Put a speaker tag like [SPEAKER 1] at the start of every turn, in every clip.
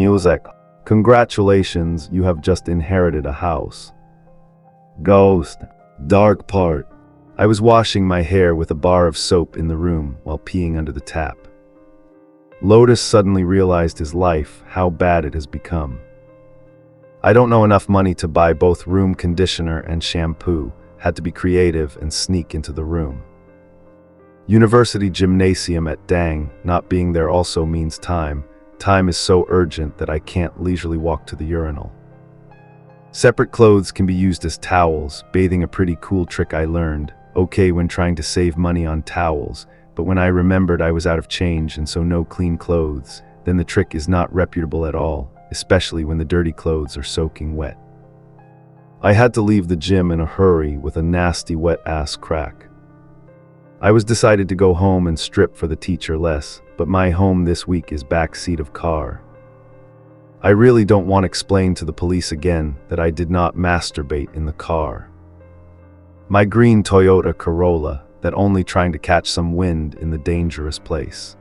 [SPEAKER 1] music. Congratulations, you have just inherited a house. Ghost. Dark part. I was washing my hair with a bar of soap in the room while peeing under the tap. Lotus suddenly realized his life, how bad it has become. I don't know enough money to buy both room conditioner and shampoo, had to be creative and sneak into the room. University gymnasium at Dang, not being there also means time. Time is so urgent that I can't leisurely walk to the urinal. Separate clothes can be used as towels, bathing a pretty cool trick I learned. Okay when trying to save money on towels, but when I remembered I was out of change and so no clean clothes, then the trick is not reputable at all, especially when the dirty clothes are soaking wet. I had to leave the gym in a hurry with a nasty wet ass crack. I was decided to go home and strip for the teacher less, but my home this week is back seat of car. I really don't want to explain to the police again that I did not masturbate in the car. My green Toyota Corolla, that only trying to catch some wind in the dangerous place.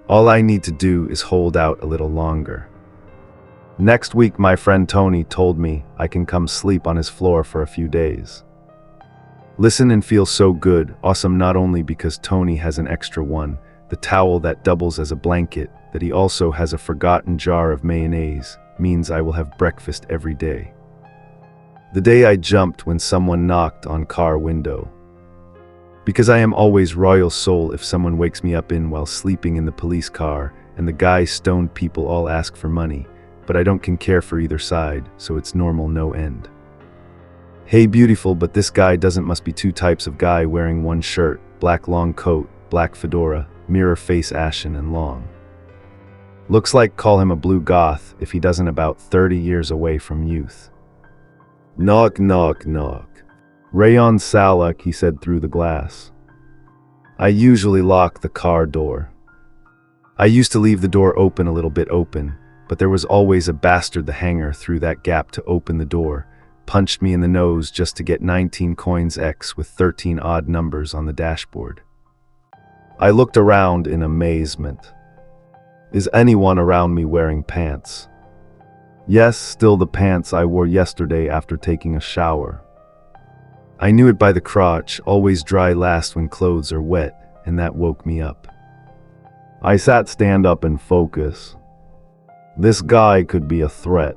[SPEAKER 1] All I need to do is hold out a little longer. Next week my friend Tony told me I can come sleep on his floor for a few days. Listen and feel so good, awesome not only because Tony has an extra one, the towel that doubles as a blanket, that he also has a forgotten jar of mayonnaise, means I will have breakfast every day. The day I jumped when someone knocked on car window. Because I am always royal soul if someone wakes me up in while sleeping in the police car, and the guy stoned people all ask for money, but I don't can care for either side, so it's normal no end. Hey beautiful, but this guy doesn't must be two types of guy wearing one shirt, black long coat, black fedora, mirror face ashen and long. Looks like call him a blue goth if he doesn't about 30 years away from youth. Knock knock knock. Rayon Salak, he said through the glass. I usually lock the car door. I used to leave the door open a little bit open, but there was always a bastard the hanger through that gap to open the door, punched me in the nose just to get 19 coins X with 13 odd numbers on the dashboard. I looked around in amazement. Is anyone around me wearing pants? Yes, still the pants I wore yesterday after taking a shower. I knew it by the crotch, always dry last when clothes are wet, and that woke me up. I sat stand up and focus. This guy could be a threat.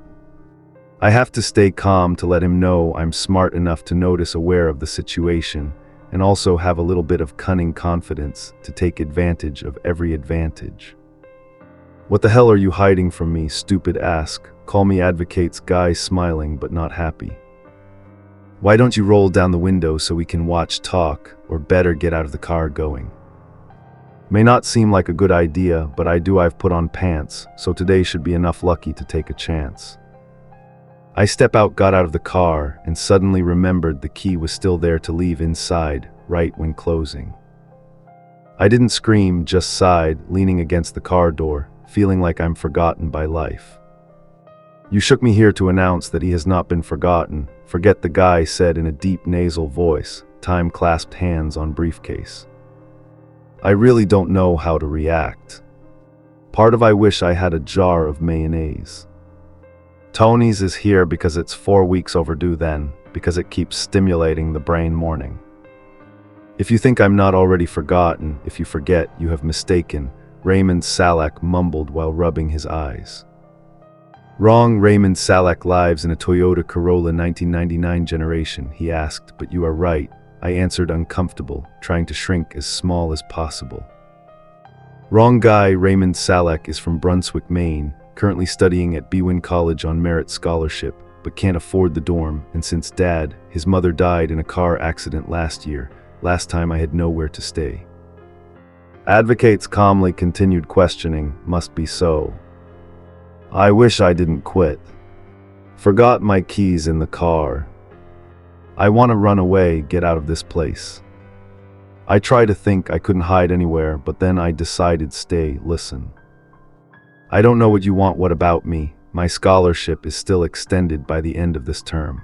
[SPEAKER 1] I have to stay calm to let him know I'm smart enough to notice aware of the situation, and also have a little bit of cunning confidence to take advantage of every advantage. What the hell are you hiding from me, stupid ask? Call me advocates guy smiling but not happy. Why don't you roll down the window so we can watch talk, or better get out of the car going? May not seem like a good idea, but I've put on pants, so today should be enough lucky to take a chance. I got out of the car, and suddenly remembered the key was still there to leave inside, right when closing. I didn't scream, just sighed, leaning against the car door, feeling like I'm forgotten by life. You shook me here to announce that he has not been forgotten. Forget the guy said in a deep nasal voice, time clasped hands on briefcase. I really don't know how to react. Part of I wish I had a jar of mayonnaise. Tony's is here because it's 4 weeks overdue then, because it keeps stimulating the brain morning. If you think I'm not already forgotten, if you forget, you have mistaken, Raymond Salak mumbled while rubbing his eyes. Wrong, Raymond Salak lives in a Toyota Corolla 1999 generation, he asked, but you are right, I answered uncomfortable, trying to shrink as small as possible. Wrong guy, Raymond Salak is from Brunswick, Maine, currently studying at Bwin College on merit scholarship, but can't afford the dorm, and since his mother died in a car accident last year, last time I had nowhere to stay. Advocates calmly continued questioning, must be so. I wish I didn't quit. Forgot my keys in the car. I want to run away, get out of this place. I try to think I couldn't hide anywhere, but then I decided stay, listen. I don't know what you want, what about me? My scholarship is still extended by the end of this term.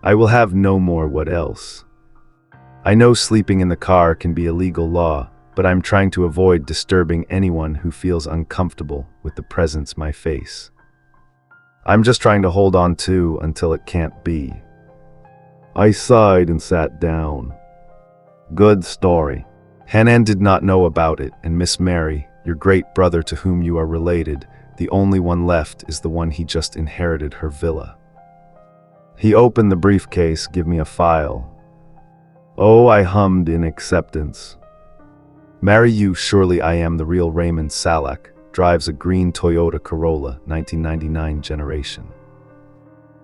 [SPEAKER 1] I will have no more, what else? I know sleeping in the car can be illegal law, but I'm trying to avoid disturbing anyone who feels uncomfortable with the presence my face. I'm just trying to hold on to until it can't be. I sighed and sat down. Good story. Hanan did not know about it, and Miss Mary, your great brother to whom you are related, the only one left is the one he just inherited her villa. He opened the briefcase, give me a file. Oh, I hummed in acceptance. Marry you, surely I am the real Raymond Salak, drives a green Toyota Corolla, 1999 generation.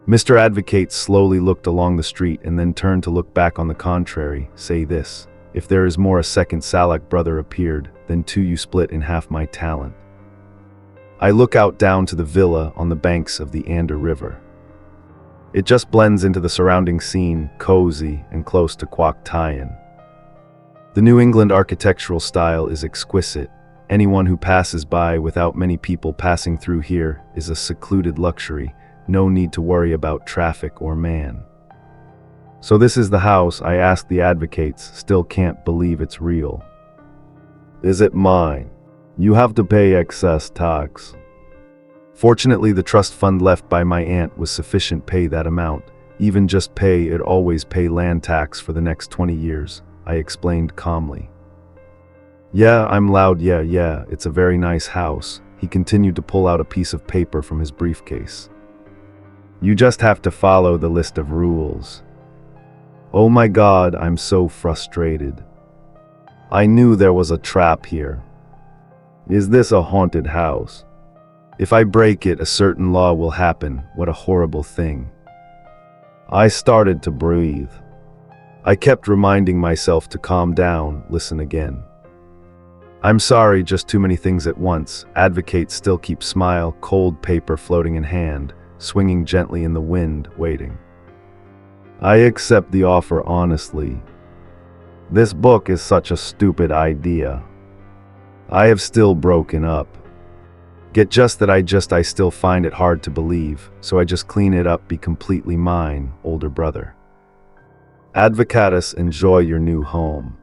[SPEAKER 1] Mr. Advocate slowly looked along the street and then turned to look back on the contrary, say this, if there is more a second Salak brother appeared, then two you split in half my talent. I look out down to the villa on the banks of the Ander River. It just blends into the surrounding scene, cozy and close to Kwak Tayan. The New England architectural style is exquisite. Anyone who passes by without many people passing through here is a secluded luxury, no need to worry about traffic or man. So this is the house, I ask the advocates, still can't believe it's real. Is it mine? You have to pay excess tax. Fortunately, the trust fund left by my aunt was sufficient pay that amount. Even just pay it always pay land tax for the next 20 years, I explained calmly. Yeah, I'm loud, yeah, it's a very nice house. He continued to pull out a piece of paper from his briefcase. You just have to follow the list of rules. Oh my God, I'm so frustrated. I knew there was a trap here. Is this a haunted house? If I break it, a certain law will happen. What a horrible thing. I started to breathe. I kept reminding myself to calm down, listen again. I'm sorry, just too many things at once. Advocate still keeps smile, cold paper floating in hand, swinging gently in the wind, waiting. I accept the offer honestly. This book is such a stupid idea. I have still broken up. Get just that I still find it hard to believe, so I just clean it up, be completely mine, older brother. Advocatus, enjoy your new home.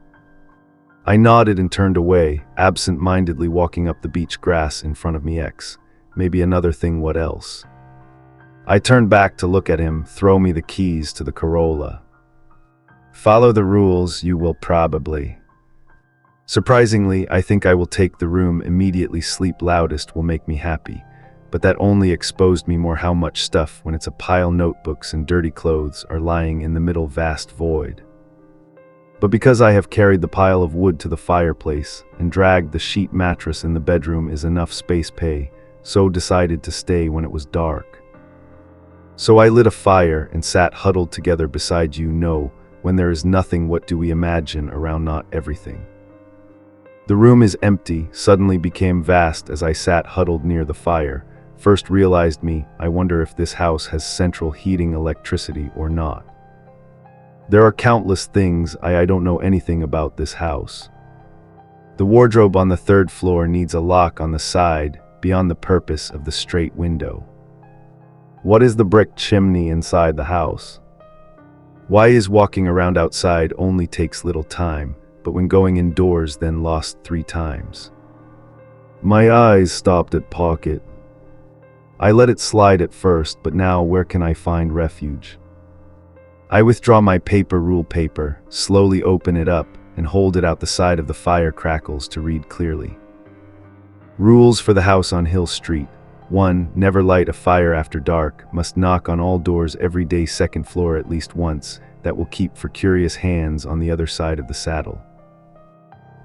[SPEAKER 1] I nodded and turned away, absent-mindedly walking up the beach grass in front of me maybe another thing, what else? I turned back to look at him, throw me the keys to the Corolla. Follow the rules, you will probably. Surprisingly, I think I will take the room immediately sleep loudest will make me happy, but that only exposed me more how much stuff when it's a pile notebooks and dirty clothes are lying in the middle vast void. But because I have carried the pile of wood to the fireplace and dragged the sheet mattress in the bedroom is enough space pay, so decided to stay when it was dark. So I lit a fire and sat huddled together beside you. No, when there is nothing, what do we imagine around not everything? The room is empty, suddenly became vast as I sat huddled near the fire. First realized me, I wonder if this house has central heating electricity or not. There are countless things I don't know anything about this house. The wardrobe on the third floor needs a lock on the side, beyond the purpose of the straight window. What is the brick chimney inside the house? Why is walking around outside only takes little time, but when going indoors then lost 3 times? My eyes stopped at pocket. I let it slide at first, but now where can I find refuge? I withdraw my rule paper, slowly open it up, and hold it out the side of the fire crackles to read clearly. Rules for the house on Hill Street. 1. Never light a fire after dark, must knock on all doors every day, 2nd floor at least once, that will keep for curious hands on the other side of the saddle.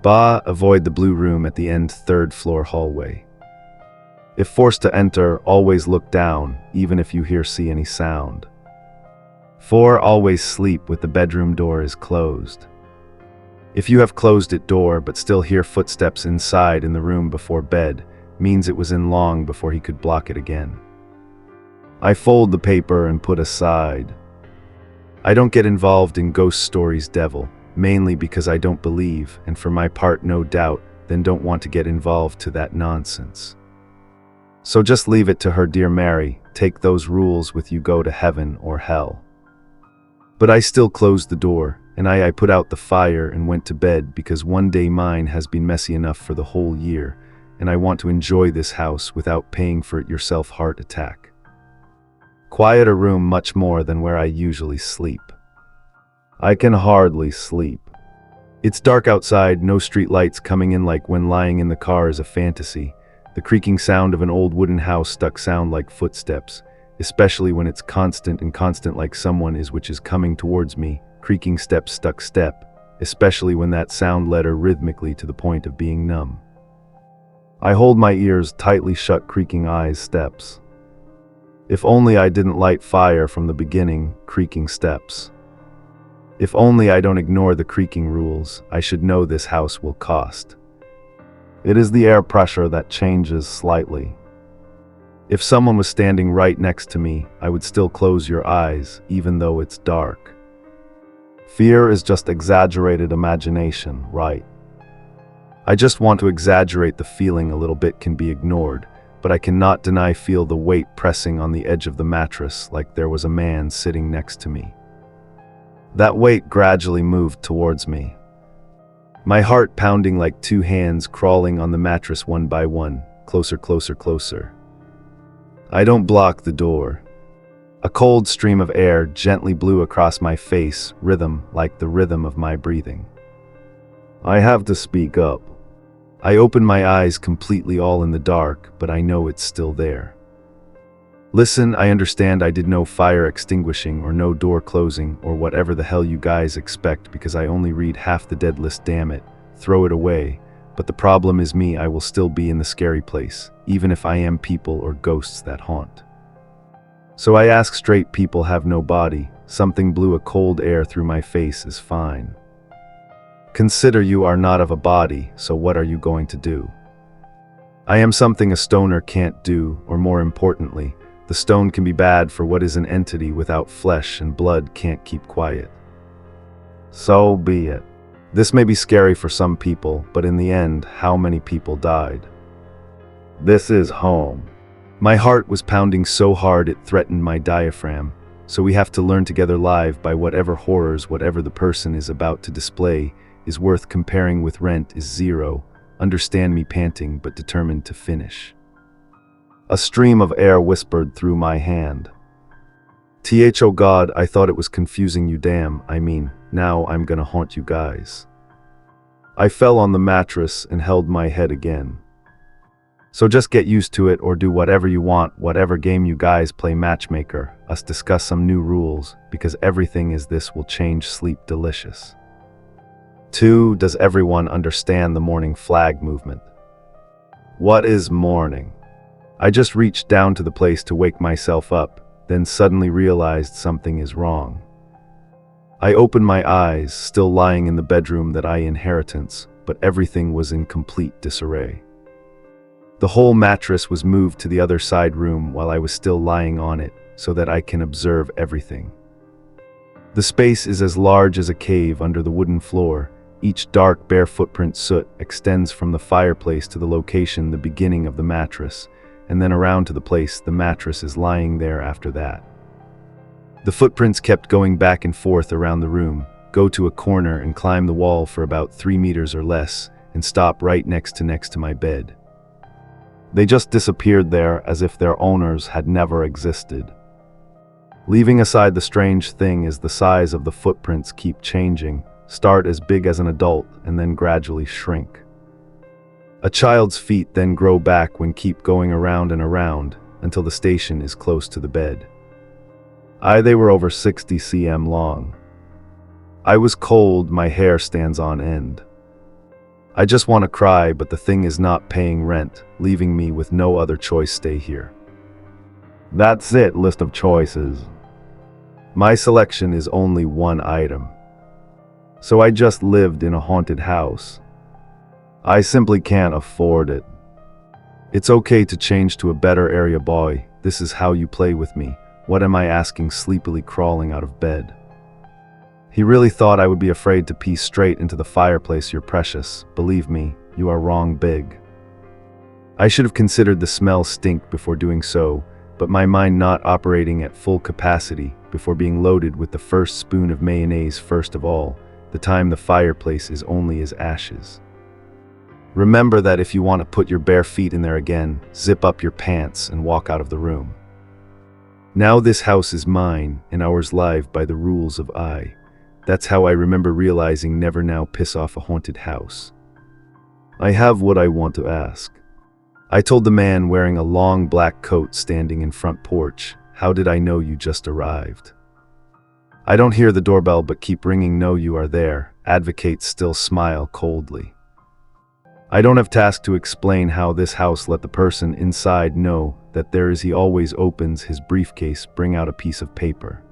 [SPEAKER 1] Avoid the blue room at the end 3rd floor hallway. If forced to enter, always look down, even if you see any sound. 4. Always sleep with the bedroom door is closed. If you have closed it door but still hear footsteps inside in the room before bed, means it was in long before he could block it again. I fold the paper and put aside. I don't get involved in ghost stories, devil, mainly because I don't believe, and for my part no doubt, then don't want to get involved to that nonsense. So just leave it to her, dear Mary, take those rules with you, go to heaven or hell. But I still closed the door, and I put out the fire and went to bed because one day mine has been messy enough for the whole year, and I want to enjoy this house without paying for it yourself heart attack. Quiet a room much more than where I usually sleep. I can hardly sleep. It's dark outside, no street lights coming in like when lying in the car is a fantasy. The creaking sound of an old wooden house stuck sound like footsteps, especially when it's constant like someone is which is coming towards me, creaking step stuck step, especially when that sound led her rhythmically to the point of being numb. I hold my ears tightly shut, creaking eyes steps. If only I didn't light fire from the beginning, creaking steps. If only I don't ignore the creaking rules, I should know this house will cost. It is the air pressure that changes slightly. If someone was standing right next to me, I would still close your eyes, even though it's dark. Fear is just exaggerated imagination, right? I just want to exaggerate the feeling a little bit can be ignored, but I cannot feel the weight pressing on the edge of the mattress like there was a man sitting next to me. That weight gradually moved towards me. My heart pounding like two hands crawling on the mattress one by one, closer, closer, closer. I don't block the door. A cold stream of air gently blew across my face, rhythm like the rhythm of my breathing. I have to speak up. I open my eyes completely all in the dark, but I know it's still there. Listen, I understand I did no fire extinguishing or no door closing or whatever the hell you guys expect because I only read half the dead list, damn it. Throw it away. But the problem is me, I will still be in the scary place, even if I am people or ghosts that haunt. So I ask straight, people have no body, something blew a cold air through my face is fine. Consider you are not of a body, so what are you going to do? I am something a stoner can't do, or more importantly, the stone can be bad for what is an entity without flesh and blood can't keep quiet. So be it. This may be scary for some people, but in the end, how many people died? This is home. My heart was pounding so hard it threatened my diaphragm, so we have to learn together live by whatever horrors whatever the person is about to display is worth comparing with rent is zero. Understand me panting but determined to finish. A stream of air whispered through my hand. Oh God, I thought it was confusing you, damn, I mean, now I'm gonna haunt you guys. I fell on the mattress and held my head again. So just get used to it or do whatever you want, whatever game you guys play matchmaker, us discuss some new rules, because everything is this will change sleep delicious. 2. Does everyone understand the morning flag movement? What is morning? I just reached down to the place to wake myself up, then suddenly realized something is wrong. I opened my eyes, still lying in the bedroom that I inheritance, but everything was in complete disarray. The whole mattress was moved to the other side room while I was still lying on it, so that I can observe everything. The space is as large as a cave under the wooden floor. Each dark, bare footprint soot extends from the fireplace to the location, the beginning of the mattress, and then around to the place the mattress is lying there after that. The footprints kept going back and forth around the room, go to a corner and climb the wall for about 3 meters or less, and stop right next to my bed. They just disappeared there as if their owners had never existed. Leaving aside the strange thing is the size of the footprints keep changing, start as big as an adult and then gradually shrink. A child's feet then grow back when keep going around and around until the station is close to the bed. They were over 60 cm long. I was cold, my hair stands on end. I just want to cry, but the thing is not paying rent, leaving me with no other choice, stay here. That's it, list of choices. My selection is only one item. So I just lived in a haunted house. I simply can't afford it. It's okay to change to a better area, boy. This is how you play with me. What am I asking, sleepily crawling out of bed? He really thought I would be afraid to pee straight into the fireplace. You're precious. Believe me, you are wrong big. I should have considered the smell stink before doing so, but my mind not operating at full capacity before being loaded with the first spoon of mayonnaise first of all, the time the fireplace is only as ashes. Remember that if you want to put your bare feet in there again, zip up your pants and walk out of the room. Now this house is mine, and ours live by the rules of I. That's how I remember realizing never now piss off a haunted house. I have what I want to ask. I told the man wearing a long black coat standing in front porch, how did I know you just arrived? I don't hear the doorbell but keep ringing, no you are there, advocates still smile coldly. I don't have task to explain how this house let the person inside know that there is. He always opens his briefcase, bring out a piece of paper.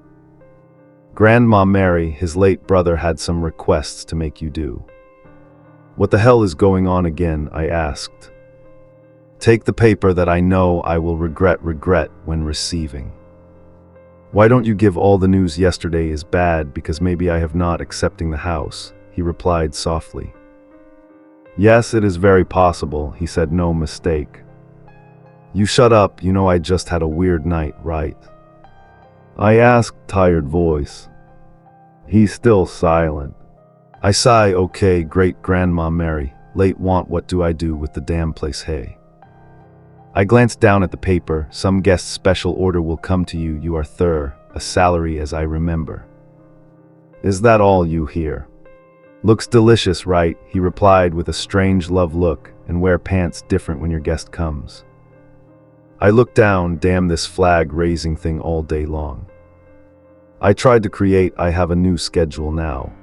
[SPEAKER 1] Grandma Mary, his late brother, had some requests to make you do. What the hell is going on again? I asked. Take the paper that I know I will regret when receiving. Why don't you give all the news yesterday is bad because maybe I have not accepting the house, he replied softly. Yes, it is very possible, he said, no mistake. You shut up, you know I just had a weird night, right? I asked, tired voice. He's still silent. I sigh, okay, great Grandma Mary, late want what do I do with the damn place, hey? I glanced down at the paper, some guest special order will come to you, you are thir, a salary as I remember. Is that all you hear? Looks delicious, right? He replied with a strange love look, and wear pants different when your guest comes. I looked down, damn this flag raising thing all day long. I tried to create, I have a new schedule now.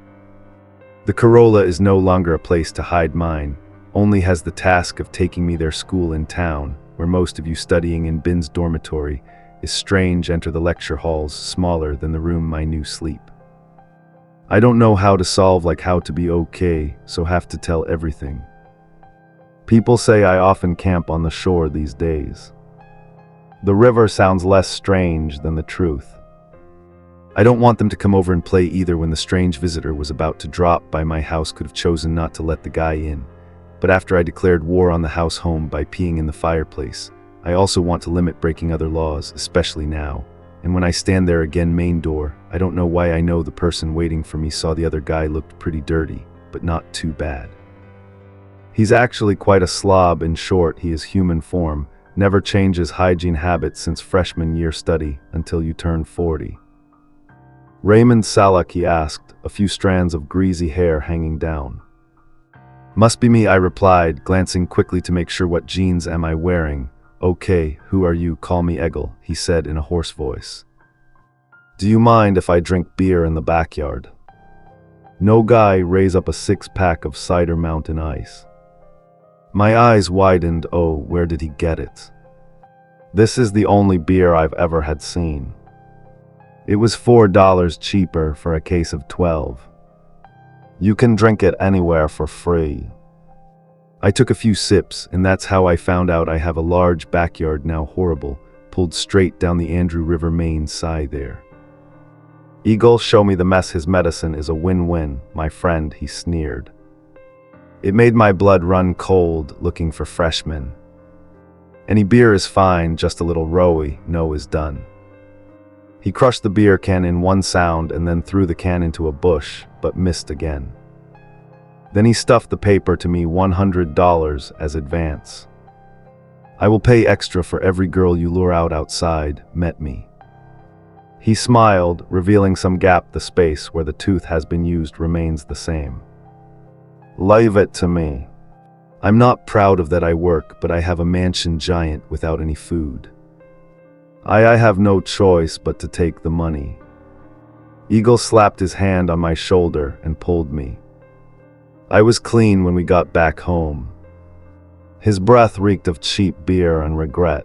[SPEAKER 1] The Corolla is no longer a place to hide mine, only has the task of taking me their school in town, where most of you studying in Bin's dormitory is strange enter the lecture halls smaller than the room I knew sleep. I don't know how to solve like how to be okay, so have to tell everything. People say I often camp on the shore these days. The river sounds less strange than the truth. I don't want them to come over and play either when the strange visitor was about to drop by my house could have chosen not to let the guy in. But after I declared war on the house home by peeing in the fireplace, I also want to limit breaking other laws, especially now. And when I stand there again main door, I don't know why I know the person waiting for me saw the other guy looked pretty dirty, but not too bad. He's actually quite a slob. In short, he is human form, never changes hygiene habits since freshman year study until you turn 40. Raymond Salak, he asked, a few strands of greasy hair hanging down. Must be me, I replied, glancing quickly to make sure what jeans am I wearing. Okay, who are you? Call me Eggle, he said in a hoarse voice. Do you mind if I drink beer in the backyard? No guy, raise up a 6-pack of Cider Mountain Ice. My eyes widened, oh, where did he get it? This is the only beer I've ever had seen. It was $4 cheaper for a case of 12. You can drink it anywhere for free. I took a few sips, and that's how I found out I have a large backyard now, horrible, pulled straight down the Andrew River main side there. Eagle, show me the mess, his medicine is a win-win, my friend, he sneered. It made my blood run cold, looking for freshmen. Any beer is fine, just a little rowy, no is done. He crushed the beer can in one sound and then threw the can into a bush, but missed again. Then he stuffed the paper to me, $100 as advance. I will pay extra for every girl you lure out outside, met me. He smiled, revealing some gap. The space where the tooth has been used remains the same. Leave it to me. I'm not proud of that I work, but I have a mansion giant without any food. I have no choice but to take the money. Eagle slapped his hand on my shoulder and pulled me. I was clean when we got back home. His breath reeked of cheap beer and regret.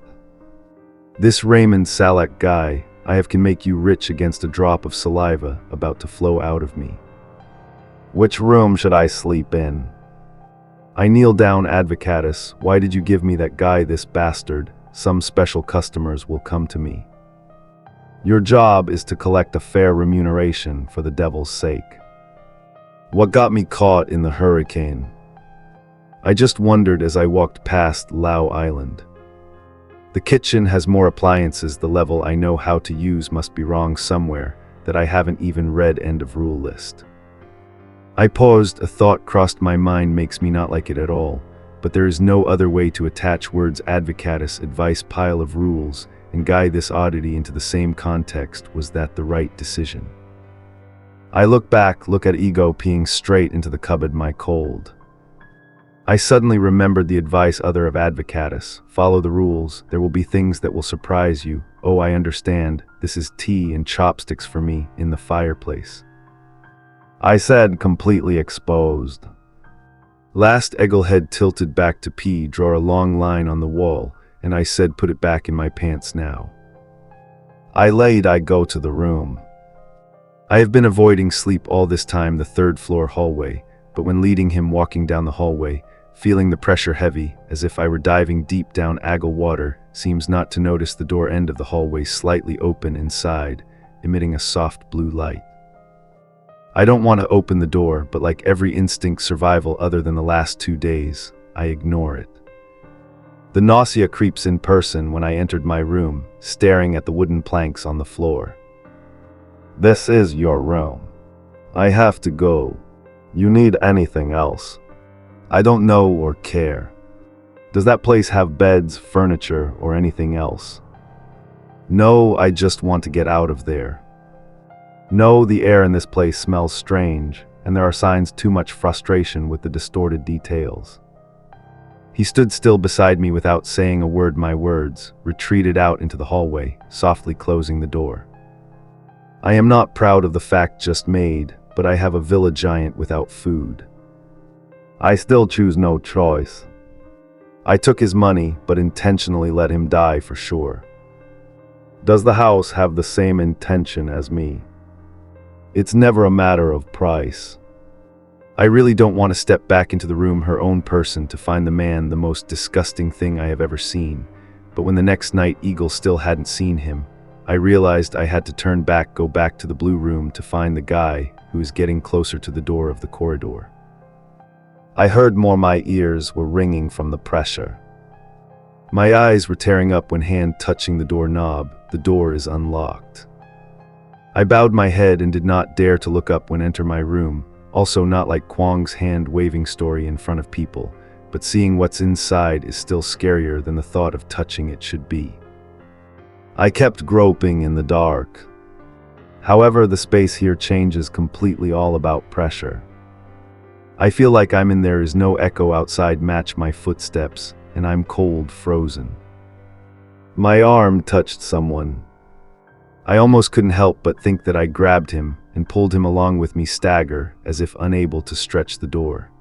[SPEAKER 1] This Raymond Salak guy, can make you rich against a drop of saliva about to flow out of me. Which room should I sleep in? I kneel down, advocatus, why did you give me that guy, this bastard? Some special customers will come to me. Your job is to collect a fair remuneration for the devil's sake. What got me caught in the hurricane? I just wondered as I walked past Lau Island. The kitchen has more appliances, the level I know how to use must be wrong somewhere, that I haven't even read end of rule list. I paused, a thought crossed my mind makes me not like it at all, but there is no other way to attach words advocatus, advice, pile of rules, and guide this oddity into the same context. Was that the right decision? I look at ego peeing straight into the cupboard, my cold. I suddenly remembered the advice other of advocatus, follow the rules, there will be things that will surprise you. Oh, I understand, this is tea and chopsticks for me in the fireplace. I said, completely exposed. Last Egglehead tilted back to pee, draw a long line on the wall, and I said, put it back in my pants now. I go to the room. I have been avoiding sleep all this time, the third floor hallway, but when leading him walking down the hallway, feeling the pressure heavy, as if I were diving deep down Aggle water, seems not to notice the door end of the hallway slightly open inside, emitting a soft blue light. I don't want to open the door, but like every instinct survival other than the last 2 days, I ignore it. The nausea creeps in person when I entered my room, staring at the wooden planks on the floor. This is your room. I have to go. You need anything else? I don't know or care. Does that place have beds, furniture, or anything else? No, I just want to get out of there. No, the air in this place smells strange, and there are signs too much frustration with the distorted details. He stood still beside me without saying a word. My words retreated out into the hallway, softly closing the door. I am not proud of the fact just made, but I have a villa giant without food. I still choose no choice. I took his money, but intentionally let him die for sure. Does the house have the same intention as me? It's never a matter of price. I really don't want to step back into the room, her own person, to find the man the most disgusting thing I have ever seen. But when the next night Eagle still hadn't seen him, I realized I had to turn back, go back to the blue room to find the guy who was getting closer to the door of the corridor. I heard more, my ears were ringing from the pressure. My eyes were tearing up when hand touching the doorknob, the door is unlocked. I bowed my head and did not dare to look up when enter my room, also not like Kwong's hand-waving story in front of people, but seeing what's inside is still scarier than the thought of touching it should be. I kept groping in the dark. However, the space here changes completely, all about pressure. I feel like I'm in there is no echo outside match my footsteps, and I'm cold, frozen. My arm touched someone. I almost couldn't help but think that I grabbed him and pulled him along with me, stagger, as if unable to stretch the door.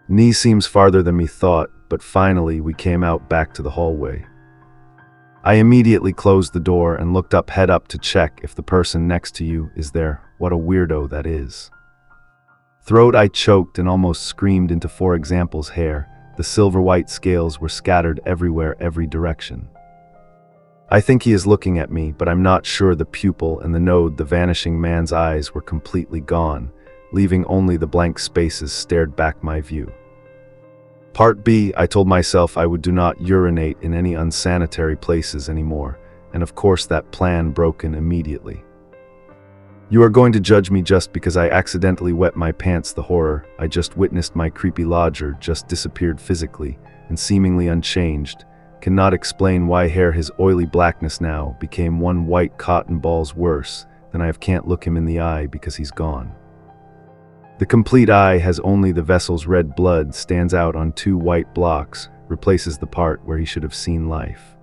[SPEAKER 1] Knee seems farther than me thought, but finally we came out back to the hallway. I immediately closed the door and looked up, head up, to check if the person next to you is there. What a weirdo that is. Throat, I choked and almost screamed into, for example's hair. The silver white scales were scattered everywhere, every direction. I think he is looking at me, but I'm not sure. The pupil and the node, the vanishing man's eyes were completely gone, leaving only the blank spaces stared back my view. Part B, I told myself I would do not urinate in any unsanitary places anymore, and of course that plan broken immediately. You are going to judge me just because I accidentally wet my pants. The horror I just witnessed, my creepy lodger just disappeared physically and seemingly unchanged. Cannot explain why hair, his oily blackness now became one white cotton balls worse than I can't look him in the eye because he's gone. The complete eye has only the vessel's red blood stands out on 2 white blocks, replaces the part where he should have seen life.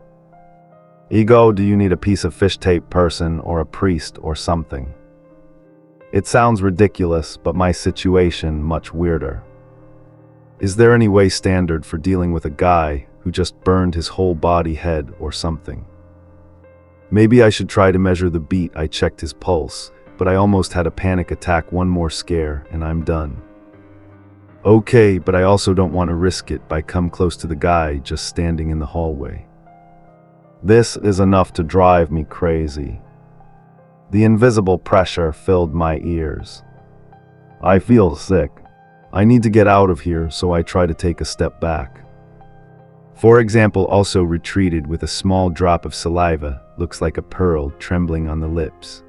[SPEAKER 1] Ego, do you need a piece of fish tape, person, or a priest or something? It sounds ridiculous, but my situation much weirder. Is there any way standard for dealing with a guy who just burned his whole body, head, or something? Maybe I should try to measure the beat. I checked his pulse, but I almost had a panic attack. One more scare and I'm done. Okay, but I also don't want to risk it by come close to the guy just standing in the hallway. This is enough to drive me crazy. The invisible pressure filled my ears. I feel sick. I need to get out of here, so I try to take a step back. For example, also retreated with a small drop of saliva, looks like a pearl, trembling on the lips.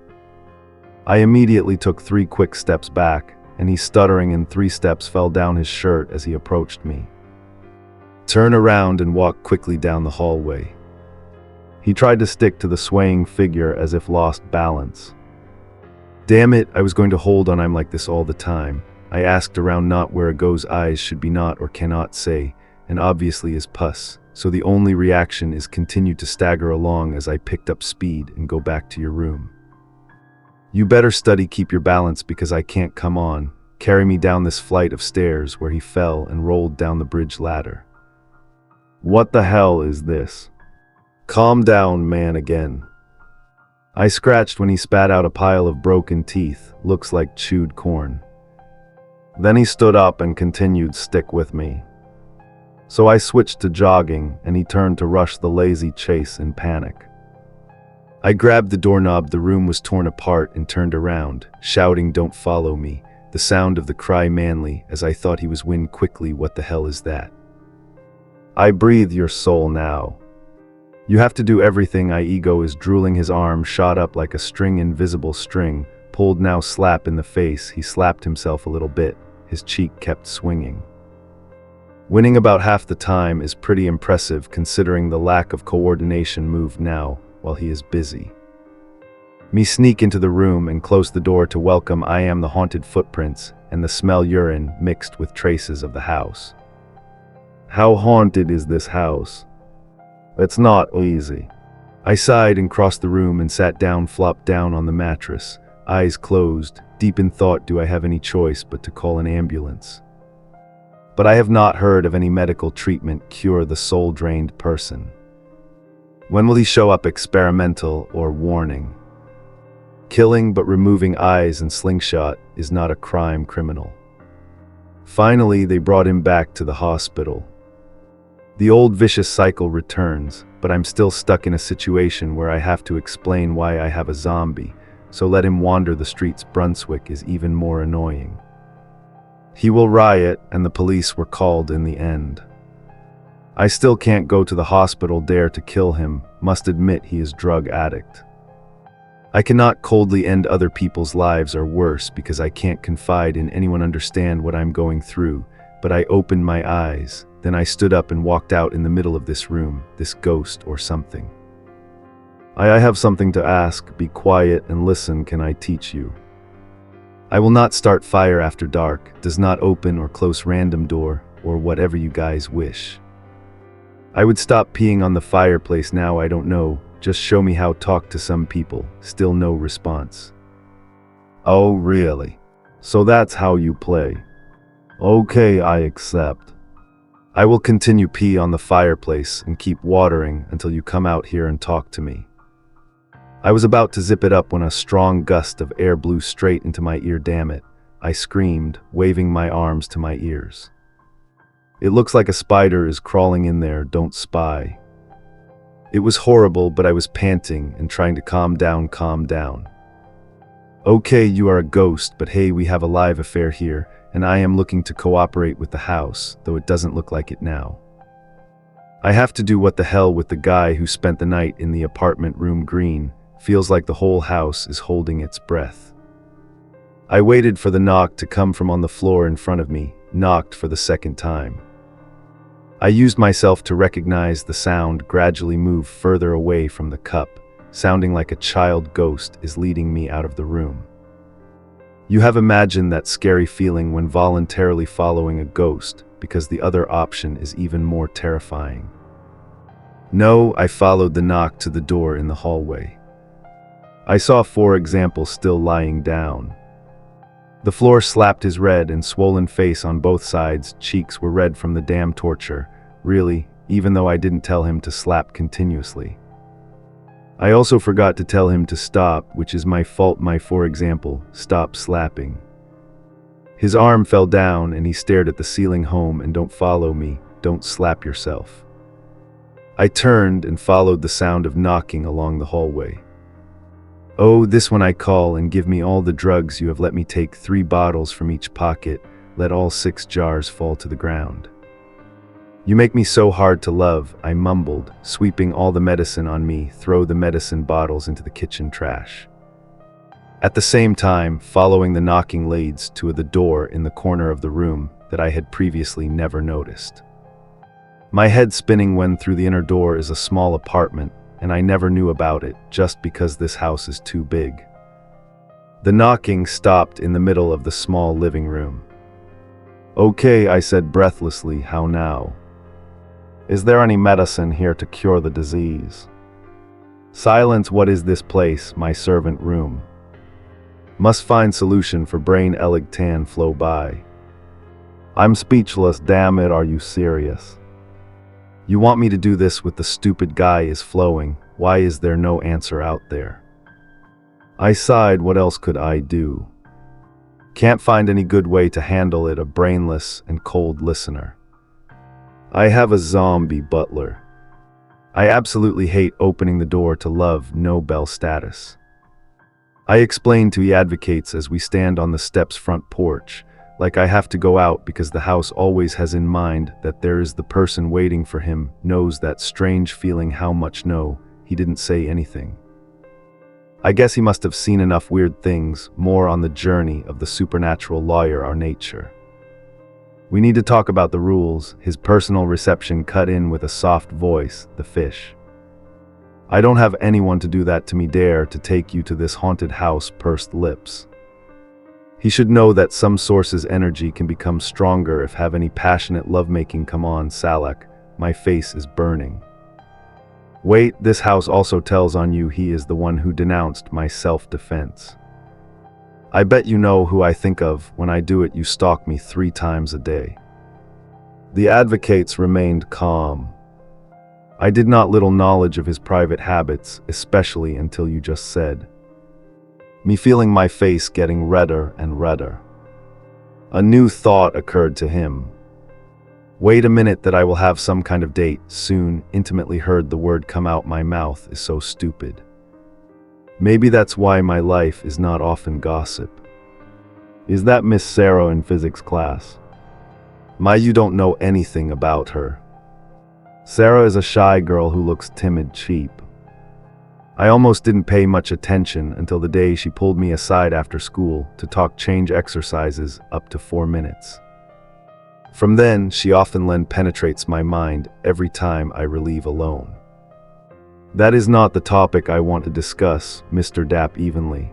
[SPEAKER 1] I immediately took 3 quick steps back, and he, stuttering in 3 steps, fell down his shirt as he approached me. Turn around and walk quickly down the hallway. He tried to stick to the swaying figure as if lost balance. Damn it, I was going to hold on. I'm like this all the time. I asked around, not where a go's eyes should be not or cannot say, and obviously is pus, so the only reaction is continue to stagger along as I picked up speed and go back to your room. You better study, keep your balance, because I can't. Come on, carry me down this flight of stairs, where he fell and rolled down the bridge ladder. What the hell is this? Calm down, man, again. I scratched when he spat out a pile of broken teeth, looks like chewed corn. Then he stood up and continued, stick with me. So I switched to jogging, and he turned to rush the lazy chase in panic. I grabbed the doorknob, the room was torn apart, and turned around, shouting, don't follow me, the sound of the cry manly, as I thought he was win quickly. What the hell is that? I breathe your soul now. You have to do everything. I ego is drooling. His arm shot up like a string, invisible string, pulled now. Slap in the face. He slapped himself a little bit. His cheek kept swinging. Winning about half the time is pretty impressive considering the lack of coordination. Move now while he is busy. Me sneak into the room and close the door to welcome. I am the haunted footprints and the smell urine mixed with traces of the house. How haunted is this house? It's not easy. I sighed and crossed the room and sat down, flopped down on the mattress, eyes closed, deep in thought. Do I have any choice but to call an ambulance? But I have not heard of any medical treatment cure the soul-drained person. When will he show up? Experimental or warning? Killing but removing eyes and slingshot is not a crime. Criminal. Finally, they brought him back to the hospital. The old vicious cycle returns, but I'm still stuck in a situation where I have to explain why I have a zombie, so let him wander the streets. Brunswick is even more annoying. He will riot, and the police were called in the end. I still can't go to the hospital, dare to kill him, must admit he is drug addict. I cannot coldly end other people's lives or worse because I can't confide in anyone, understand what I'm going through, but I opened my eyes, then I stood up and walked out in the middle of this room, this ghost or something. I have something to ask, be quiet and listen, can I teach you? I will not start fire after dark, does not open or close random door, or whatever you guys wish. I would stop peeing on the fireplace now, I don't know, just show me how. Talk to some people, still no response. Oh really? So that's how you play? Okay, I accept. I will continue pee on the fireplace and keep watering until you come out here and talk to me. I was about to zip it up when a strong gust of air blew straight into my ear. Damn it, I screamed, waving my arms to my ears. It looks like a spider is crawling in there, don't spy. It was horrible, but I was panting and trying to calm down. Calm down. Okay, you are a ghost, but hey, we have a live affair here, and I am looking to cooperate with the house, though it doesn't look like it now. I have to do what the hell with the guy who spent the night in the apartment room. Green, feels like the whole house is holding its breath. I waited for the knock to come from on the floor in front of me, knocked for the second time. I used myself to recognize the sound, gradually move further away from the cup, sounding like a child ghost is leading me out of the room. You have imagined that scary feeling when voluntarily following a ghost, because the other option is even more terrifying. No, I followed the knock to the door in the hallway. I saw, for example, still lying down. The floor slapped his red and swollen face on both sides. Cheeks were red from the damn torture, really, even though I didn't tell him to slap continuously. I also forgot to tell him to stop, which is my fault. For example, stop slapping. His arm fell down and he stared at the ceiling. Home and don't follow me, don't slap yourself. I turned and followed the sound of knocking along the hallway. Oh, this one I call and give me all the drugs you have let me take. 3 bottles from each pocket, let all 6 jars fall to the ground. You make me so hard to love, I mumbled, sweeping all the medicine on me. Throw the medicine bottles into the kitchen trash. At the same time, following the knocking leads to the door in the corner of the room that I had previously never noticed. My head spinning when through the inner door is a small apartment, and I never knew about it just because this house is too big. The knocking stopped in the middle of the small living room. "Okay," I said breathlessly, "how now? Is there any medicine here to cure the disease?" "Silence, what is this place, my servant room? Must find solution for brain elig tan flow by." "I'm speechless, damn it, are you serious? You want me to do this with the stupid guy is flowing, why is there no answer out there?" I sighed, what else could I do? Can't find any good way to handle it, a brainless and cold listener. I have a zombie butler. I absolutely hate opening the door to love, Nobel status. I explain to he advocates as we stand on the steps front porch, like I have to go out because the house always has in mind that there is the person waiting for him, knows that strange feeling how much no, he didn't say anything. I guess he must have seen enough weird things, more on the journey of the supernatural lawyer our nature. "We need to talk about the rules," his personal reception cut in with a soft voice, the fish. "I don't have anyone to do that to me, dare to take you to this haunted house," pursed lips. He should know that some source's energy can become stronger if have any passionate lovemaking. Come on, Salak, my face is burning. Wait, this house also tells on you he is the one who denounced my self-defense. I bet you know who I think of when I do it. You stalk me 3 times a day. The advocates remained calm. I did not little knowledge of his private habits, especially until you just said. Me feeling my face getting redder and redder. A new thought occurred to him. Wait a minute, that I will have some kind of date soon. Intimately heard the word come out my mouth is so stupid. Maybe that's why my life is not often gossip. Is that Miss Sarah in physics class? My, you don't know anything about her. Sarah is a shy girl who looks timid, cheap. I almost didn't pay much attention until the day she pulled me aside after school to talk change exercises up to 4 minutes. From then, she often penetrates my mind every time I relieve alone. That is not the topic I want to discuss, Mr. Dapp evenly.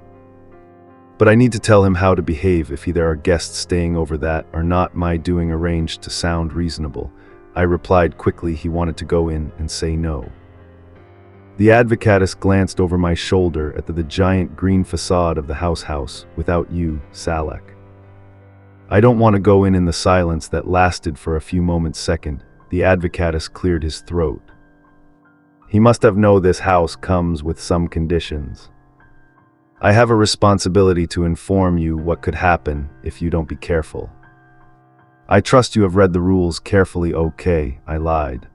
[SPEAKER 1] But I need to tell him how to behave if there are guests staying over that are not my doing, arranged to sound reasonable. I replied quickly he wanted to go in and say no. The advocatus glanced over my shoulder at the giant green facade of the house without you, Salak. I don't want to go in the silence that lasted for a few moments. Second, the advocatus cleared his throat. He must have known this house comes with some conditions. I have a responsibility to inform you what could happen if you don't be careful. I trust you have read the rules carefully. Okay, I lied.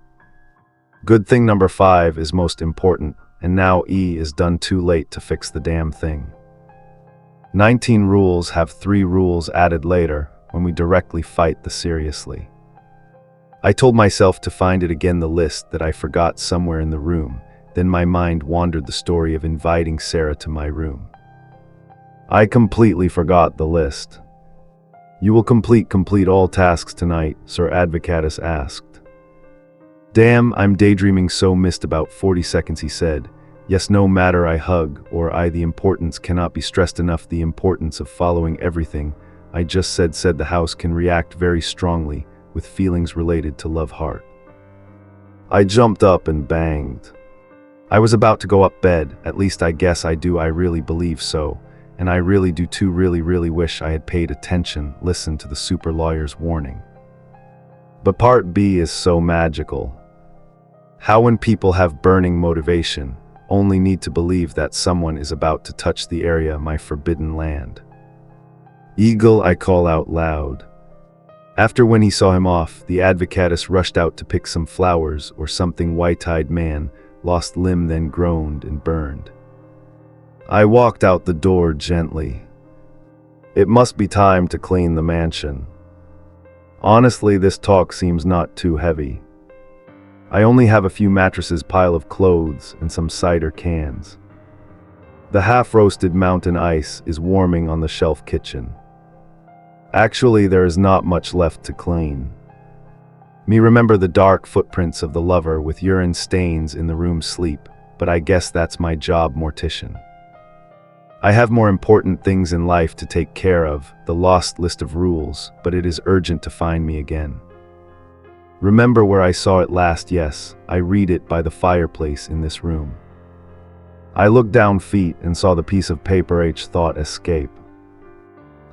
[SPEAKER 1] Good thing number 5 is most important, and now E is done too late to fix the damn thing. 19 rules have 3 rules added later when we directly fight the seriously. I told myself to find it again, the list that I forgot somewhere in the room. Then my mind wandered the story of inviting Sarah to my room. I completely forgot the list. You will complete all tasks tonight, Sir Advocatus asked. Damn, I'm daydreaming, so missed about 40 seconds, he said. Yes, no matter I hug or I, the importance cannot be stressed enough, the importance of following everything I just said the house can react very strongly with feelings related to love heart. I jumped up and banged. I was about to go up bed, at least I guess I do, I really believe so, and I really do too, really wish I had paid attention, listened to the super lawyer's warning. But part B is so magical. How when people have burning motivation, only need to believe that someone is about to touch the area, my forbidden land. Eagle, I call out loud. After when he saw him off, the advocatus rushed out to pick some flowers or something. White-eyed man, lost limb, then groaned and burned. I walked out the door gently. It must be time to clean the mansion. Honestly, this talk seems not too heavy. I only have a few mattresses, pile of clothes, and some cider cans. The half-roasted mountain ice is warming on the shelf kitchen. Actually, there is not much left to clean. Me remember the dark footprints of the lover with urine stains in the room sleep, but I guess that's my job, mortician. I have more important things in life to take care of, the lost list of rules, but it is urgent to find me again. Remember where I saw it last? Yes, I read it by the fireplace in this room. I looked down feet and saw the piece of paper H thought escape.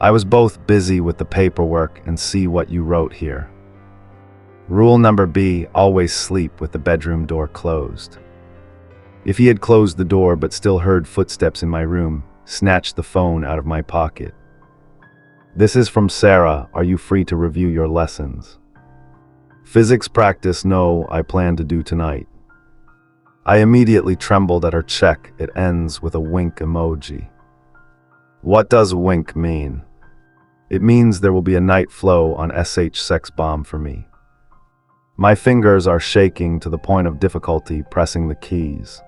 [SPEAKER 1] I was both busy with the paperwork and see what you wrote here. Rule number B, always sleep with the bedroom door closed. If he had closed the door but still heard footsteps in my room, snatched the phone out of my pocket. This is from Sarah. Are you free to review your lessons? Physics practice, no, I plan to do tonight. I immediately trembled at her check. It ends with a wink emoji. What does wink mean? It means there will be a night flow on SH Sex Bomb for me. My fingers are shaking to the point of difficulty pressing the keys.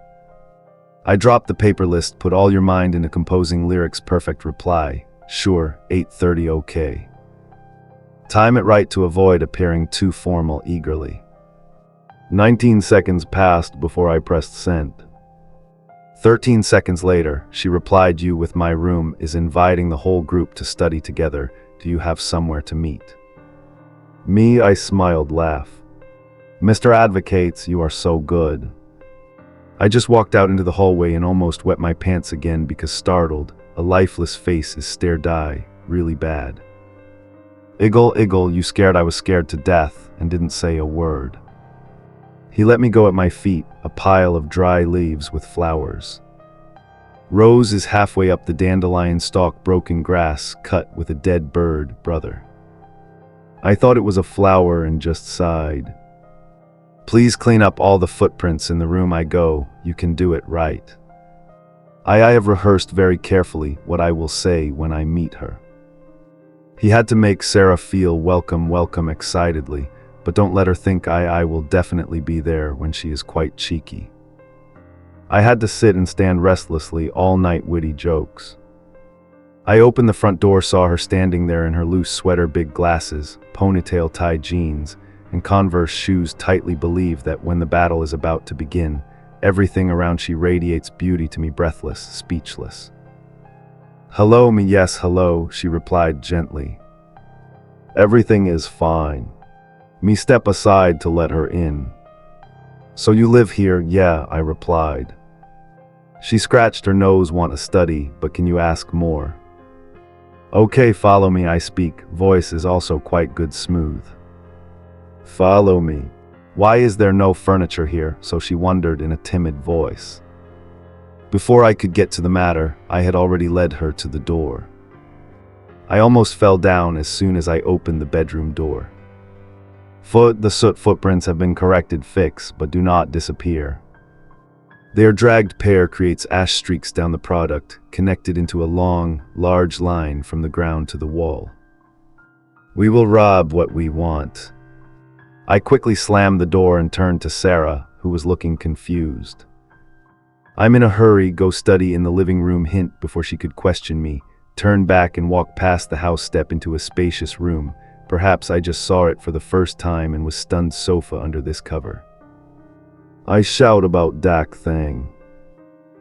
[SPEAKER 1] I drop the paper list, put all your mind into composing lyrics, perfect reply. Sure, 8:30 okay. Time it right to avoid appearing too formal eagerly. 19 seconds passed before I pressed send. 13 seconds later, she replied, you with my room is inviting the whole group to study together. Do you have somewhere to meet? Me, I smiled, laugh. Mr. Advocates, you are so good. I just walked out into the hallway and almost wet my pants again because startled, a lifeless face is stare-die, really bad. Iggle, you scared? I was scared to death and didn't say a word. He let me go at my feet, a pile of dry leaves with flowers. Rose is halfway up the dandelion stalk, broken grass, cut with a dead bird, brother. I thought it was a flower and just sighed. Please clean up all the footprints in the room I go, you can do it right. I have rehearsed very carefully what I will say when I meet her. He had to make Sarah feel welcome excitedly, but don't let her think I will definitely be there when she is quite cheeky. I had to sit and stand restlessly all night, witty jokes. I opened the front door, saw her standing there in her loose sweater, big glasses, ponytail tie jeans, and Converse shoes, tightly believe that when the battle is about to begin, everything around she radiates beauty to me, breathless, speechless. Hello, me, yes, hello, she replied gently. Everything is fine. Me step aside to let her in. So you live here? Yeah, I replied. She scratched her nose, want to study, but can you ask more? Okay, follow me, I speak, voice is also quite good, smooth. Follow me. Why is there no furniture here? So she wondered in a timid voice. Before I could get to the matter, I had already led her to the door. I almost fell down as soon as I opened the bedroom door. The soot footprints have been corrected, fix, but do not disappear. Their dragged pair creates ash streaks down the product, connected into a long, large line from the ground to the wall. We will rob what we want. I quickly slammed the door and turned to Sarah, who was looking confused. I'm in a hurry, go study in the living room, hint before she could question me, turn back and walk past the house, step into a spacious room. Perhaps I just saw it for the first time and was stunned. Sofa under this cover. I shout about Dak thing.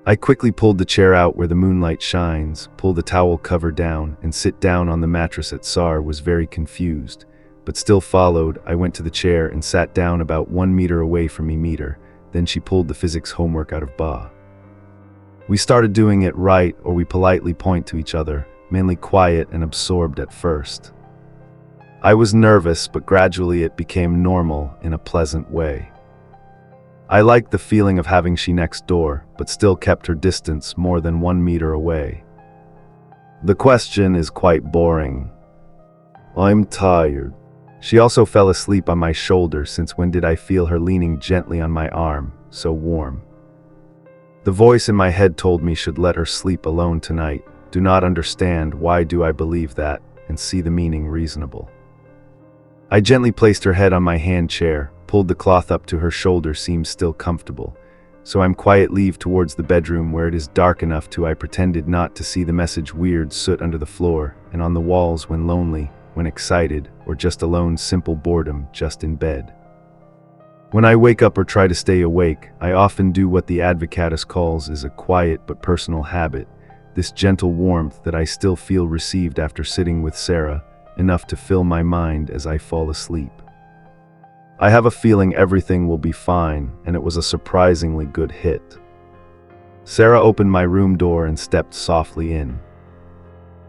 [SPEAKER 1] I quickly pulled the chair out where the moonlight shines, pull the towel cover down, and sit down on the mattress. At Sar was very confused, but still followed. I went to the chair and sat down about 1 meter away from me. Then she pulled the physics homework out of Ba. We started doing it right, or we politely point to each other, mainly quiet and absorbed at first. I was nervous, but gradually it became normal in a pleasant way. I liked the feeling of having she next door, but still kept her distance more than 1 meter away. The question is quite boring. I'm tired. She also fell asleep on my shoulder. Since when did I feel her leaning gently on my arm, so warm? The voice in my head told me should let her sleep alone tonight. Do not understand why do I believe that, and see the meaning reasonable. I gently placed her head on my hand chair, pulled the cloth up to her shoulder, seemed still comfortable. so I'm quiet leave towards the bedroom where it is dark enough to I pretended not to see the message weird soot under the floor and on the walls when lonely, when excited, or just alone simple boredom just in bed. When I wake up or try to stay awake, I often do what the Advocatus calls is a quiet but personal habit, this gentle warmth that I still feel received after sitting with Sarah, enough to fill my mind as I fall asleep. I have a feeling everything will be fine, and it was a surprisingly good hit. Sarah opened my room door and stepped softly in.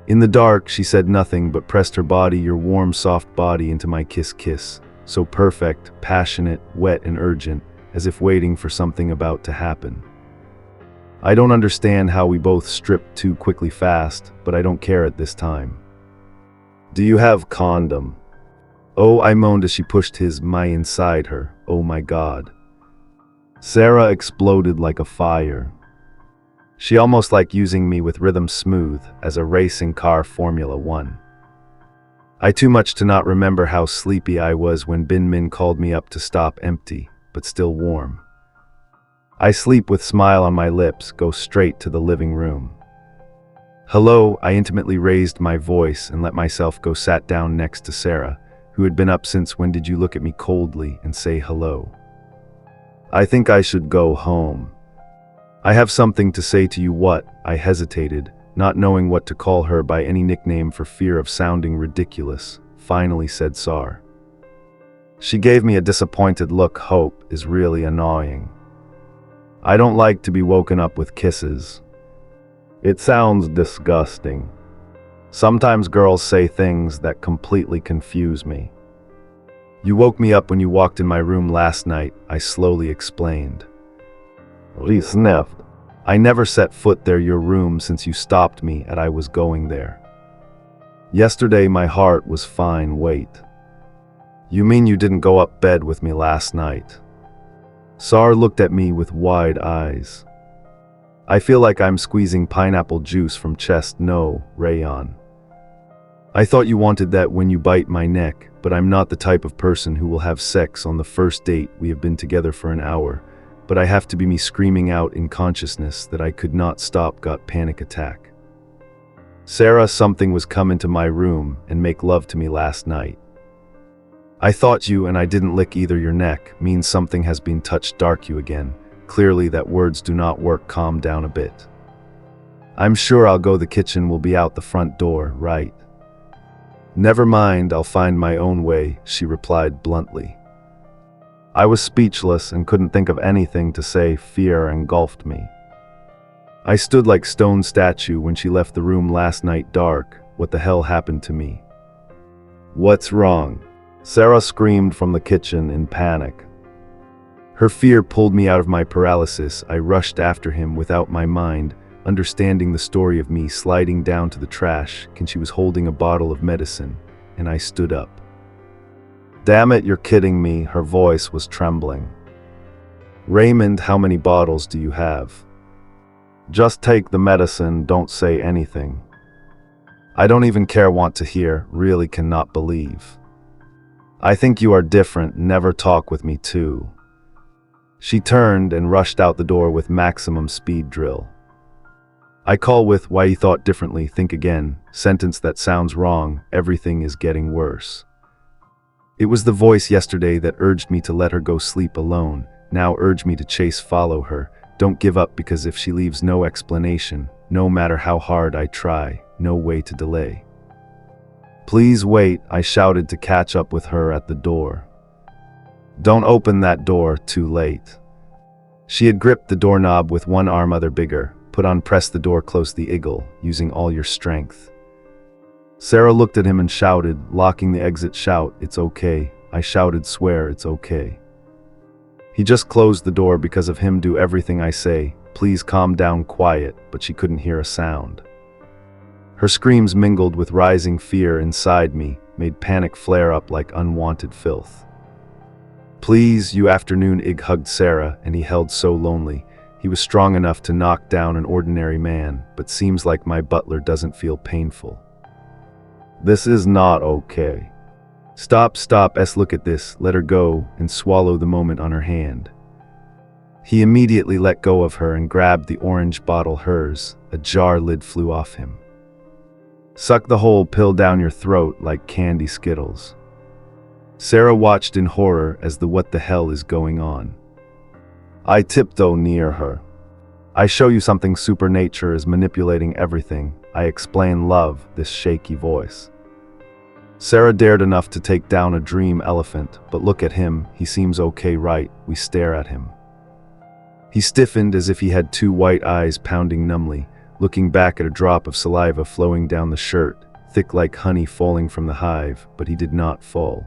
[SPEAKER 1] In the dark, she said nothing but pressed her body, your warm, soft body, into my kiss, so perfect, passionate, wet, and urgent, as if waiting for something about to happen. I don't understand how we both stripped too quickly fast, but I don't care at this time. Do you have condom? Oh, I moaned as she pushed my inside her. Oh my God. Sarah exploded like a fire. She almost like using me with rhythm smooth as a racing car Formula 1. I too much to not remember how sleepy I was when Bin Min called me up to stop empty, but still warm. I sleep with smile on my lips, go straight to the living room. Hello, I intimately raised my voice and let myself go sat down next to Sarah, who had been up since when did you look at me coldly and say hello. I think I should go home. I have something to say to you. What? I hesitated, not knowing what to call her by any nickname for fear of sounding ridiculous, finally said Sar. She gave me a disappointed look. Hope is really annoying. I don't like to be woken up with kisses. It sounds disgusting. Sometimes girls say things that completely confuse me. You woke me up when you walked in my room last night, I slowly explained. He sniffed. I never set foot there, your room, since you stopped me and I was going there. Yesterday my heart was fine. Wait. You mean you didn't go up bed with me last night? Sar looked at me with wide eyes. I feel like I'm squeezing pineapple juice from chest. No, Rayon. I thought you wanted that when you bite my neck, but I'm not the type of person who will have sex on the first date. We have been together for an hour, but I have to be me screaming out in consciousness that I could not stop. Got panic attack. Sarah, something was come into my room and make love to me last night. I thought you and I didn't lick either. Your neck means something has been touched. Dark you again. Clearly that words do not work. Calm down a bit. I'm sure I'll go. The kitchen will be out the front door, right? Never mind, I'll find my own way, she replied bluntly. I was speechless and couldn't think of anything to say. Fear engulfed me. I stood like stone statue when she left the room last night. Dark, what the hell happened to me? What's wrong? Sarah screamed from the kitchen in panic. Her fear pulled me out of my paralysis. I rushed after him without my mind, understanding the story of me sliding down to the trash, and she was holding a bottle of medicine, and I stood up. Damn it, you're kidding me, her voice was trembling. Raymond, how many bottles do you have? Just take the medicine, don't say anything. I don't even care, want to hear, really cannot believe. I think you are different, never talk with me too. She turned and rushed out the door with maximum speed drill. I call with why you thought differently, think again, sentence that sounds wrong, everything is getting worse. It was the voice yesterday that urged me to let her go sleep alone, now urge me to chase, follow her, don't give up, because if she leaves, no explanation, no matter how hard I try, no way to delay. Please wait, I shouted to catch up with her at the door. Don't open that door, too late. She had gripped the doorknob with one arm, other bigger. Put on, press the door close, the eagle, using all your strength. Sarah looked at him and shouted, locking the exit. Shout, it's okay. I shouted, swear it's okay. He just closed the door. Because of him, do everything I say. Please calm down, quiet, but she couldn't hear a sound. Her screams mingled with rising fear inside me, made panic flare up like unwanted filth. Please, you afternoon. Ig hugged Sarah, and he held so lonely. He was strong enough to knock down an ordinary man, but seems like my butler doesn't feel painful. This is not okay. Stop, look at this, let her go, and swallow the moment on her hand. He immediately let go of her and grabbed the orange bottle, hers. A jar lid flew off him. Suck the whole pill down your throat like candy Skittles. Sarah watched in horror as the what the hell is going on. I tiptoe near her. I show you something supernature is manipulating everything. I explain love, this shaky voice. Sarah dared enough to take down a dream elephant, but look at him, he seems okay, right? We stare at him. He stiffened as if he had two white eyes pounding numbly, looking back at a drop of saliva flowing down the shirt, thick like honey falling from the hive, but he did not fall.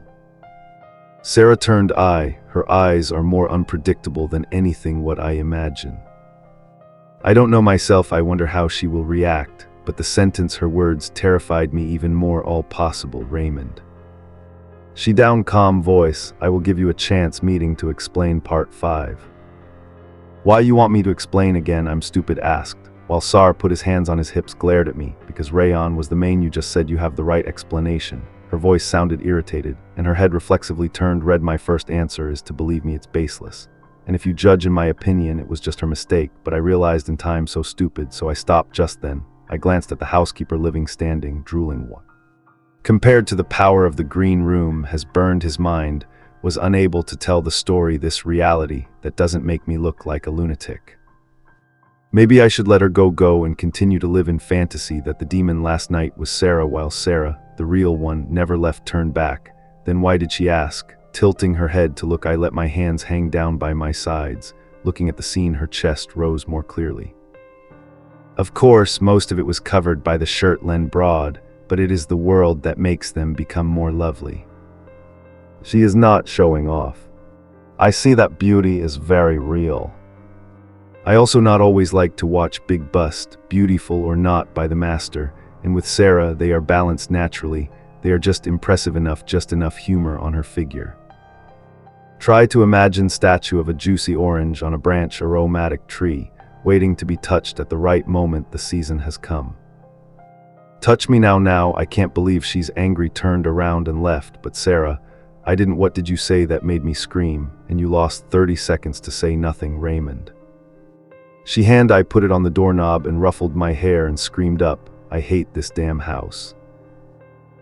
[SPEAKER 1] Sarah turned eye. Her eyes are more unpredictable than anything what I imagine. I don't know myself, I wonder how she will react, but the sentence, her words, terrified me even more. All possible, Raymond. She down calm voice, I will give you a chance meeting to explain part 5. Why you want me to explain again, I'm stupid asked, while Sar put his hands on his hips glared at me, because Rayon was the main, you just said you have the right explanation. Her voice sounded irritated, and her head reflexively turned red. My first answer is to believe me, it's baseless. And if you judge in my opinion, it was just her mistake, but I realized in time so stupid, so I stopped just then. I glanced at the housekeeper living standing, drooling. What, compared to the power of the green room, has burned his mind, was unable to tell the story, this reality that doesn't make me look like a lunatic. Maybe I should let her go and continue to live in fantasy that the demon last night was Sarah, while Sarah, the real one, never left turned back. Then why did she ask? Tilting her head to look, I let my hands hang down by my sides. Looking at the scene, her chest rose more clearly. Of course, most of it was covered by the shirt len broad, but it is the world that makes them become more lovely. She is not showing off. I see that beauty is very real. I also not always like to watch big bust, beautiful or not by the master, and with Sarah they are balanced naturally, they are just impressive enough, just enough humor on her figure. Try to imagine statue of a juicy orange on a branch aromatic tree, waiting to be touched at the right moment, the season has come. Touch me now, I can't believe she's angry, turned around and left, but Sarah, I didn't, what did you say that made me scream, and you lost 30 seconds to say nothing, Raymond. I put it on the doorknob and ruffled my hair and screamed up, I hate this damn house.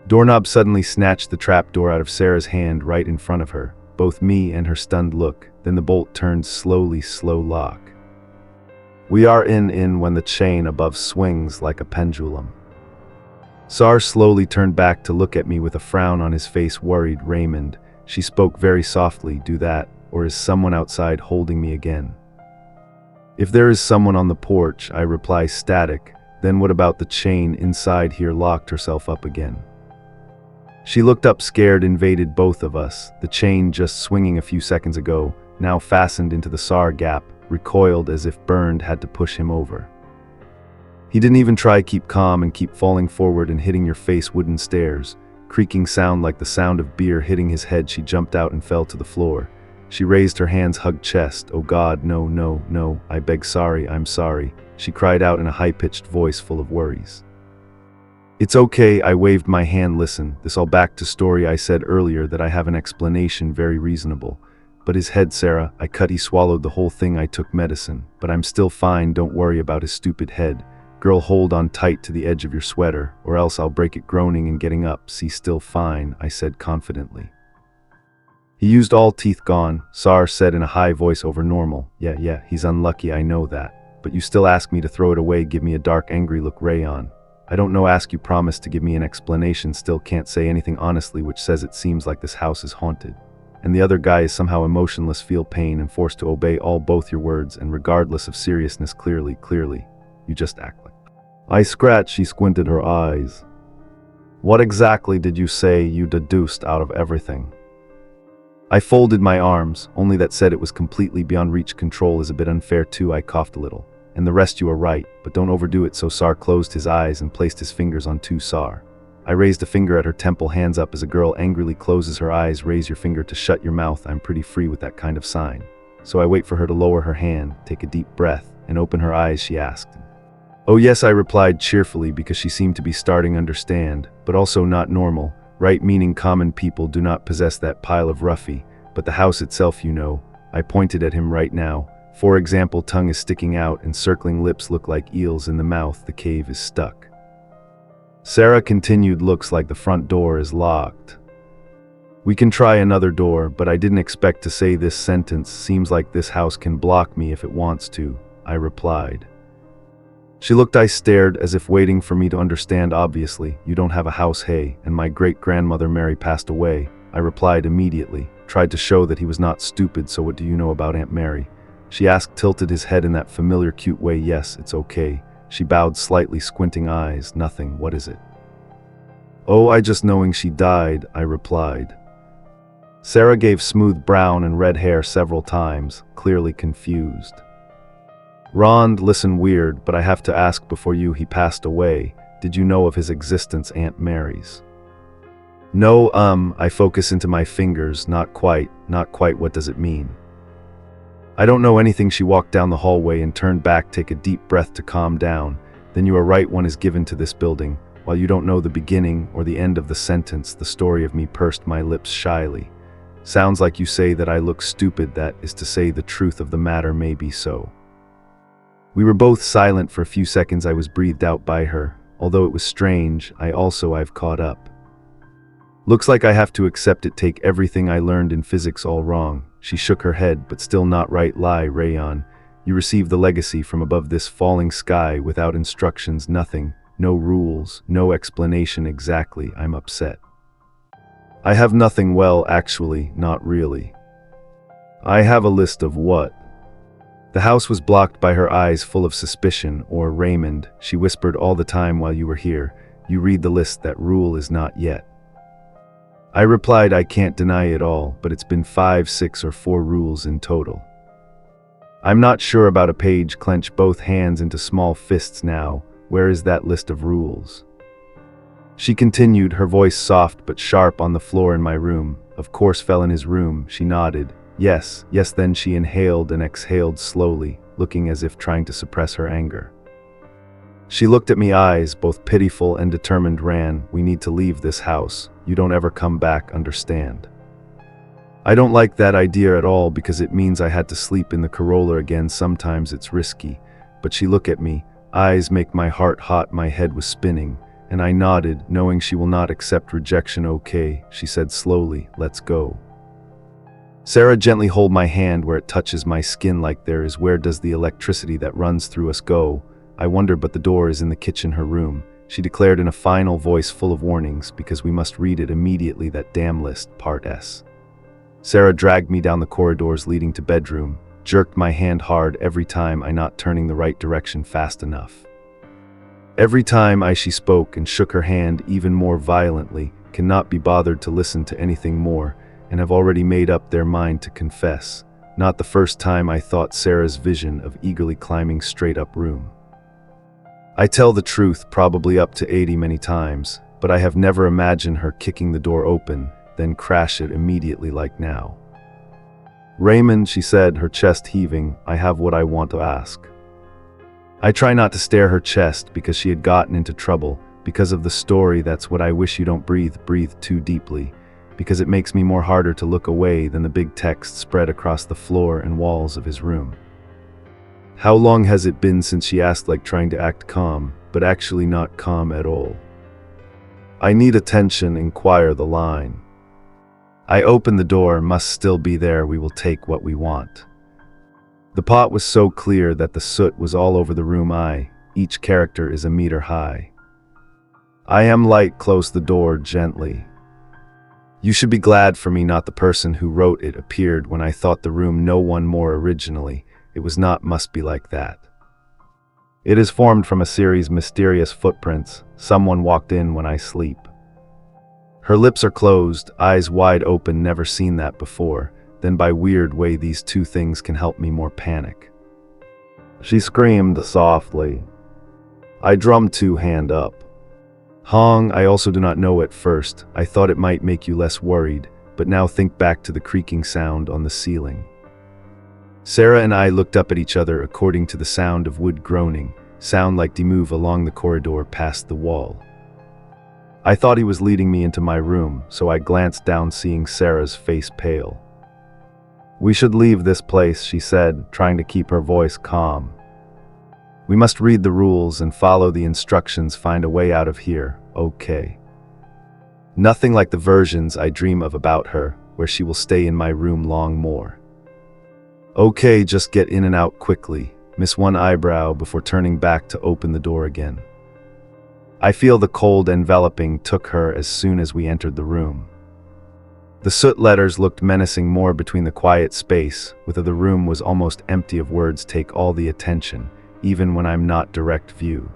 [SPEAKER 1] Doorknob suddenly snatched the trapdoor out of Sarah's hand right in front of her, both me and her stunned look, then the bolt turned slowly, slow lock. We are in when the chain above swings like a pendulum. Sar slowly turned back to look at me with a frown on his face, worried. Raymond, she spoke very softly, do that, or is someone outside holding me again? If there is someone on the porch, I reply static, then what about the chain inside here? Locked herself up again. She looked up scared, invaded both of us, the chain just swinging a few seconds ago, now fastened into the Sar gap, recoiled as if Burned had to push him over. He didn't even try, keep calm and keep falling forward and hitting your face, wooden stairs, creaking sound like the sound of beer hitting his head. She jumped out and fell to the floor. She raised her hands, hugged chest. Oh God, no, I beg, sorry, I'm sorry, she cried out in a high-pitched voice full of worries. It's okay, I waved my hand. Listen, this all back to story I said earlier that I have an explanation, very reasonable. But his head, Sarah, I cut, he swallowed the whole thing. I took medicine, but I'm still fine, don't worry about his stupid head. Girl, hold on tight to the edge of your sweater, or else I'll break it. Groaning and getting up. See, still fine, I said confidently. He used all teeth gone, Sar said in a high voice over normal. Yeah, he's unlucky, I know that. But you still ask me to throw it away, give me a dark angry look. Rayon, I don't know, ask you promise to give me an explanation, still can't say anything honestly, which says it seems like this house is haunted. And the other guy is somehow emotionless, feel pain and forced to obey all both your words, and regardless of seriousness, clearly, you just act like. I scratched, she squinted her eyes. What exactly did you say you deduced out of everything? I folded my arms, only that said it was completely beyond reach. Control is a bit unfair too, I coughed a little. And the rest you are right, but don't overdo it. So Sar closed his eyes and placed his fingers on two Sar. I raised a finger at her temple, hands up as a girl angrily closes her eyes. Raise your finger to shut your mouth, I'm pretty free with that kind of sign. So I wait for her to lower her hand, take a deep breath, and open her eyes, she asked. Oh yes, I replied cheerfully, because she seemed to be starting to understand, but also not normal, right? Meaning common people do not possess that pile of roughy, but the house itself, you know. I pointed at him right now. For example, tongue is sticking out and circling lips look like eels in the mouth. The cave is stuck. Sarah continued, looks like the front door is locked. We can try another door, but I didn't expect to say this sentence. Seems like this house can block me if it wants to, I replied. She looked. I stared, as if waiting for me to understand. Obviously, you don't have a house, hey, and my great-grandmother Mary passed away, I replied immediately, tried to show that he was not stupid. So what do you know about Aunt Mary? She asked, tilted his head in that familiar cute way. Yes, it's okay. She bowed slightly, squinting eyes. Nothing, what is it? Oh, I just knowing she died, I replied. Sarah gave smooth brown and red hair several times, clearly confused. Rond, listen, weird, but I have to ask before he passed away, did you know of his existence, Aunt Mary's? No, I focus into my fingers, not quite, what does it mean? I don't know anything. She walked down the hallway and turned back, take a deep breath to calm down. Then you are right, one is given to this building. While you don't know the beginning or the end of the sentence, the story of me pursed my lips shyly. Sounds like you say that I look stupid, that is to say the truth of the matter may be so. We were both silent for a few seconds. I was breathed out by her. Although it was strange, I've caught up. Looks like I have to accept it, take everything I learned in physics all wrong. She shook her head, but still not right. Lie, Rayon. You received the legacy from above this falling sky without instructions, nothing, no rules, no explanation exactly. I'm upset. I have nothing. Well, actually, not really. I have a list of what? The house was blocked by her eyes full of suspicion. Or Raymond, she whispered, all the time while you were here. You read the list, that rule is not yet. I replied, I can't deny it all, but it's been 5, 6 or 4 rules in total. I'm not sure about a page. Clench both hands into small fists now. Where is that list of rules? She continued, her voice soft but sharp. On the floor in my room. Of course, fell in his room. She nodded. Yes, then she inhaled and exhaled slowly, looking as if trying to suppress her anger. She looked at me, eyes both pitiful and determined. Ran, we need to leave this house. You don't ever come back, understand? I don't like that idea at all, because it means I had to sleep in the Corolla again. Sometimes it's risky. But she looked at me, eyes make my heart hot. My head was spinning, and I nodded, knowing she will not accept rejection. Okay, she said slowly, let's go. Sarah, gently hold my hand where it touches my skin like there is. Where does the electricity that runs through us go? I wonder, but the door is in the kitchen, her room, she declared in a final voice full of warnings, because we must read it immediately, that damn list, part S. Sarah dragged me down the corridors leading to bedroom, jerked my hand hard every time I not turning the right direction fast enough. Every time she spoke and shook her hand even more violently, cannot be bothered to listen to anything more, and have already made up their mind to confess. Not the first time I thought Sarah's vision of eagerly climbing straight up room. I tell the truth, probably up to 80 many times, but I have never imagined her kicking the door open, then crash it immediately like now. Raymond, she said, her chest heaving, I have what I want to ask. I try not to stare her chest, because she had gotten into trouble, because of the story. That's what I wish you don't breathe too deeply, because it makes me more harder to look away than the big text spread across the floor and walls of his room. How long has it been since, she asked, like trying to act calm, but actually not calm at all. I need attention, inquire the line. I open the door, must still be there, we will take what we want. The pot was so clear that the soot was all over the room. Each character is a meter high. I am light, close the door gently. You should be glad for me, not the person who wrote it appeared when I thought the room no one more originally. It was not, must be like that. It is formed from a series mysterious footprints. Someone walked in when I sleep. Her lips are closed, eyes wide open, never seen that before. Then by weird way these two things can help me more panic. She screamed softly. I drummed 2 hand up. Hong, I also do not know at first. I thought it might make you less worried, but now think back to the creaking sound on the ceiling. Sarah and I looked up at each other according to the sound of wood groaning, sound like de move along the corridor past the wall. I thought he was leading me into my room, so I glanced down, seeing Sarah's face pale. We should leave this place, she said, trying to keep her voice calm. We must read the rules and follow the instructions, find a way out of here, okay? Nothing like the versions I dream of about her, where she will stay in my room long more. Okay, just get in and out quickly, miss one eyebrow before turning back to open the door again. I feel the cold enveloping took her as soon as we entered the room. The soot letters looked menacing more between the quiet space, whether the room was almost empty of words take all the attention, even when I'm not direct view.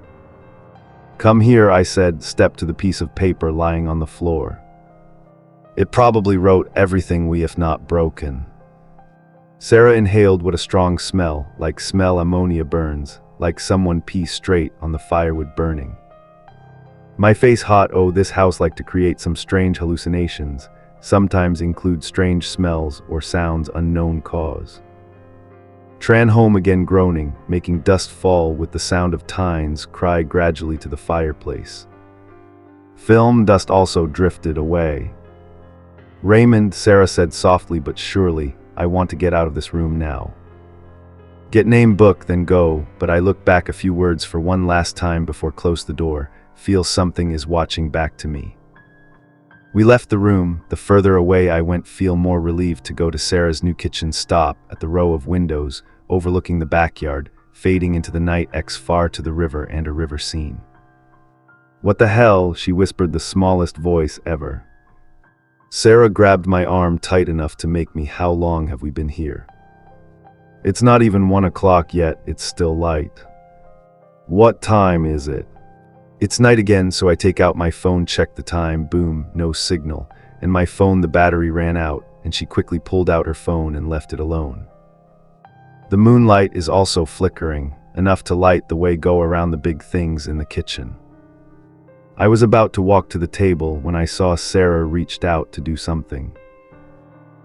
[SPEAKER 1] Come here, I said, step to the piece of paper lying on the floor. It probably wrote everything we if not broken. Sarah inhaled what a strong smell, like smell ammonia burns, like someone pee straight on the firewood burning. My face hot, oh, this house like to create some strange hallucinations, sometimes include strange smells or sounds unknown cause. Tran home again groaning, making dust fall with the sound of tines cry gradually to the fireplace. Film dust also drifted away. Raymond, Sarah said softly but surely, I want to get out of this room now. Get name book, then go, but I look back a few words for one last time before close the door, feel something is watching back to me. We left the room, the further away I went feel more relieved to go to Sarah's new kitchen stop at the row of windows, overlooking the backyard, fading into the night far to the river and a river scene. What the hell, she whispered the smallest voice ever. Sarah grabbed my arm tight enough to make me, how long have we been here? It's not even 1 o'clock yet, it's still light. What time is it? It's night again, so I take out my phone, check the time, boom, no signal, and my phone the battery ran out, and she quickly pulled out her phone and left it alone. The moonlight is also flickering, enough to light the way go around the big things in the kitchen. I was about to walk to the table when I saw Sarah reached out to do something.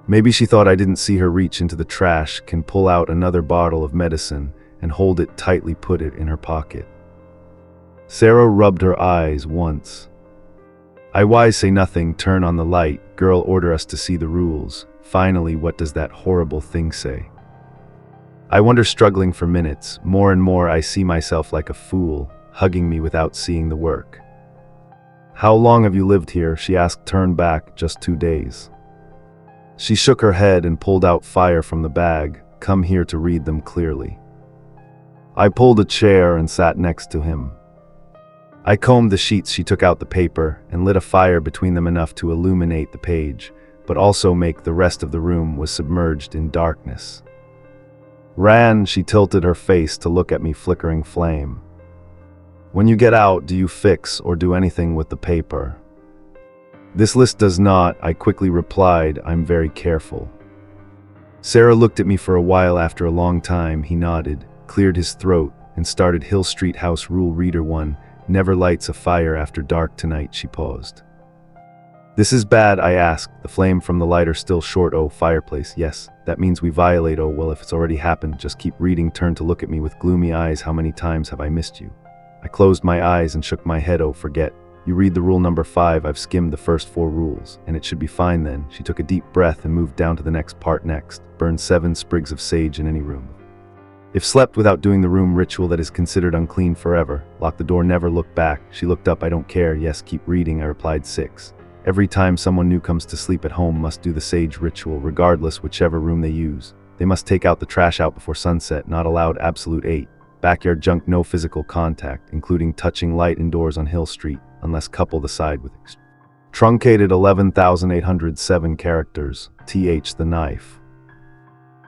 [SPEAKER 1] Maybe she thought I didn't see her reach into the trash, can pull out another bottle of medicine and hold it tightly, put it in her pocket. Sarah rubbed her eyes once. I wise say nothing, turn on the light, girl order us to see the rules. Finally, what does that horrible thing say? I wonder, struggling for minutes, more and more I see myself like a fool, hugging me without seeing the work. How long have you lived here? She asked, turn back, just 2 days. She shook her head and pulled out fire from the bag, come here to read them clearly. I pulled a chair and sat next to him. I combed the sheets, she took out the paper and lit a fire between them enough to illuminate the page, but also make the rest of the room was submerged in darkness. Ran, she tilted her face to look at me, flickering flame. When you get out, do you fix or do anything with the paper? This list does not, I quickly replied, I'm very careful. Sarah looked at me for a while. After a long time, he nodded, cleared his throat, and started Hill Street House Rule Reader 1, never lights a fire after dark tonight. She paused. This is bad, I asked, the flame from the lighter still short. Oh, fireplace, yes, that means we violate. Oh, well, if it's already happened, just keep reading. Turned to look at me with gloomy eyes. How many times have I missed you? I closed my eyes and shook my head. Oh, forget. You read the rule number 5, I've skimmed the first 4 rules, and it should be fine then. She took a deep breath and moved down to the next part. Next, burn 7 sprigs of sage in any room. If slept without doing the room ritual, that is considered unclean forever. Lock the door, never look back. She looked up. I don't care. Yes, keep reading, I replied. 6. Every time someone new comes to sleep at home must do the sage ritual, regardless whichever room they use. They must take out the trash out before sunset, not allowed. Absolute 8. Backyard junk, no physical contact, including touching light indoors on Hill Street, unless couple the side with truncated 11,807 characters, th the knife.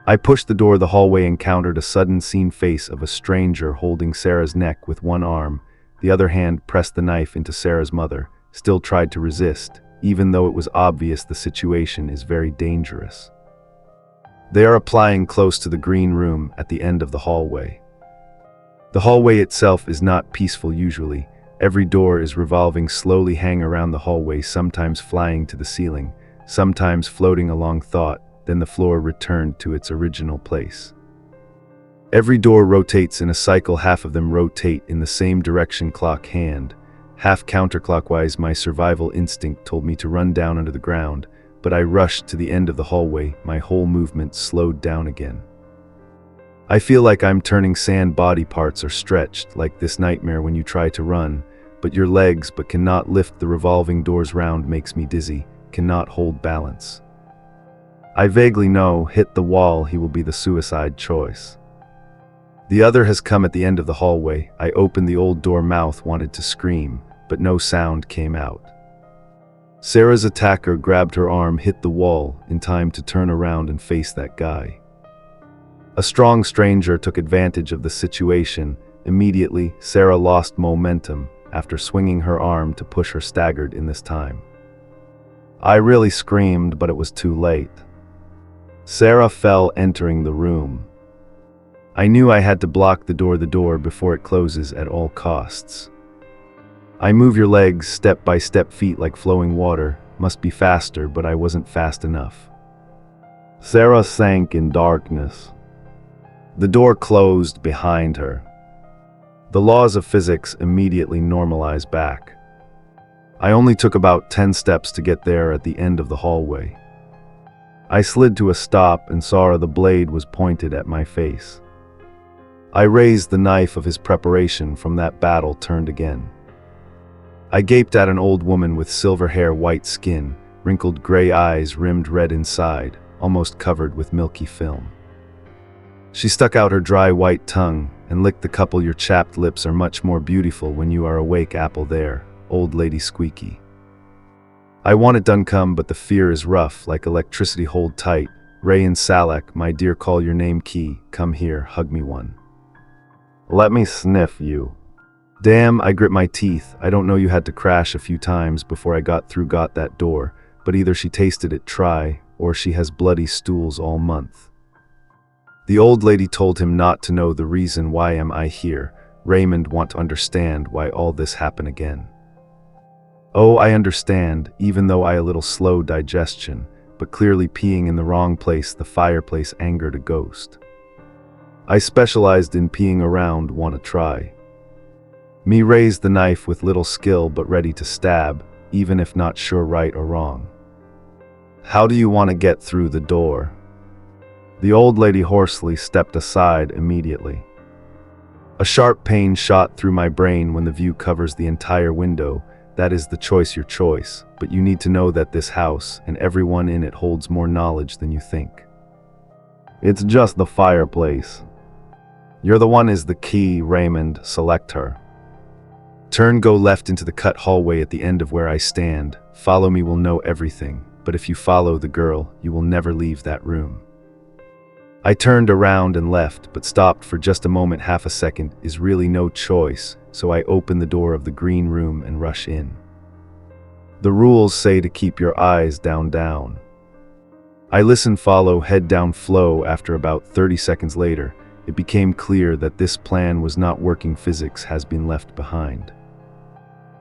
[SPEAKER 1] I pushed the door. The hallway encountered a sudden seen face of a stranger holding Sarah's neck with one arm. The other hand pressed the knife into Sarah's mother, still tried to resist, even though it was obvious the situation is very dangerous. They are applying close to the green room at the end of the hallway. The hallway itself is not peaceful usually. Every door is revolving, slowly hang around the hallway, sometimes flying to the ceiling, sometimes floating along thought, then the floor returned to its original place. Every door rotates in a cycle, half of them rotate in the same direction, clock hand, half counterclockwise. My survival instinct told me to run down under the ground, but I rushed to the end of the hallway, my whole movement slowed down again. I feel like I'm turning sand, body parts are stretched, like this nightmare when you try to run, but your legs but cannot lift the revolving doors round makes me dizzy, cannot hold balance. I vaguely know, hit the wall, he will be the suicide choice. The other has come at the end of the hallway. I opened the old door, mouth wanted to scream, but no sound came out. Sarah's attacker grabbed her arm, hit the wall, in time to turn around and face that guy. A strong stranger took advantage of the situation. Immediately, Sarah lost momentum after swinging her arm to push her, staggered in this time. I really screamed, but it was too late. Sarah fell, entering the room. I knew I had to block the door before it closes at all costs. I move your legs step by step, feet like flowing water, must be faster, but I wasn't fast enough. Sarah sank in darkness. The door closed behind her. The laws of physics immediately normalize back. I only took about 10 steps to get there at the end of the hallway. I slid to a stop and saw the blade was pointed at my face. I raised the knife of his preparation from that battle turned again. I gaped at an old woman with silver hair, white skin, wrinkled gray eyes rimmed red inside, almost covered with milky film. She stuck out her dry white tongue and licked the couple. Your chapped lips are much more beautiful when you are awake, apple there, old lady squeaky. I want it done come, but the fear is rough, like electricity, hold tight. Ray and Salak, my dear, call your name key, come here, hug me one. Let me sniff you. Damn, I grit my teeth. I don't know, you had to crash a few times before I got that door, but either she tasted it, try, or she has bloody stools all month. The old lady told him not to know the reason why am I here. Raymond want to understand why all this happened again. Oh, I understand, even though I a little slow digestion, but clearly peeing in the wrong place, the fireplace angered a ghost. I specialized in peeing around, wanna try. Me raised the knife with little skill but ready to stab, even if not sure right or wrong. How do you want to get through the door? The old lady hoarsely stepped aside immediately. A sharp pain shot through my brain. When the view covers the entire window, that is the choice, your choice, but you need to know that this house and everyone in it holds more knowledge than you think. It's just the fireplace. You're the one is the key, Raymond, select her. Turn, go left into the cut hallway at the end of where I stand. Follow me, will know everything, but if you follow the girl, you will never leave that room. I turned around and left, but stopped for just a moment. Half a second is really no choice, so I open the door of the green room and rush in. The rules say to keep your eyes down. I listen, follow, head down, flow. After about 30 seconds later, it became clear that this plan was not working. Physics has been left behind.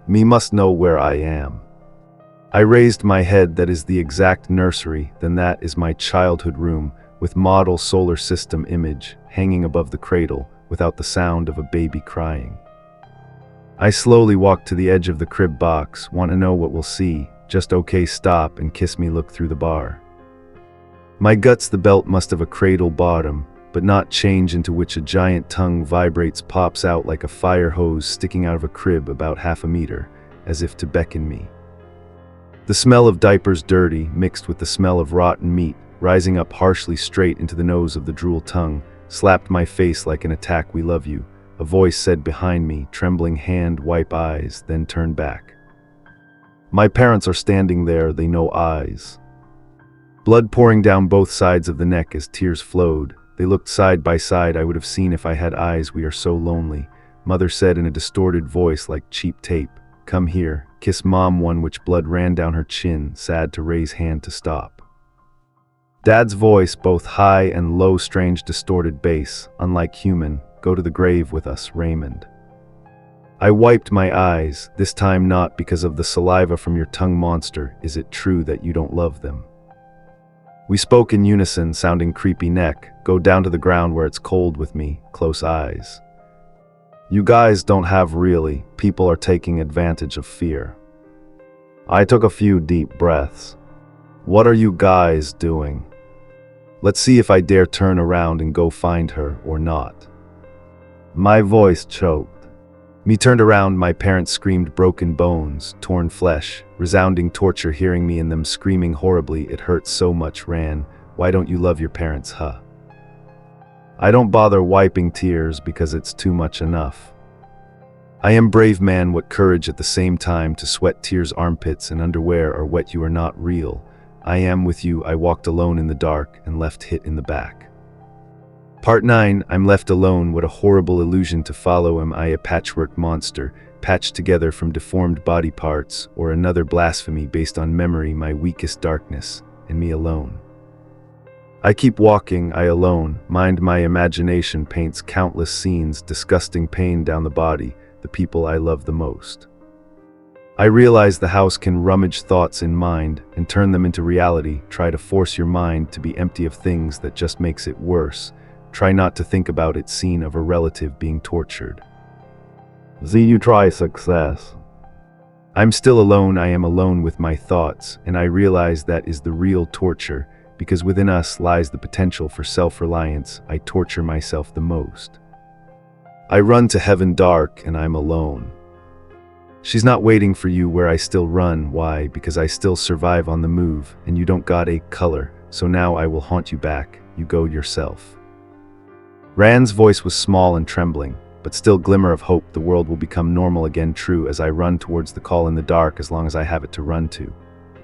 [SPEAKER 1] Me must know where I am. I raised my head. That is the exact nursery. Then that is my childhood room, with model solar system image hanging above the cradle without the sound of a baby crying. I slowly walk to the edge of the crib box, want to know what we'll see. Just okay, stop and kiss me, look through the bar. My guts, the belt must have a cradle bottom, but not change, into which a giant tongue vibrates, pops out like a fire hose sticking out of a crib about half a meter, as if to beckon me. The smell of diapers, dirty, mixed with the smell of rotten meat, rising up harshly straight into the nose of the drool tongue, slapped my face like an attack. We love you, a voice said behind me, trembling hand, wipe eyes, then turn back. My parents are standing there, they know eyes. Blood pouring down both sides of the neck as tears flowed. They looked side by side. I would have seen if I had eyes. We are so lonely, mother said in a distorted voice like cheap tape. Come here, kiss mom one, which blood ran down her chin, sad to raise hand to stop. Dad's voice, both high and low, strange distorted bass, unlike human, go to the grave with us, Raymond. I wiped my eyes, this time not because of the saliva from your tongue, monster. Is it true that you don't love them? We spoke in unison, sounding creepy. Neck, go down to the ground where it's cold with me, close eyes. You guys don't have really, people are taking advantage of fear. I took a few deep breaths. What are you guys doing? Let's see if I dare turn around and go find her or not. My voice choked. Me turned around, my parents screamed broken bones, torn flesh, resounding torture, hearing me and them screaming horribly. It hurts so much, ran. Why don't you love your parents, huh? I don't bother wiping tears because it's too much enough. I am brave man, what courage at the same time to sweat tears, armpits and underwear are wet, you are not real. I am with you, I walked alone in the dark and left hit in the back. Part 9, I'm left alone, what a horrible illusion to follow, am I a patchwork monster, patched together from deformed body parts, or another blasphemy based on memory, my weakest darkness, and me alone. I keep walking, I alone, mind my imagination paints countless scenes, disgusting pain down the body, the people I love the most. I realize the house can rummage thoughts in mind and turn them into reality, try to force your mind to be empty of things that just makes it worse. Try not to think about it, scene of a relative being tortured. You try success. I'm still alone, I am alone with my thoughts, and I realize that is the real torture, because within us lies the potential for self-reliance. I torture myself the most. I run to heaven dark and I'm alone. She's not waiting for you where I still run. Why? Because I still survive on the move, and you don't got a color, so now I will haunt you back. You go yourself. Rand's voice was small and trembling, but still glimmer of hope. The world will become normal again, true, as I run towards the call in the dark, as long as I have it to run to.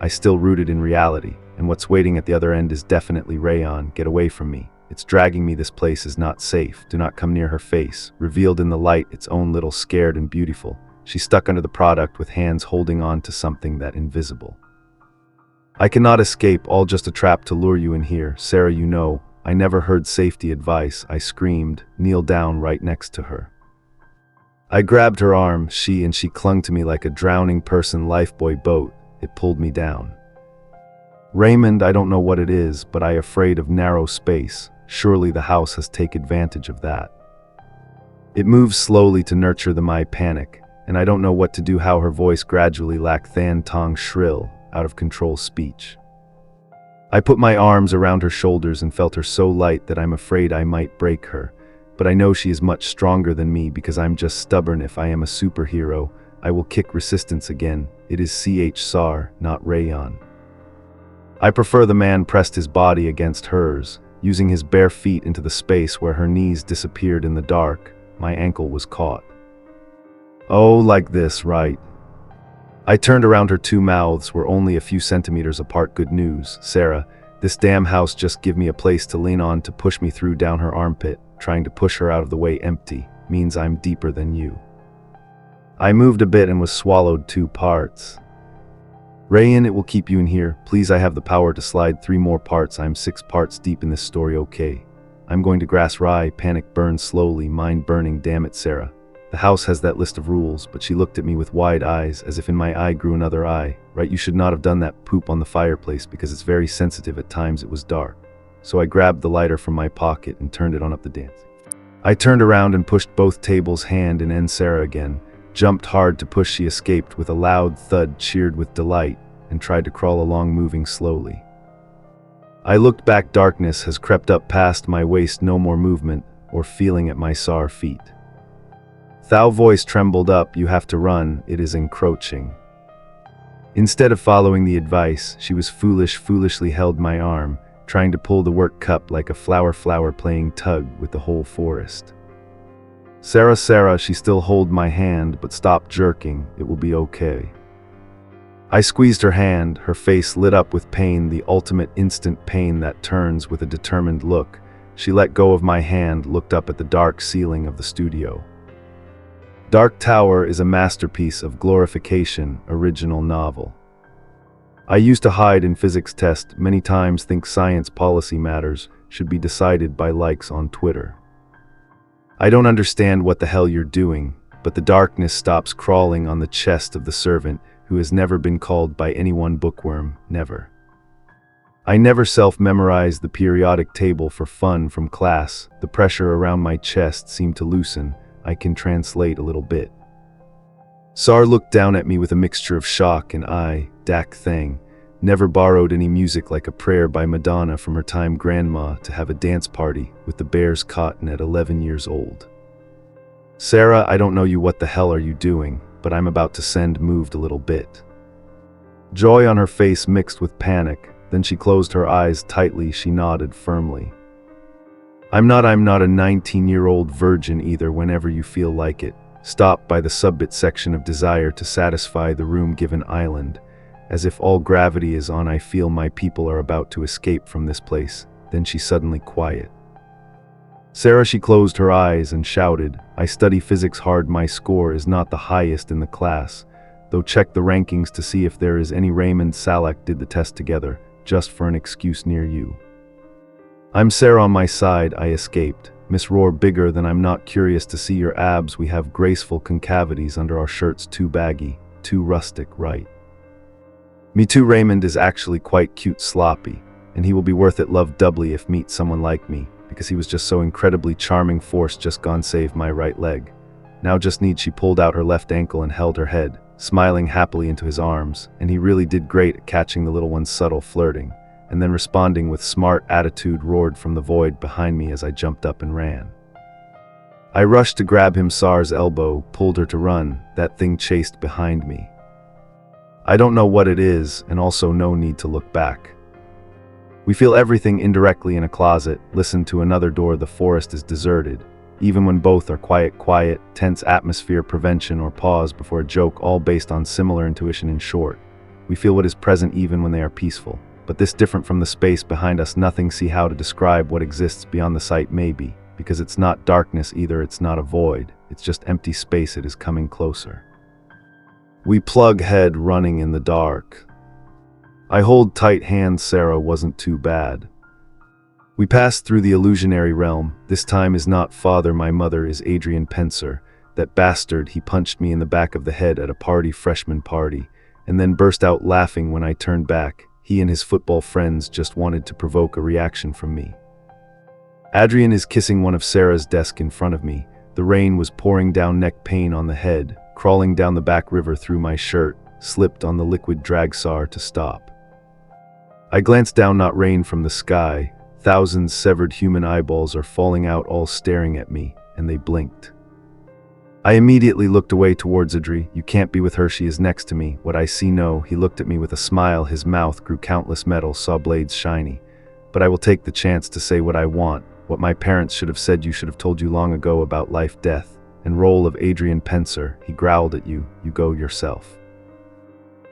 [SPEAKER 1] I still rooted in reality, and what's waiting at the other end is definitely Rayon. Get away from me. It's dragging me. This place is not safe. Do not come near her face, revealed in the light, its own little scared and beautiful. She stuck under the product with hands holding on to something that invisible. I cannot escape, all just a trap to lure you in here. Sarah, you know, I never heard safety advice. I screamed, kneel down right next to her. I grabbed her arm, she clung to me like a drowning person lifebuoy boat. It pulled me down. Raymond, I don't know what it is, but I afraid of narrow space. Surely the house has taken advantage of that. It moves slowly to nurture my panic, and I don't know what to do. How her voice gradually lacked Than Tong shrill, out of control speech. I put my arms around her shoulders and felt her so light that I'm afraid I might break her, but I know she is much stronger than me because I'm just stubborn. If I am a superhero, I will kick resistance again. It is Sar, not Rayon. I prefer. The man pressed his body against hers, using his bare feet into the space where her knees disappeared in the dark. My ankle was caught. Oh, like this, right? I turned around. Her two mouths were only a few centimeters apart. Good news, Sarah. This damn house just give me a place to lean on to push me through. Down her armpit, trying to push her out of the way. Empty means I'm deeper than you. I moved a bit and was swallowed 2 parts. Rayon, it will keep you in here. Please, I have the power to slide 3 more parts. I'm 6 parts deep in this story, okay? I'm going to grass rye. Panic burns slowly, mind burning. Damn it, Sarah. The house has that list of rules, but she looked at me with wide eyes, as if in my eye grew another eye. Right, you should not have done that poop on the fireplace because it's very sensitive. At times it was dark. So I grabbed the lighter from my pocket and turned it on up the dance. I turned around and pushed both tables hand in end. Sarah again jumped hard to push. She escaped with a loud thud, cheered with delight, and tried to crawl along, moving slowly. I looked back. Darkness has crept up past my waist. No more movement or feeling at my sore feet. Thou voice trembled up. You have to run. It is encroaching. Instead of following the advice, she was foolishly held my arm, trying to pull the work cup like a flower playing tug with the whole forest. Sarah, she still hold my hand, but stop jerking. It will be okay. I squeezed her hand. Her face lit up with pain, the ultimate instant pain that turns with a determined look. She let go of my hand, looked up at the dark ceiling of the studio. Dark Tower is a masterpiece of glorification, original novel. I used to hide in physics test many times, think science policy matters should be decided by likes on Twitter. I don't understand what the hell you're doing, but the darkness stops crawling on the chest of the servant who has never been called by anyone bookworm, never. I never self-memorized the periodic table for fun from class. The pressure around my chest seemed to loosen. I can translate a little bit. Sar looked down at me with a mixture of shock and dak thing. never borrowed any music like a prayer by Madonna from her time grandma to have a dance party with the Bears Cotton at 11 years old. Sarah, I don't know you, what the hell are you doing, but I'm about to send moved a little bit. Joy on her face mixed with panic, then she closed her eyes tightly, she nodded firmly. I'm not a 19-year-old virgin either whenever you feel like it. Stop by the subbit section of desire to satisfy the room-given island. As if all gravity is on, I feel my people are about to escape from this place. Then she suddenly quiet. Sarah, she closed her eyes and shouted, I study physics hard, my score is not the highest in the class. Though check the rankings to see if there is any Raymond Salak did the test together, just for an excuse near you. I'm Sarah on my side, I escaped. Miss Roar bigger than I'm not curious to see your abs, we have graceful concavities under our shirts, too baggy, too rustic, right? Me too, Raymond is actually quite cute sloppy, and he will be worth it, love doubly if meet someone like me, because he was just so incredibly charming, force just gone save my right leg. Now just need, she pulled out her left ankle and held her head, smiling happily into his arms, and he really did great at catching the little one's subtle flirting, and then responding with smart attitude, roared from the void behind me as I jumped up and ran. I rushed to grab him, Sar's elbow, pulled her to run, that thing chased behind me. I don't know what it is, and also no need to look back. We feel everything indirectly in a closet, listen to another door, the forest is deserted, even when both are quiet, tense atmosphere, prevention or pause before a joke, all based on similar intuition. In short, we feel what is present even when they are peaceful, but this different from the space behind us, nothing, see how to describe what exists beyond the sight, maybe, because it's not darkness either, it's not a void, it's just empty space, it is coming closer. We plug head running in the dark. I hold tight hands, Sarah wasn't too bad. We pass through the illusionary realm, this time is not father, my mother is Adrian Penser, that bastard, he punched me in the back of the head at a party, freshman party, and then burst out laughing when I turned back. He and his football friends just wanted to provoke a reaction from me. Adrian is kissing one of Sarah's desk in front of me, the rain was pouring down, neck pain on the head, crawling down the back river through my shirt, slipped on the liquid drag Sar to stop. I glanced down, not rain from the sky, thousands severed human eyeballs are falling out, all staring at me, and they blinked. I immediately looked away towards Adri. You can't be with her, she is next to me, what I see, no. He looked at me with a smile, his mouth grew countless metal, saw blades shiny. But I will take the chance to say what I want, what my parents should have said, you should have told you long ago about life, death, and role of Adrian Penser. He growled at you, you go yourself.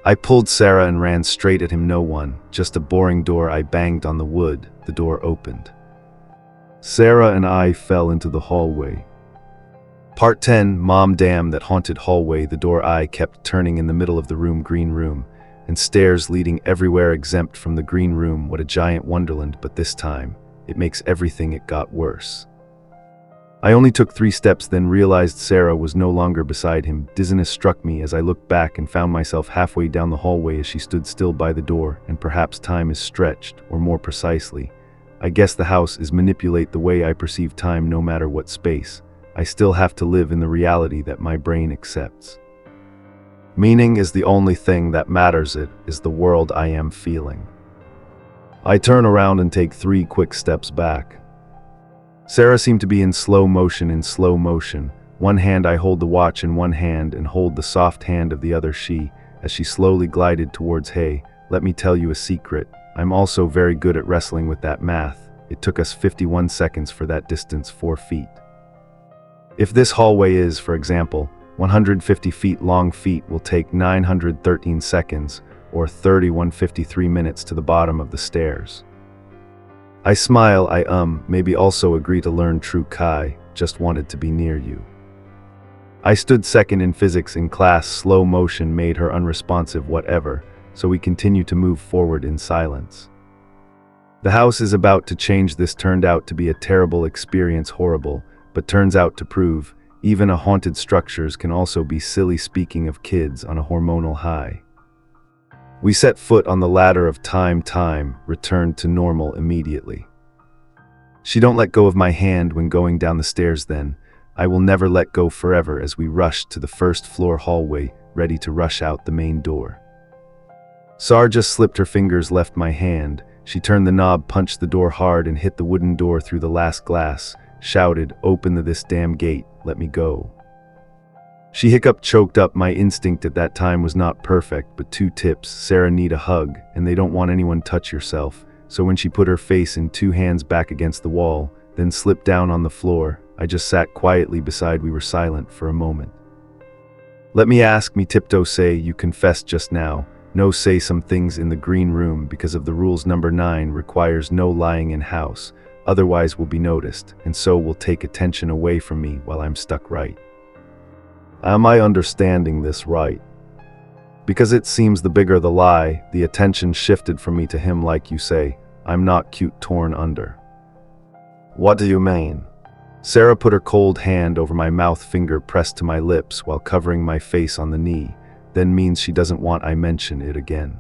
[SPEAKER 1] I pulled Sarah and ran straight at him, no one, just a boring door. I banged on the wood, the door opened. Sarah and I fell into the hallway. Part 10, Mom, damn that haunted hallway, the door I kept turning in the middle of the room, green room, and stairs leading everywhere exempt from the green room, what a giant wonderland, but this time, it makes everything, it got worse. I only took 3 steps, then realized Sarah was no longer beside him. Dizziness struck me as I looked back and found myself halfway down the hallway as she stood still by the door, and perhaps time is stretched, or more precisely, I guess the house is manipulate the way I perceive time no matter what space. I still have to live in the reality that my brain accepts. Meaning is the only thing that matters, it is the world I am feeling. I turn around and take 3 quick steps back. Sarah seemed to be in slow motion, One hand I hold the watch in one hand and hold the soft hand of the other, she, as she slowly glided towards. Hey, let me tell you a secret. I'm also very good at wrestling with that math. It took us 51 seconds for that distance, 4 feet. If this hallway is, for example, 150 feet long, feet will take 913 seconds, or 3153 minutes to the bottom of the stairs. I smile, maybe also agree to learn true Kai, just wanted to be near you. I stood second in physics in class, slow motion made her unresponsive, whatever, so we continue to move forward in silence. The house is about to change, this turned out to be a terrible experience, horrible, but turns out to prove, even a haunted structures can also be silly, speaking of kids on a hormonal high. We set foot on the ladder of time, returned to normal immediately. She don't let go of my hand when going down the stairs, then, I will never let go forever as we rushed to the first floor hallway, ready to rush out the main door. Sar just slipped her fingers left my hand. She turned the knob, punched the door hard, and hit the wooden door through the last glass, shouted, "Open this damn gate, let me go." She hiccuped, choked up. My instinct at that time was not perfect, but 2 tips: Sarah need a hug, and they don't want anyone touch yourself. So when she put her face in 2 hands back against the wall, then slipped down on the floor, I just sat quietly beside. We were silent for a moment. "Let me ask me," Tiptoe say, "you confessed just now. No say some things in the green room because of the rules. Number 9 requires no lying in house, otherwise we'll be noticed, and so will take attention away from me while I'm stuck, right? Am I understanding this right? Because it seems the bigger the lie, the attention shifted from me to him. Like you say, I'm not cute, torn under." "What do you mean?" Sarah put her cold hand over my mouth, finger pressed to my lips while covering my face on the knee. "Then means she doesn't want I mention it again.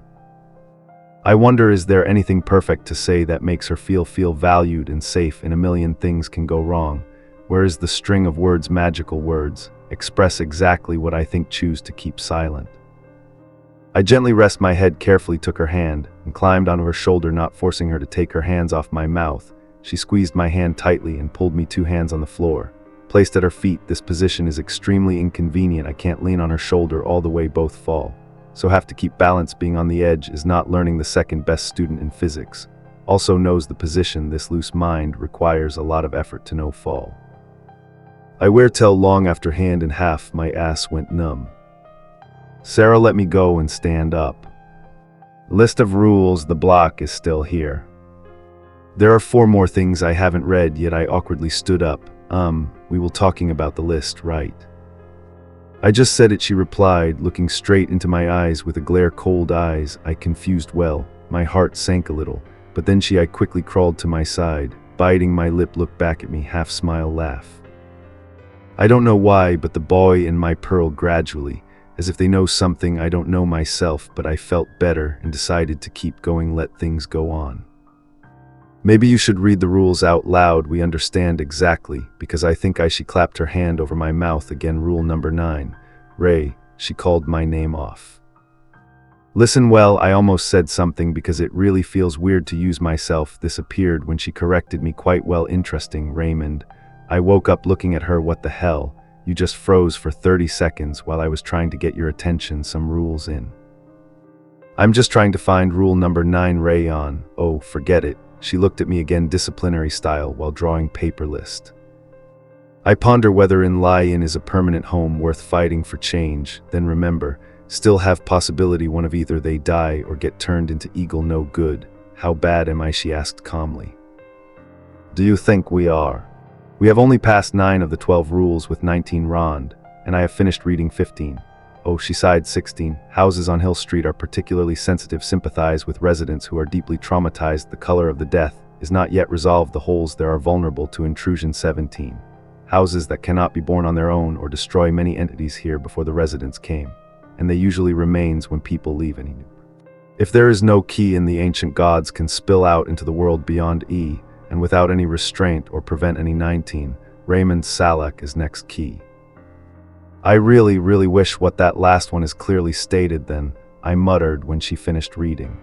[SPEAKER 1] I wonder, is there anything perfect to say that makes her feel valued and safe, and a million things can go wrong? Where is the string of words, magical words, express exactly what I think, choose to keep silent?" I gently rest my head, carefully took her hand, and climbed onto her shoulder, not forcing her to take her hands off my mouth. She squeezed my hand tightly and pulled me 2 hands on the floor. Placed at her feet, this position is extremely inconvenient. I can't lean on her shoulder all the way, both fall. So have to keep balance. Being on the edge is not learning. The second best student in physics also knows the position. This loose mind requires a lot of effort to no fall. I wear till long after hand in half, my ass went numb. Sarah let me go and stand up. List of rules, the block is still here. There are 4 more things I haven't read yet. I awkwardly stood up. We will talking about the list, right?" "I just said it," she replied, looking straight into my eyes with a glare, cold eyes. I confused well. My heart sank a little, but then I quickly crawled to my side, biting my lip, looked back at me, half smile, laugh. I don't know why, but the boy and my pearl gradually, as if they know something I don't know myself, but I felt better and decided to keep going, let things go on. "Maybe you should read the rules out loud. We understand exactly, because I think she clapped her hand over my mouth again. "Rule number 9. Ray," she called my name off. "Listen well." I almost said something because it really feels weird to use myself. This appeared when she corrected me quite well. "Interesting, Raymond." I woke up looking at her. "What the hell? You just froze for 30 seconds while I was trying to get your attention. Some rules in." "I'm just trying to find rule number 9, Rayon." "Oh, forget it." She looked at me again, disciplinary style, while drawing paper list. I ponder whether in lie-in is a permanent home worth fighting for change, then remember, still have possibility one of either they die or get turned into eagle, no good. "How bad am I?" she asked calmly. "Do you think we are?" "We have only passed 9 of the 12 rules with 19 rond, and I have finished reading 15. "Oh," she sighed. 16. Houses on Hill Street are particularly sensitive. Sympathize with residents who are deeply traumatized. The color of the death is not yet resolved. The holes there are vulnerable to intrusion. 17. Houses that cannot be born on their own or destroy many entities here before the residents came, and they usually remains when people leave. Any new. If there is no key in the ancient gods can spill out into the world beyond E, and without any restraint or prevent any. 19. Raymond Salak is next key. I really wish what that last one is clearly stated then, I muttered when she finished reading.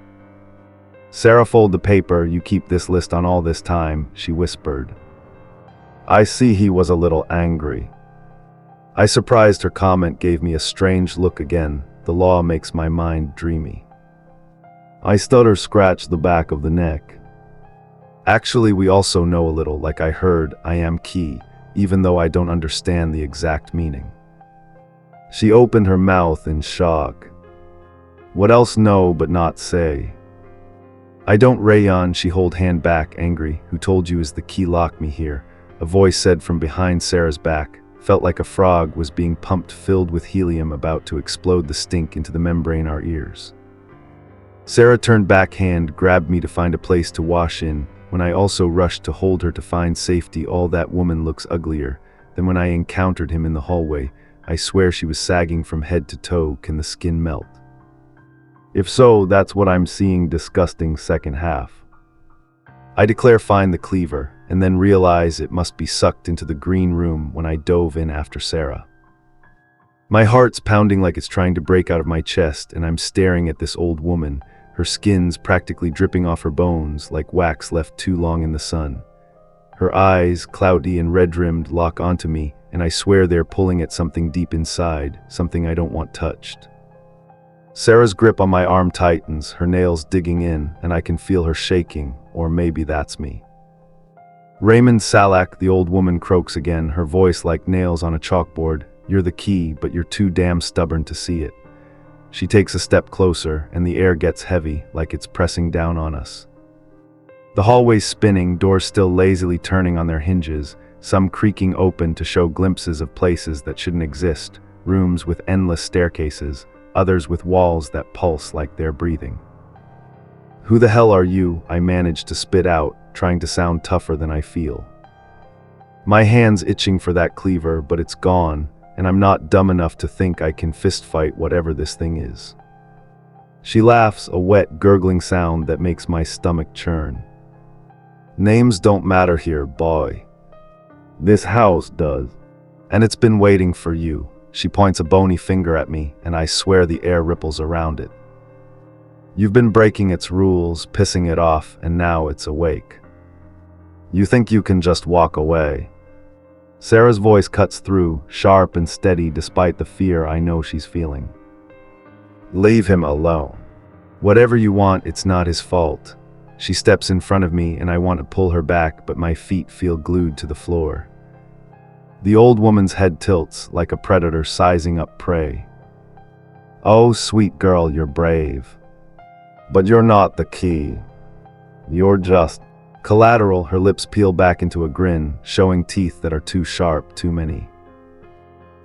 [SPEAKER 1] "Sarah, fold the paper. You keep this list on all this time," she whispered. I see he was a little angry. I surprised her comment, gave me a strange look again. The law makes my mind dreamy. I stutter, scratch the back of the neck. Actually, we also know a little, like I heard, I am key, even though I don't understand the exact meaning. She opened her mouth in shock. What else know but not say? I don't. Rayon, she hold hand back, angry. Who told you is the key lock me here? A voice said from behind Sarah's back. Felt like a frog was being pumped, filled with helium, about to explode the stink into the membrane our ears. Sarah turned back, hand grabbed me to find a place to wash in, when I also rushed to hold her to find safety. All that woman looks uglier than when I encountered him in the hallway. I swear she was sagging from head to toe. Can the skin melt? If so, that's what I'm seeing. Disgusting. Second half. I declare, find the cleaver, and then realize it must be sucked into the green room when I dove in after Sarah. My heart's pounding like it's trying to break out of my chest, and I'm staring at this old woman, her skin's practically dripping off her bones like wax left too long in the sun. Her eyes, cloudy and red-rimmed, lock onto me, and I swear they're pulling at something deep inside, something I don't want touched. Sarah's grip on my arm tightens, her nails digging in, and I can feel her shaking, or maybe that's me. Raymond Salak, the old woman, croaks again, her voice like nails on a chalkboard. You're the key, but you're too damn stubborn to see it. She takes a step closer, and the air gets heavy, like it's pressing down on us. The hallway's spinning, doors still lazily turning on their hinges, some creaking open to show glimpses of places that shouldn't exist, rooms with endless staircases, others with walls that pulse like they're breathing. Who the hell are you? I manage to spit out, trying to sound tougher than I feel. My hand's itching for that cleaver, but it's gone, and I'm not dumb enough to think I can fistfight whatever this thing is. She laughs, a wet, gurgling sound that makes my stomach churn. Names don't matter here, boy. This house does. And it's been waiting for you. She points a bony finger at me, and I swear the air ripples around it. You've been breaking its rules, pissing it off, and now it's awake. You think you can just walk away. Sarah's voice cuts through, sharp and steady despite the fear I know she's feeling. Leave him alone. Whatever you want, it's not his fault. She steps in front of me and I want to pull her back, but my feet feel glued to the floor. The old woman's head tilts like a predator sizing up prey. Oh, sweet girl, you're brave. But you're not the key. You're just collateral. Her lips peel back into a grin, showing teeth that are too sharp, too many.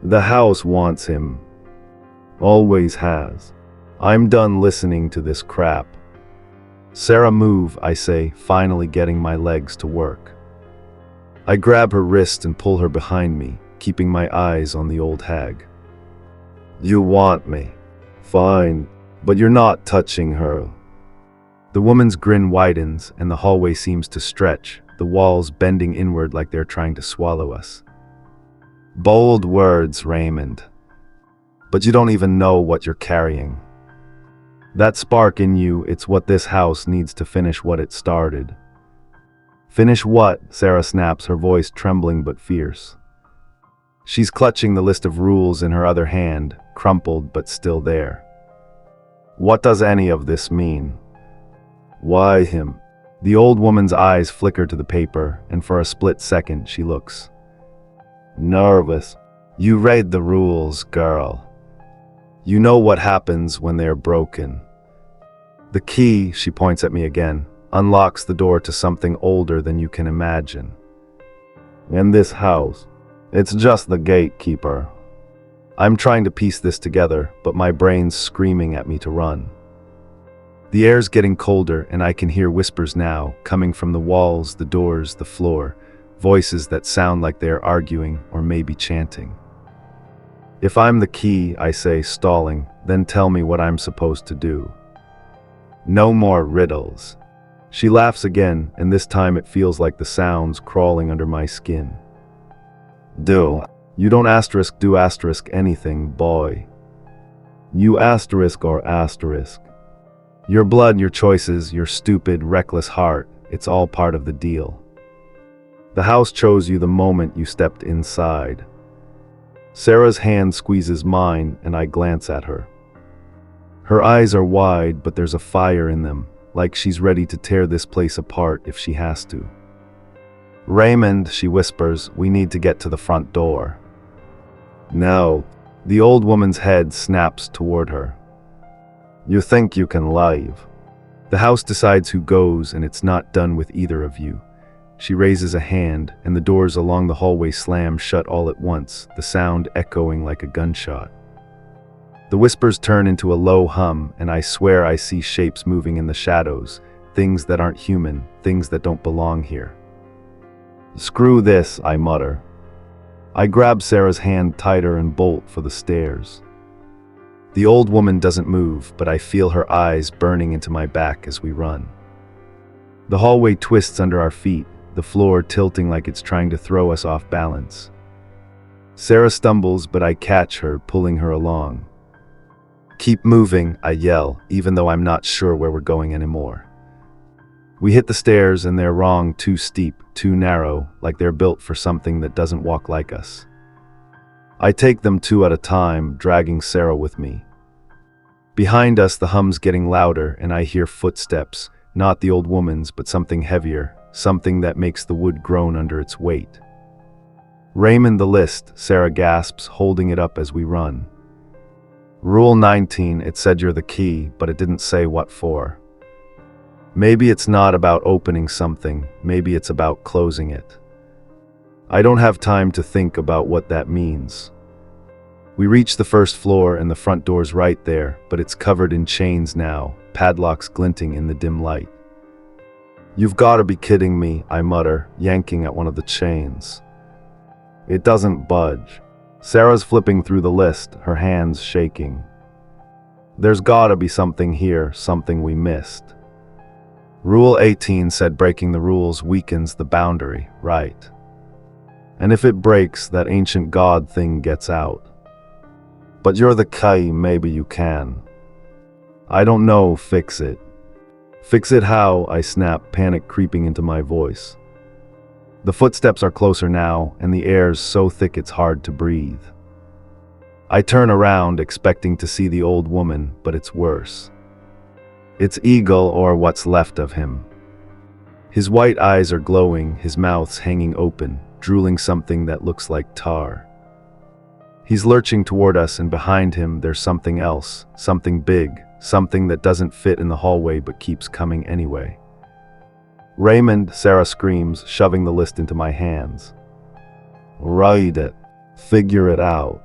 [SPEAKER 1] The house wants him. Always has. I'm done listening to this crap. Sarah, move, I say, finally getting my legs to work. I grab her wrist and pull her behind me, keeping my eyes on the old hag. You want me. Fine, but you're not touching her. The woman's grin widens and the hallway seems to stretch, the walls bending inward like they're trying to swallow us. Bold words, Raymond. But you don't even know what you're carrying. That spark in you, it's what this house needs to finish what it started. Finish what? Sarah snaps, her voice trembling but fierce. She's clutching the list of rules in her other hand, crumpled but still there. What does any of this mean? Why him? The old woman's eyes flicker to the paper, and for a split second she looks nervous. You read the rules, girl. You know what happens when they're broken. The key, she points at me again, unlocks the door to something older than you can imagine. In this house, it's just the gatekeeper. I'm trying to piece this together, but my brain's screaming at me to run. The air's getting colder, and I can hear whispers now, coming from the walls, the doors, the floor, voices that sound like they're arguing or maybe chanting. If I'm the key, I say, stalling, then tell me what I'm supposed to do. No more riddles. She laughs again, and this time it feels like the sounds crawling under my skin. Do. You don't do anything, boy. You asterisk. Your blood, your choices, your stupid, reckless heart, it's all part of the deal. The house chose you the moment you stepped inside. Sarah's hand squeezes mine, and I glance at her. Her eyes are wide, but there's a fire in them, like she's ready to tear this place apart if she has to. Raymond, she whispers, we need to get to the front door. No. The old woman's head snaps toward her. You think you can leave. The house decides who goes, and it's not done with either of you. She raises a hand, and the doors along the hallway slam shut all at once, the sound echoing like a gunshot. The whispers turn into a low hum, and I swear I see shapes moving in the shadows, things that aren't human, things that don't belong here. Screw this, I mutter. I grab Sarah's hand tighter and bolt for the stairs. The old woman doesn't move, but I feel her eyes burning into my back as we run. The hallway twists under our feet, the floor tilting like it's trying to throw us off balance. Sarah stumbles, but I catch her, pulling her along. Keep moving, I yell, even though I'm not sure where we're going anymore. We hit the stairs and they're wrong, too steep, too narrow, like they're built for something that doesn't walk like us. I take them two at a time, dragging Sarah with me. Behind us, the hum's getting louder and I hear footsteps, not the old woman's, but something heavier, something that makes the wood groan under its weight. Raymond, the list, Sarah gasps, holding it up as we run. Rule 19, it said you're the key, but it didn't say what for. Maybe it's not about opening something, maybe it's about closing it. I don't have time to think about what that means. We reach the first floor and the front door's right there, but it's covered in chains now, padlocks glinting in the dim light. You've got to be kidding me, I mutter, yanking at one of the chains. It doesn't budge. Sarah's flipping through the list, her hands shaking. There's got to be something here, something we missed. Rule 18 said breaking the rules weakens the boundary, right? And if it breaks, that ancient god thing gets out. But you're the key, maybe you can. I don't know, fix it. Fix it how? I snap, panic creeping into my voice. The footsteps are closer now, and the air's so thick it's hard to breathe. I turn around, expecting to see the old woman, but it's worse. It's Eagle, or what's left of him. His white eyes are glowing, his mouth's hanging open, drooling something that looks like tar. He's lurching toward us, and behind him there's something else, something big, something that doesn't fit in the hallway but keeps coming anyway. Raymond, Sarah screams, shoving the list into my hands. Write it. Figure it out.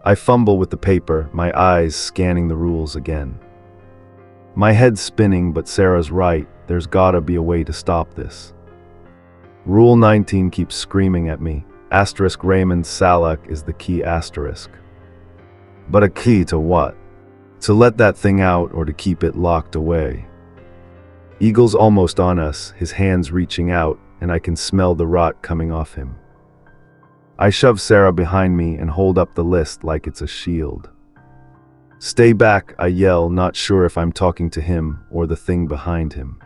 [SPEAKER 1] I fumble with the paper, my eyes scanning the rules again. My head's spinning, but Sarah's right, there's gotta be a way to stop this. Rule 19 keeps screaming at me. Asterisk Raymond Salak is the key asterisk. But a key to what? To let that thing out or to keep it locked away? Eagle's almost on us, his hands reaching out, and I can smell the rot coming off him. I shove Sarah behind me and hold up the list like it's a shield. Stay back, I yell, not sure if I'm talking to him or the thing behind him.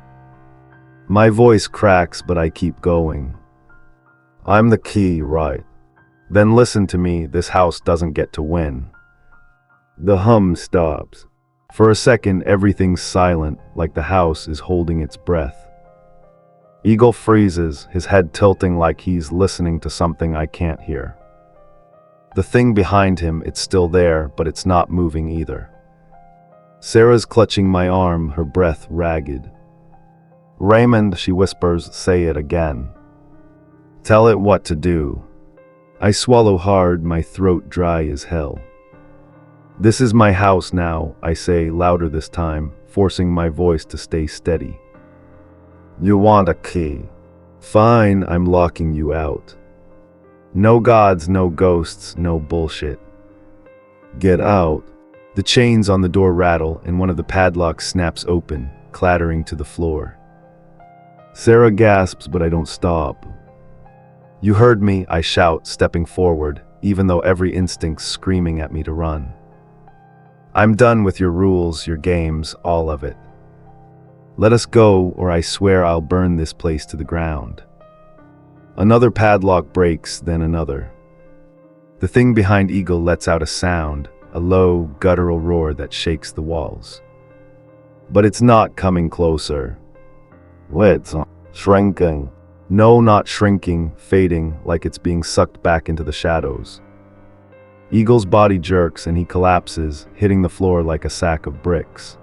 [SPEAKER 1] My voice cracks, but I keep going. I'm the key, right? Then listen to me, this house doesn't get to win. The hum stops. For a second, everything's silent, like the house is holding its breath. Eagle freezes, his head tilting like he's listening to something I can't hear. The thing behind him, it's still there, but it's not moving either. Sarah's clutching my arm, her breath ragged. Raymond, she whispers, say it again. Tell it what to do. I swallow hard, my throat dry as hell. This is my house now, I say, louder this time, forcing my voice to stay steady. You want a key? Fine, I'm locking you out. No gods, no ghosts, no bullshit. Get out. The chains on the door rattle and one of the padlocks snaps open, clattering to the floor. Sarah gasps, but I don't stop. You heard me, I shout, stepping forward, even though every instinct's screaming at me to run. I'm done with your rules, your games, all of it. Let us go, or I swear I'll burn this place to the ground. Another padlock breaks, then another. The thing behind Eagle lets out a sound, a low, guttural roar that shakes the walls. But it's not coming closer. It's shrinking. No, not shrinking, fading, like it's being sucked back into the shadows. Eagle's body jerks and he collapses, hitting the floor like a sack of bricks.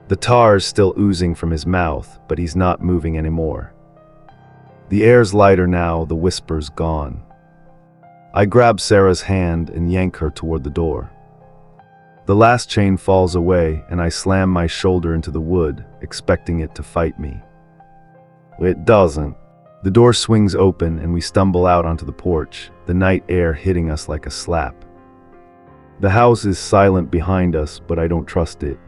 [SPEAKER 1] The tar's still oozing from his mouth, but he's not moving anymore. The air's lighter now, the whisper's gone. I grab Sarah's hand and yank her toward the door. The last chain falls away and I slam my shoulder into the wood, expecting it to fight me. It doesn't. The door swings open and we stumble out onto the porch, the night air hitting us like a slap. The house is silent behind us, but I don't trust it.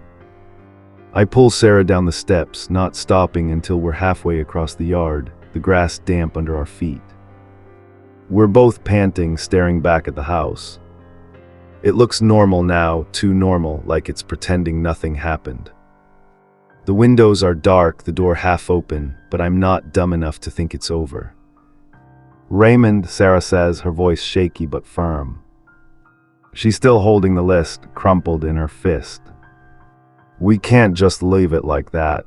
[SPEAKER 1] I pull Sarah down the steps, not stopping until we're halfway across the yard, the grass damp under our feet. We're both panting, staring back at the house. It looks normal now, too normal, like it's pretending nothing happened. The windows are dark, the door half open, but I'm not dumb enough to think it's over. Raymond, Sarah says, her voice shaky but firm. She's still holding the list, crumpled in her fist. We can't just leave it like that.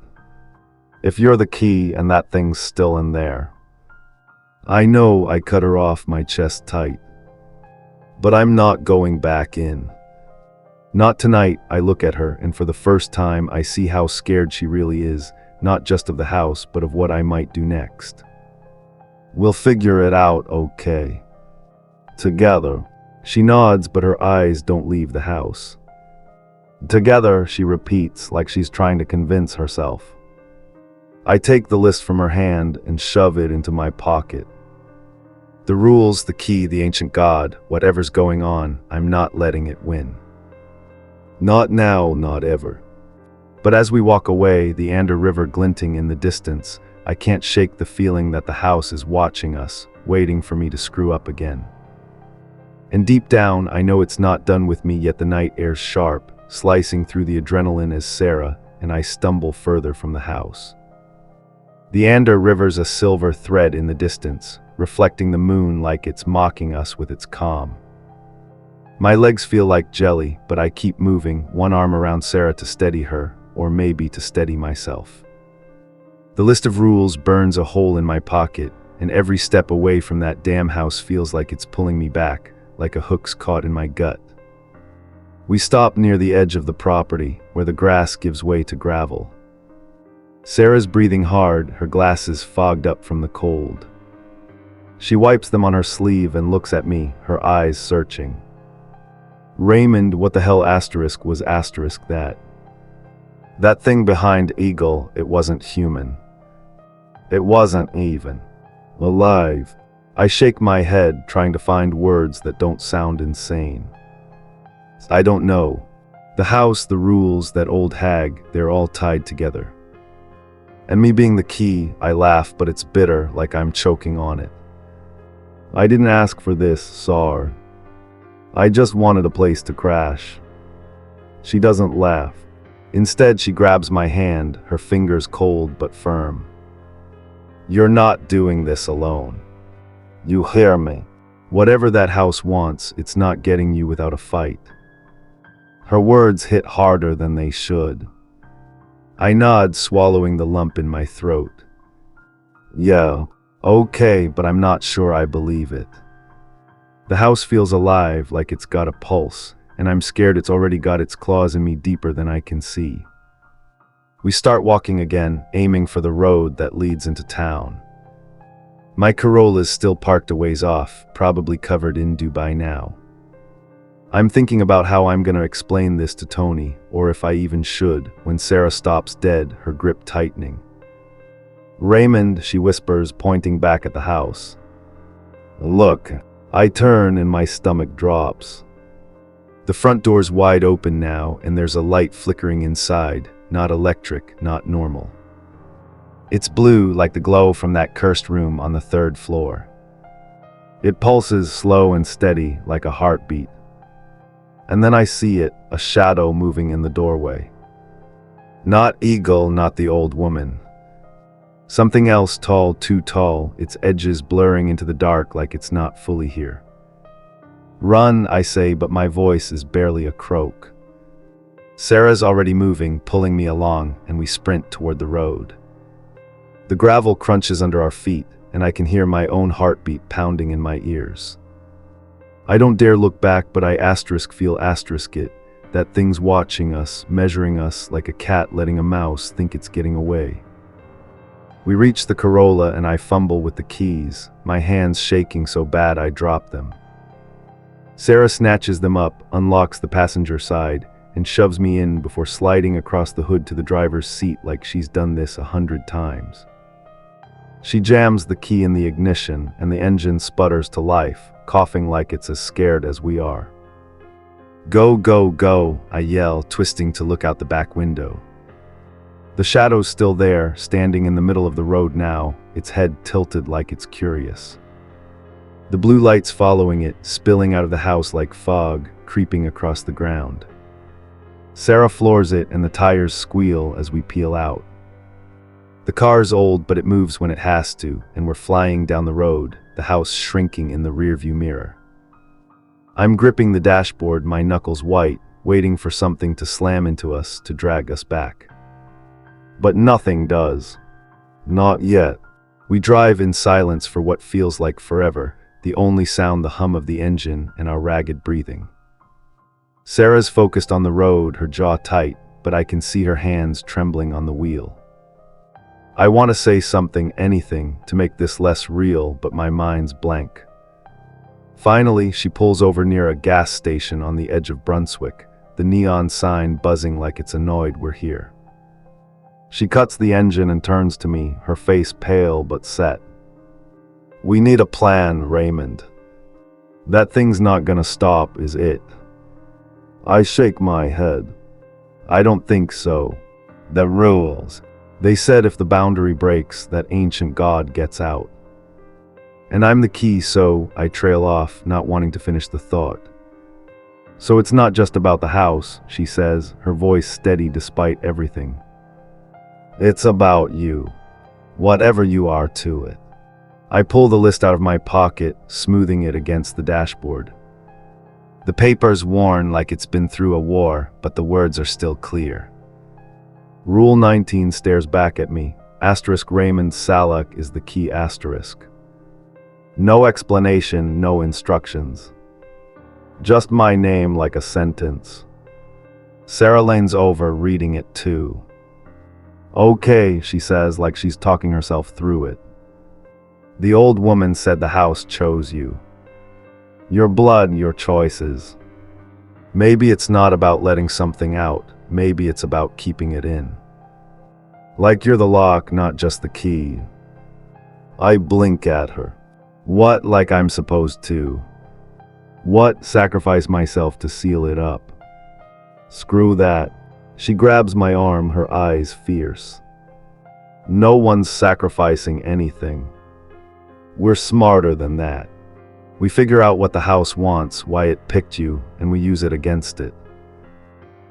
[SPEAKER 1] If you're the key and that thing's still in there. I know, I cut her off, my chest tight. But I'm not going back in. Not tonight. I look at her, and for the first time I see how scared she really is, not just of the house, but of what I might do next. We'll figure it out, okay? Together. She nods, but her eyes don't leave the house. Together, she repeats, like she's trying to convince herself. I take the list from her hand and shove it into my pocket. The rules, the key, the ancient god, whatever's going on, I'm not letting it win. Not now, not ever. But as we walk away, the Ander River glinting in the distance, I can't shake the feeling that the house is watching us, waiting for me to screw up again. And deep down, I know it's not done with me, yet the night air's sharp, slicing through the adrenaline as Sarah and I stumble further from the house. The Ander River's a silver thread in the distance, reflecting the moon like it's mocking us with its calm. My legs feel like jelly, but I keep moving, one arm around Sarah to steady her, or maybe to steady myself. The list of rules burns a hole in my pocket, and every step away from that damn house feels like it's pulling me back, like a hook's caught in my gut. We stop near the edge of the property, where the grass gives way to gravel. Sarah's breathing hard, her glasses fogged up from the cold. She wipes them on her sleeve and looks at me, her eyes searching. Raymond, what the hell asterisk was asterisk that? That thing behind Eagle, it wasn't human. It wasn't even alive. I shake my head, trying to find words that don't sound insane. I don't know. The house, the rules, that old hag, they're all tied together. And me being the key, I laugh, but it's bitter, like I'm choking on it. I didn't ask for this, Sar. I just wanted a place to crash. She doesn't laugh. Instead, she grabs my hand, her fingers cold but firm. You're not doing this alone. You hear me? Whatever that house wants, it's not getting you without a fight. Her words hit harder than they should. I nod, swallowing the lump in my throat. Yeah, okay, but I'm not sure I believe it. The house feels alive, like it's got a pulse, and I'm scared it's already got its claws in me deeper than I can see. We start walking again, aiming for the road that leads into town. My Corolla's still parked a ways off, probably covered in dew by now. I'm thinking about how I'm gonna explain this to Tony, or if I even should, when Sarah stops dead, her grip tightening. Raymond, she whispers, pointing back at the house. Look. I turn and my stomach drops. The front door's wide open now, and there's a light flickering inside, not electric, not normal. It's blue, like the glow from that cursed room on the 3rd floor. It pulses slow and steady, like a heartbeat. And then I see it, a shadow moving in the doorway. Not Eagle, not the old woman. Something else tall, too tall, its edges blurring into the dark like it's not fully here. Run, I say, but my voice is barely a croak. Sarah's already moving, pulling me along, and we sprint toward the road. The gravel crunches under our feet, and I can hear my own heartbeat pounding in my ears. I don't dare look back, but I feel it, that thing's watching us, measuring us like a cat letting a mouse think it's getting away. We reach the Corolla and I fumble with the keys, my hands shaking so bad I drop them. Sarah snatches them up, unlocks the passenger side, and shoves me in before sliding across the hood to the driver's seat like she's done this 100 times. She jams the key in the ignition and the engine sputters to life, coughing like it's as scared as we are. Go, go, go, I yell, twisting to look out the back window. The shadow's still there, standing in the middle of the road now, its head tilted like it's curious. the blue lights following it, spilling out of the house like fog, creeping across the ground. Sarah floors it and the tires squeal as we peel out. The car's old, but it moves when it has to, and we're flying down the road, the house shrinking in the rearview mirror. I'm gripping the dashboard, my knuckles white, waiting for something to slam into us to drag us back. But nothing does. Not yet. We drive in silence for what feels like forever, the only sound the hum of the engine and our ragged breathing. Sarah's focused on the road, her jaw tight, but I can see her hands trembling on the wheel. I want to say something, anything, to make this less real, but my mind's blank. Finally, she pulls over near a gas station on the edge of Brunswick, the neon sign buzzing like it's annoyed we're here. She cuts the engine and turns to me, her face pale but set. "We need a plan, Raymond. That thing's not gonna stop, is it?" I shake my head. "I don't think so. The rules. They said if the boundary breaks, that ancient god gets out. And I'm the key, so," I trail off, not wanting to finish the thought. "So it's not just about the house," she says, her voice steady despite everything. "It's about you. Whatever you are to it." I pull the list out of my pocket, smoothing it against the dashboard. The paper's worn like it's been through a war, but the words are still clear. Rule 19 stares back at me. Asterisk Raymond Salak is the key asterisk. No explanation, no instructions. Just my name like a sentence. Sarah leans over, reading it too. "Okay," she says, like she's talking herself through it. "The old woman said the house chose you. Your blood, your choices. Maybe it's not about letting something out. Maybe it's about keeping it in. Like you're the lock, not just the key." I blink at her. What, like I'm supposed to? What, sacrifice myself to seal it up? Screw that. She grabs my arm, her eyes fierce. No one's sacrificing anything. We're smarter than that. We figure out what the house wants, why it picked you, and we use it against it.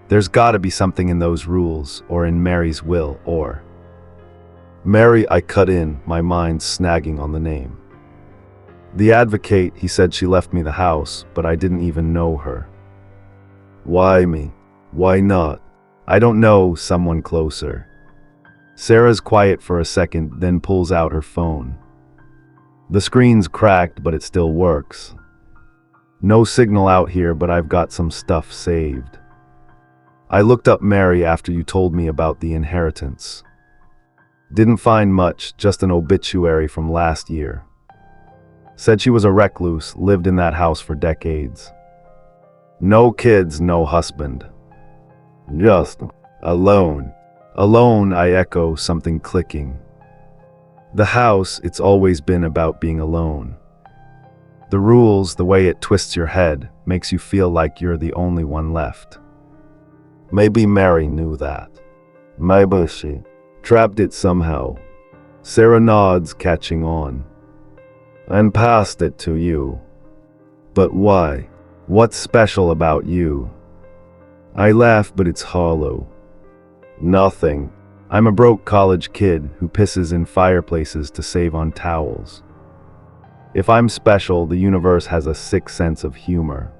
[SPEAKER 1] There's gotta be something in those rules, or in Mary's will, or... Mary, I cut in, my mind snagging on the name. The advocate, he said she left me the house, but I didn't even know her. Why me? Why not? I don't know, someone closer. Sarah's quiet for a second, then pulls out her phone. The screen's cracked, but it still works. No signal out here, but I've got some stuff saved. I looked up Mary after you told me about the inheritance. Didn't find much, just an obituary from last year. Said she was a recluse, lived in that house for decades. No kids, no husband. Just alone. Alone, I echo, something clicking. The house, it's always been about being alone. The rules, the way it twists your head, makes you feel like you're the only one left. Maybe Mary knew that. Maybe she trapped it somehow. Sarah nods, catching on. And passed it to you. But why? What's special about you? I laugh, but it's hollow. Nothing. I'm a broke college kid who pisses in fireplaces to save on towels. If I'm special, the universe has a sick sense of humor.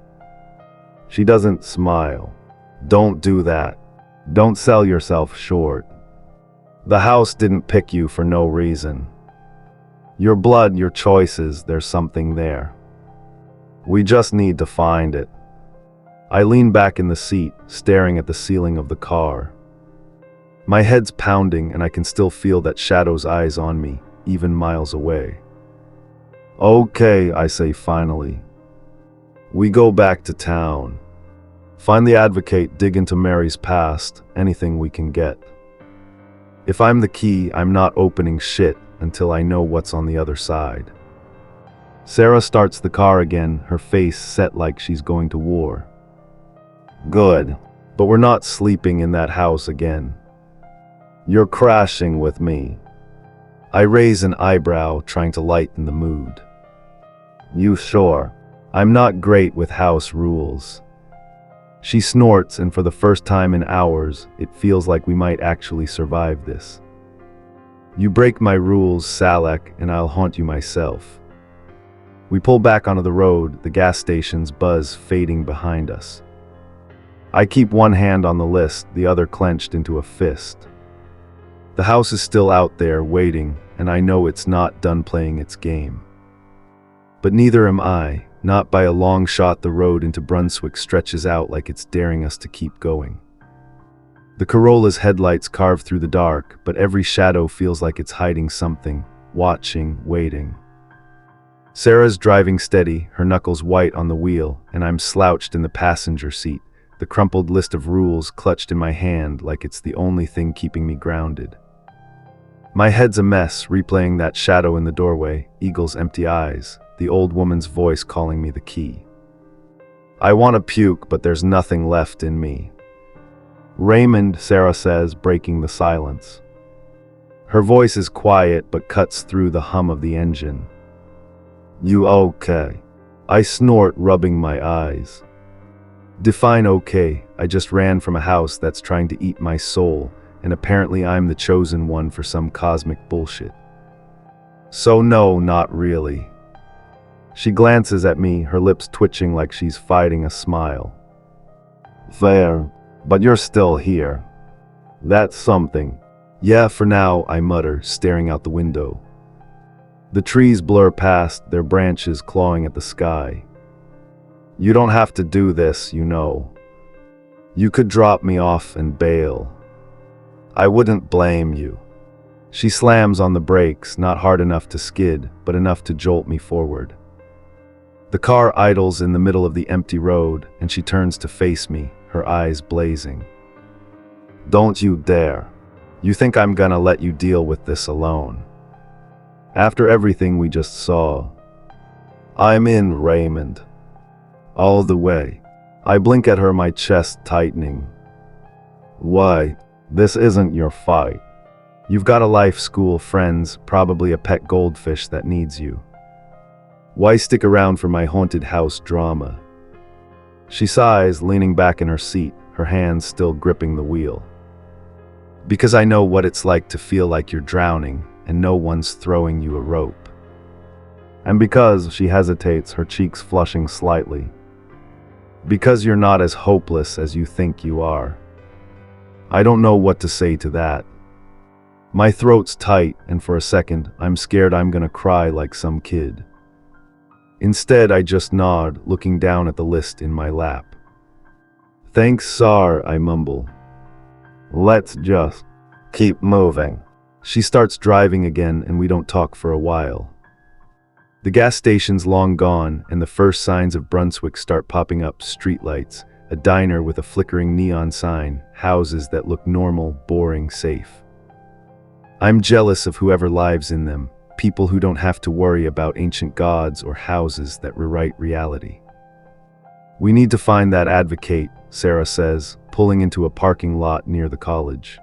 [SPEAKER 1] She doesn't smile. Don't do that. Don't sell yourself short. The house didn't pick you for no reason. Your blood, your choices, there's something there. We just need to find it. I lean back in the seat, staring at the ceiling of the car. My head's pounding and I can still feel that shadow's eyes on me, even miles away. Okay, I say finally. We go back to town. Find the advocate, dig into Mary's past, anything we can get. If I'm the key, I'm not opening shit until I know what's on the other side. Sarah starts the car again, her face set like she's going to war. Good, but we're not sleeping in that house again. You're crashing with me. I raise an eyebrow, trying to lighten the mood. You sure? I'm not great with house rules. She snorts, and for the first time in hours, it feels like we might actually survive this. You break my rules, Salak, and I'll haunt you myself. We pull back onto the road, the gas station's buzz fading behind us. I keep one hand on the list, the other clenched into a fist. The house is still out there, waiting, and I know it's not done playing its game. But neither am I. Not by a long shot. The road into Brunswick stretches out like it's daring us to keep going. The Corolla's headlights carve through the dark, but every shadow feels like it's hiding something, watching, waiting. Sarah's driving steady, her knuckles white on the wheel, and I'm slouched in the passenger seat, the crumpled list of rules clutched in my hand like it's the only thing keeping me grounded. My head's a mess, replaying that shadow in the doorway, Eagle's empty eyes, the old woman's voice calling me the key. I want to puke, but there's nothing left in me. Raymond, Sarah says, breaking the silence. Her voice is quiet but cuts through the hum of the engine. You okay? I snort, rubbing my eyes. Define okay. I just ran from a house that's trying to eat my soul, and apparently I'm the chosen one for some cosmic bullshit. So no, not really. She glances at me, her lips twitching like she's fighting a smile. Fair, but you're still here. That's something. Yeah, for now, I mutter, staring out the window. The trees blur past, their branches clawing at the sky. You don't have to do this, you know. You could drop me off and bail. I wouldn't blame you. She slams on the brakes, not hard enough to skid, but enough to jolt me forward. The car idles in the middle of the empty road, and she turns to face me, her eyes blazing. Don't you dare. You think I'm gonna let you deal with this alone? After everything we just saw. I'm in, Raymond. All the way. I blink at her, my chest tightening. Why? This isn't your fight. You've got a life, school, friends, probably a pet goldfish that needs you. Why stick around for my haunted house drama? She sighs, leaning back in her seat, her hands still gripping the wheel. Because I know what it's like to feel like you're drowning and no one's throwing you a rope. And because she hesitates, her cheeks flushing slightly. Because you're not as hopeless as you think you are. I don't know what to say to that. My throat's tight, and for a second, I'm scared I'm gonna cry like some kid. Instead, I just nod, looking down at the list in my lap. Thanks, Sar, I mumble. Let's just keep moving. She starts driving again, and we don't talk for a while. The gas station's long gone, and the first signs of Brunswick start popping up: streetlights, a diner with a flickering neon sign, houses that look normal, boring, safe. I'm jealous of whoever lives in them, people who don't have to worry about ancient gods or houses that rewrite reality. We need to find that advocate, Sarah says, pulling into a parking lot near the college.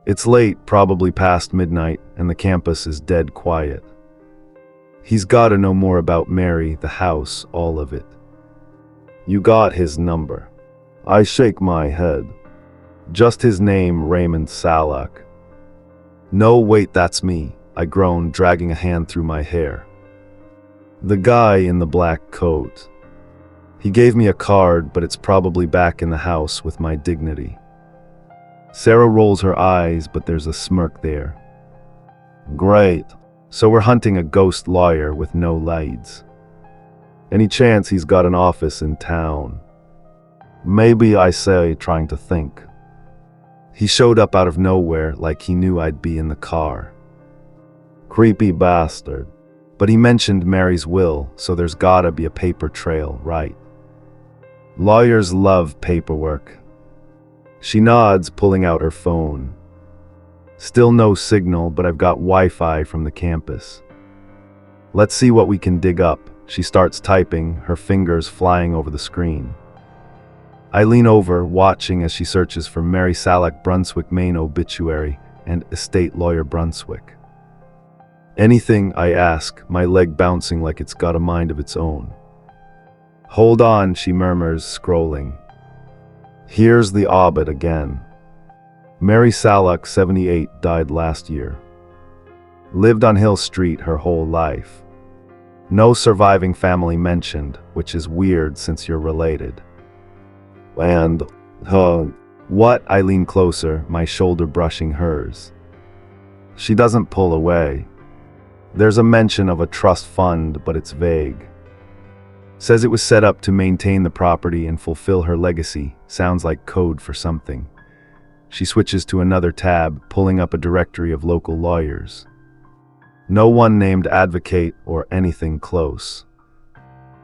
[SPEAKER 1] It's late, probably past midnight, and the campus is dead quiet. He's gotta know more about Mary, the house, all of it. You got his number. I shake my head. Just his name, Raymond Salak. No, wait, that's me, I groan, dragging a hand through my hair. The guy in the black coat. He gave me a card, but it's probably back in the house with my dignity. Sarah rolls her eyes, but there's a smirk there. Great. So we're hunting a ghost lawyer with no leads. Any chance he's got an office in town? Maybe, I say, trying to think. He showed up out of nowhere, like he knew I'd be in the car. Creepy bastard. But he mentioned Mary's will, so there's gotta be a paper trail, right? Lawyers love paperwork. She nods, pulling out her phone. Still no signal, but I've got Wi-Fi from the campus. Let's see what we can dig up. She starts typing, her fingers flying over the screen. I lean over, watching as she searches for Mary Salak, Brunswick, Maine obituary, and estate lawyer Brunswick. Anything, I ask, my leg bouncing like it's got a mind of its own. Hold on, she murmurs, scrolling. Here's the obit again. Mary Salak, 78, died last year. Lived on Hill Street her whole life. No surviving family mentioned, which is weird since you're related. And, what? I lean closer, my shoulder brushing hers. She doesn't pull away. There's a mention of a trust fund, but it's vague. Says it was set up to maintain the property and fulfill her legacy. Sounds like code for something. She switches to another tab, pulling up a directory of local lawyers. No one named advocate or anything close.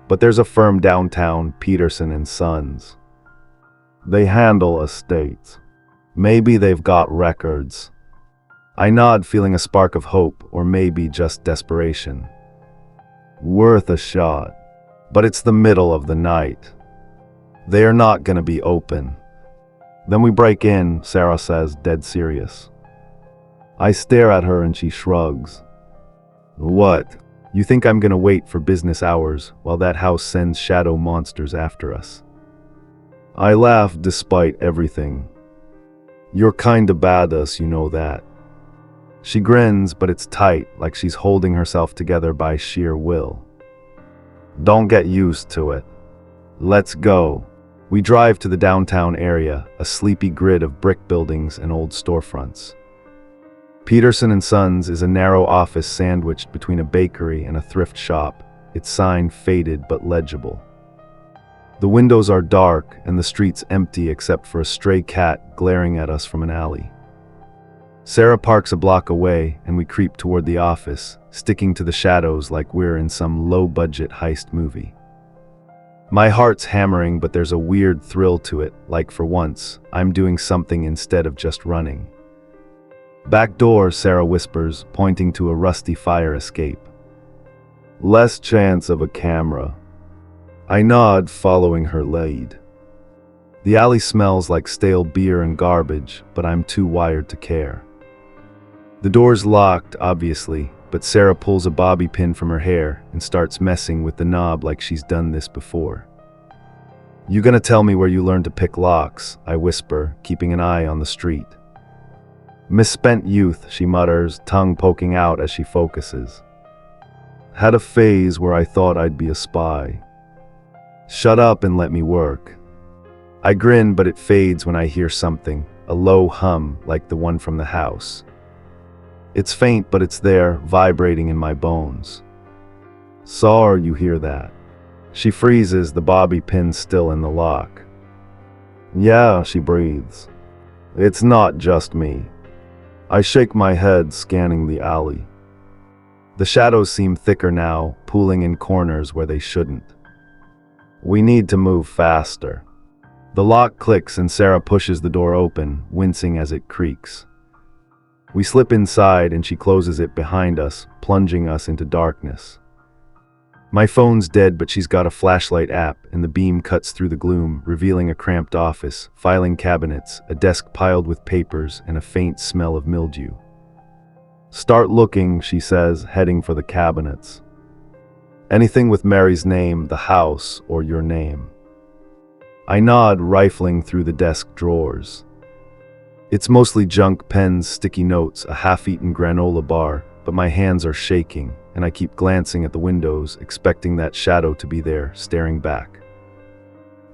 [SPEAKER 1] But there's a firm downtown, Peterson and Sons. They handle estates. Maybe they've got records. I nod, feeling a spark of hope, or maybe just desperation. Worth a shot. But it's the middle of the night. They are not gonna be open. Then we break in, Sarah says, dead serious. I stare at her and she shrugs. What? You think I'm gonna wait for business hours while that house sends shadow monsters after us? I laugh despite everything. You're kinda badass, you know that. She grins, but it's tight, like she's holding herself together by sheer will. Don't get used to it. Let's go. We drive to the downtown area, a sleepy grid of brick buildings and old storefronts. Peterson and Sons is a narrow office sandwiched between a bakery and a thrift shop, its sign faded but legible. The windows are dark and the streets empty except for a stray cat glaring at us from an alley. Sarah parks a block away and we creep toward the office, sticking to the shadows like we're in some low-budget heist movie. My heart's hammering, but there's a weird thrill to it, like for once, I'm doing something instead of just running. Back door, Sarah whispers, pointing to a rusty fire escape. Less chance of a camera. I nod, following her lead. The alley smells like stale beer and garbage, but I'm too wired to care. The door's locked, obviously, but Sarah pulls a bobby pin from her hair and starts messing with the knob like she's done this before. You gonna tell me where you learned to pick locks? I whisper, keeping an eye on the street. Misspent youth, she mutters, tongue poking out as she focuses. Had a phase where I thought I'd be a spy. Shut up and let me work. I grin, but it fades when I hear something, a low hum like the one from the house. It's faint, but it's there, vibrating in my bones. Sorry you hear that. She freezes, the bobby pin still in the lock. Yeah, she breathes. It's not just me. I shake my head, scanning the alley. The shadows seem thicker now, pooling in corners where they shouldn't. We need to move faster. The lock clicks and Sarah pushes the door open, wincing as it creaks. We slip inside and she closes it behind us, plunging us into darkness. My phone's dead, but she's got a flashlight app, and the beam cuts through the gloom, revealing a cramped office, filing cabinets, a desk piled with papers, and a faint smell of mildew. Start looking, she says, heading for the cabinets. Anything with Mary's name, the house, or your name. I nod, rifling through the desk drawers. It's mostly junk, pens, sticky notes, a half-eaten granola bar, but my hands are shaking, and I keep glancing at the windows, expecting that shadow to be there, staring back.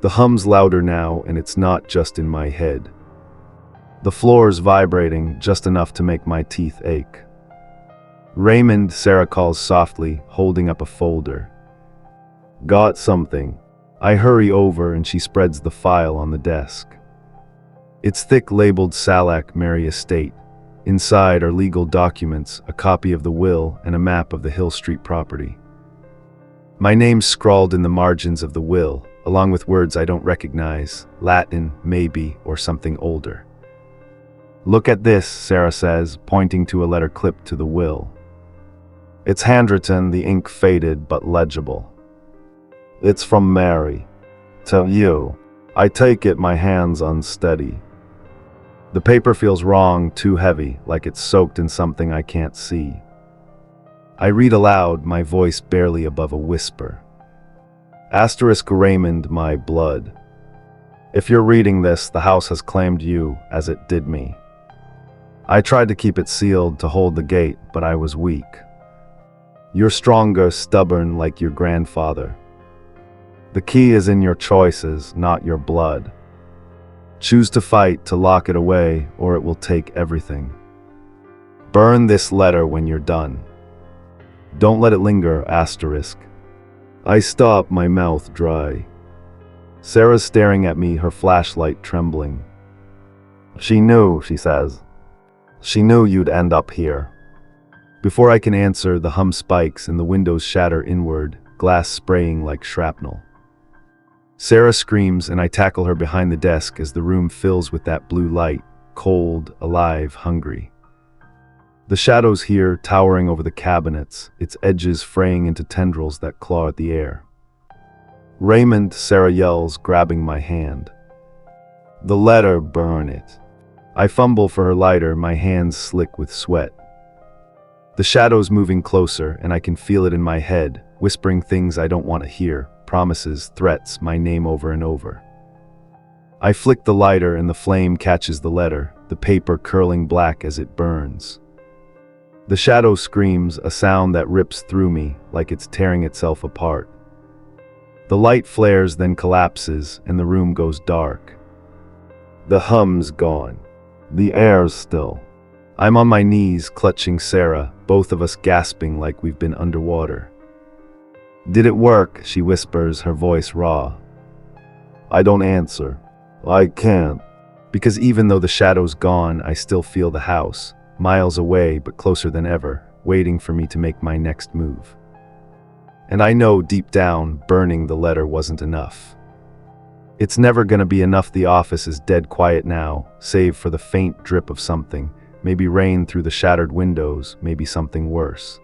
[SPEAKER 1] The hum's louder now, and it's not just in my head. The floor's vibrating, just enough to make my teeth ache. Raymond, Sarah calls softly, holding up a folder. Got something. I hurry over and she spreads the file on the desk. It's thick, labeled Salak Mary Estate. Inside are legal documents, a copy of the will, and a map of the Hill Street property. My name's scrawled in the margins of the will, along with words I don't recognize, Latin, maybe, or something older. Look at this, Sarah says, pointing to a letter clipped to the will. It's handwritten, the ink faded but legible. It's from Mary. To you. I take it, my hands unsteady. The paper feels wrong, too heavy, like it's soaked in something I can't see. I read aloud, my voice barely above a whisper. Asterisk Raymond, my blood. If you're reading this, the house has claimed you as it did me. I tried to keep it sealed to hold the gate, but I was weak. You're stronger, stubborn like your grandfather. The key is in your choices, not your blood. Choose to fight, to lock it away, or it will take everything. Burn this letter when you're done. Don't let it linger, asterisk. I stop, my mouth dry. Sarah's staring at me, her flashlight trembling. She knew, she says. She knew you'd end up here. Before I can answer, the hum spikes and the windows shatter inward, glass spraying like shrapnel. Sarah screams and I tackle her behind the desk as the room fills with that blue light, cold, alive, hungry. The shadows here towering over the cabinets, its edges fraying into tendrils that claw at the air. Raymond, Sarah yells, grabbing my hand. The letter, burn it. I fumble for her lighter, my hands slick with sweat. The shadow's moving closer, and I can feel it in my head, whispering things I don't want to hear, promises, threats, my name over and over. I flick the lighter and the flame catches the letter, the paper curling black as it burns. The shadow screams, a sound that rips through me, like it's tearing itself apart. The light flares, then collapses, and the room goes dark. The hum's gone. The air's still. I'm on my knees, clutching Sarah, both of us gasping like we've been underwater. Did it work? She whispers, her voice raw. I don't answer. I can't. Because even though the shadow's gone, I still feel the house, miles away but closer than ever, waiting for me to make my next move. And I know deep down, burning the letter wasn't enough. It's never gonna be enough. The office is dead quiet now, save for the faint drip of something, maybe rain through the shattered windows, maybe something worse.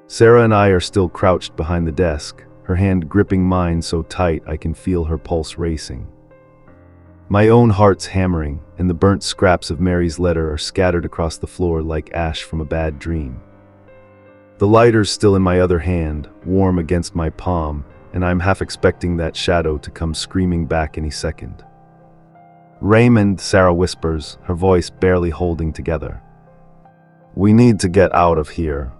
[SPEAKER 1] Sarah and I are still crouched behind the desk, her hand gripping mine so tight I can feel her pulse racing. My own heart's hammering, and the burnt scraps of Mary's letter are scattered across the floor like ash from a bad dream. The lighter's still in my other hand, warm against my palm, and I'm half expecting that shadow to come screaming back any second. Raymond, Sarah whispers, her voice barely holding together. We need to get out of here.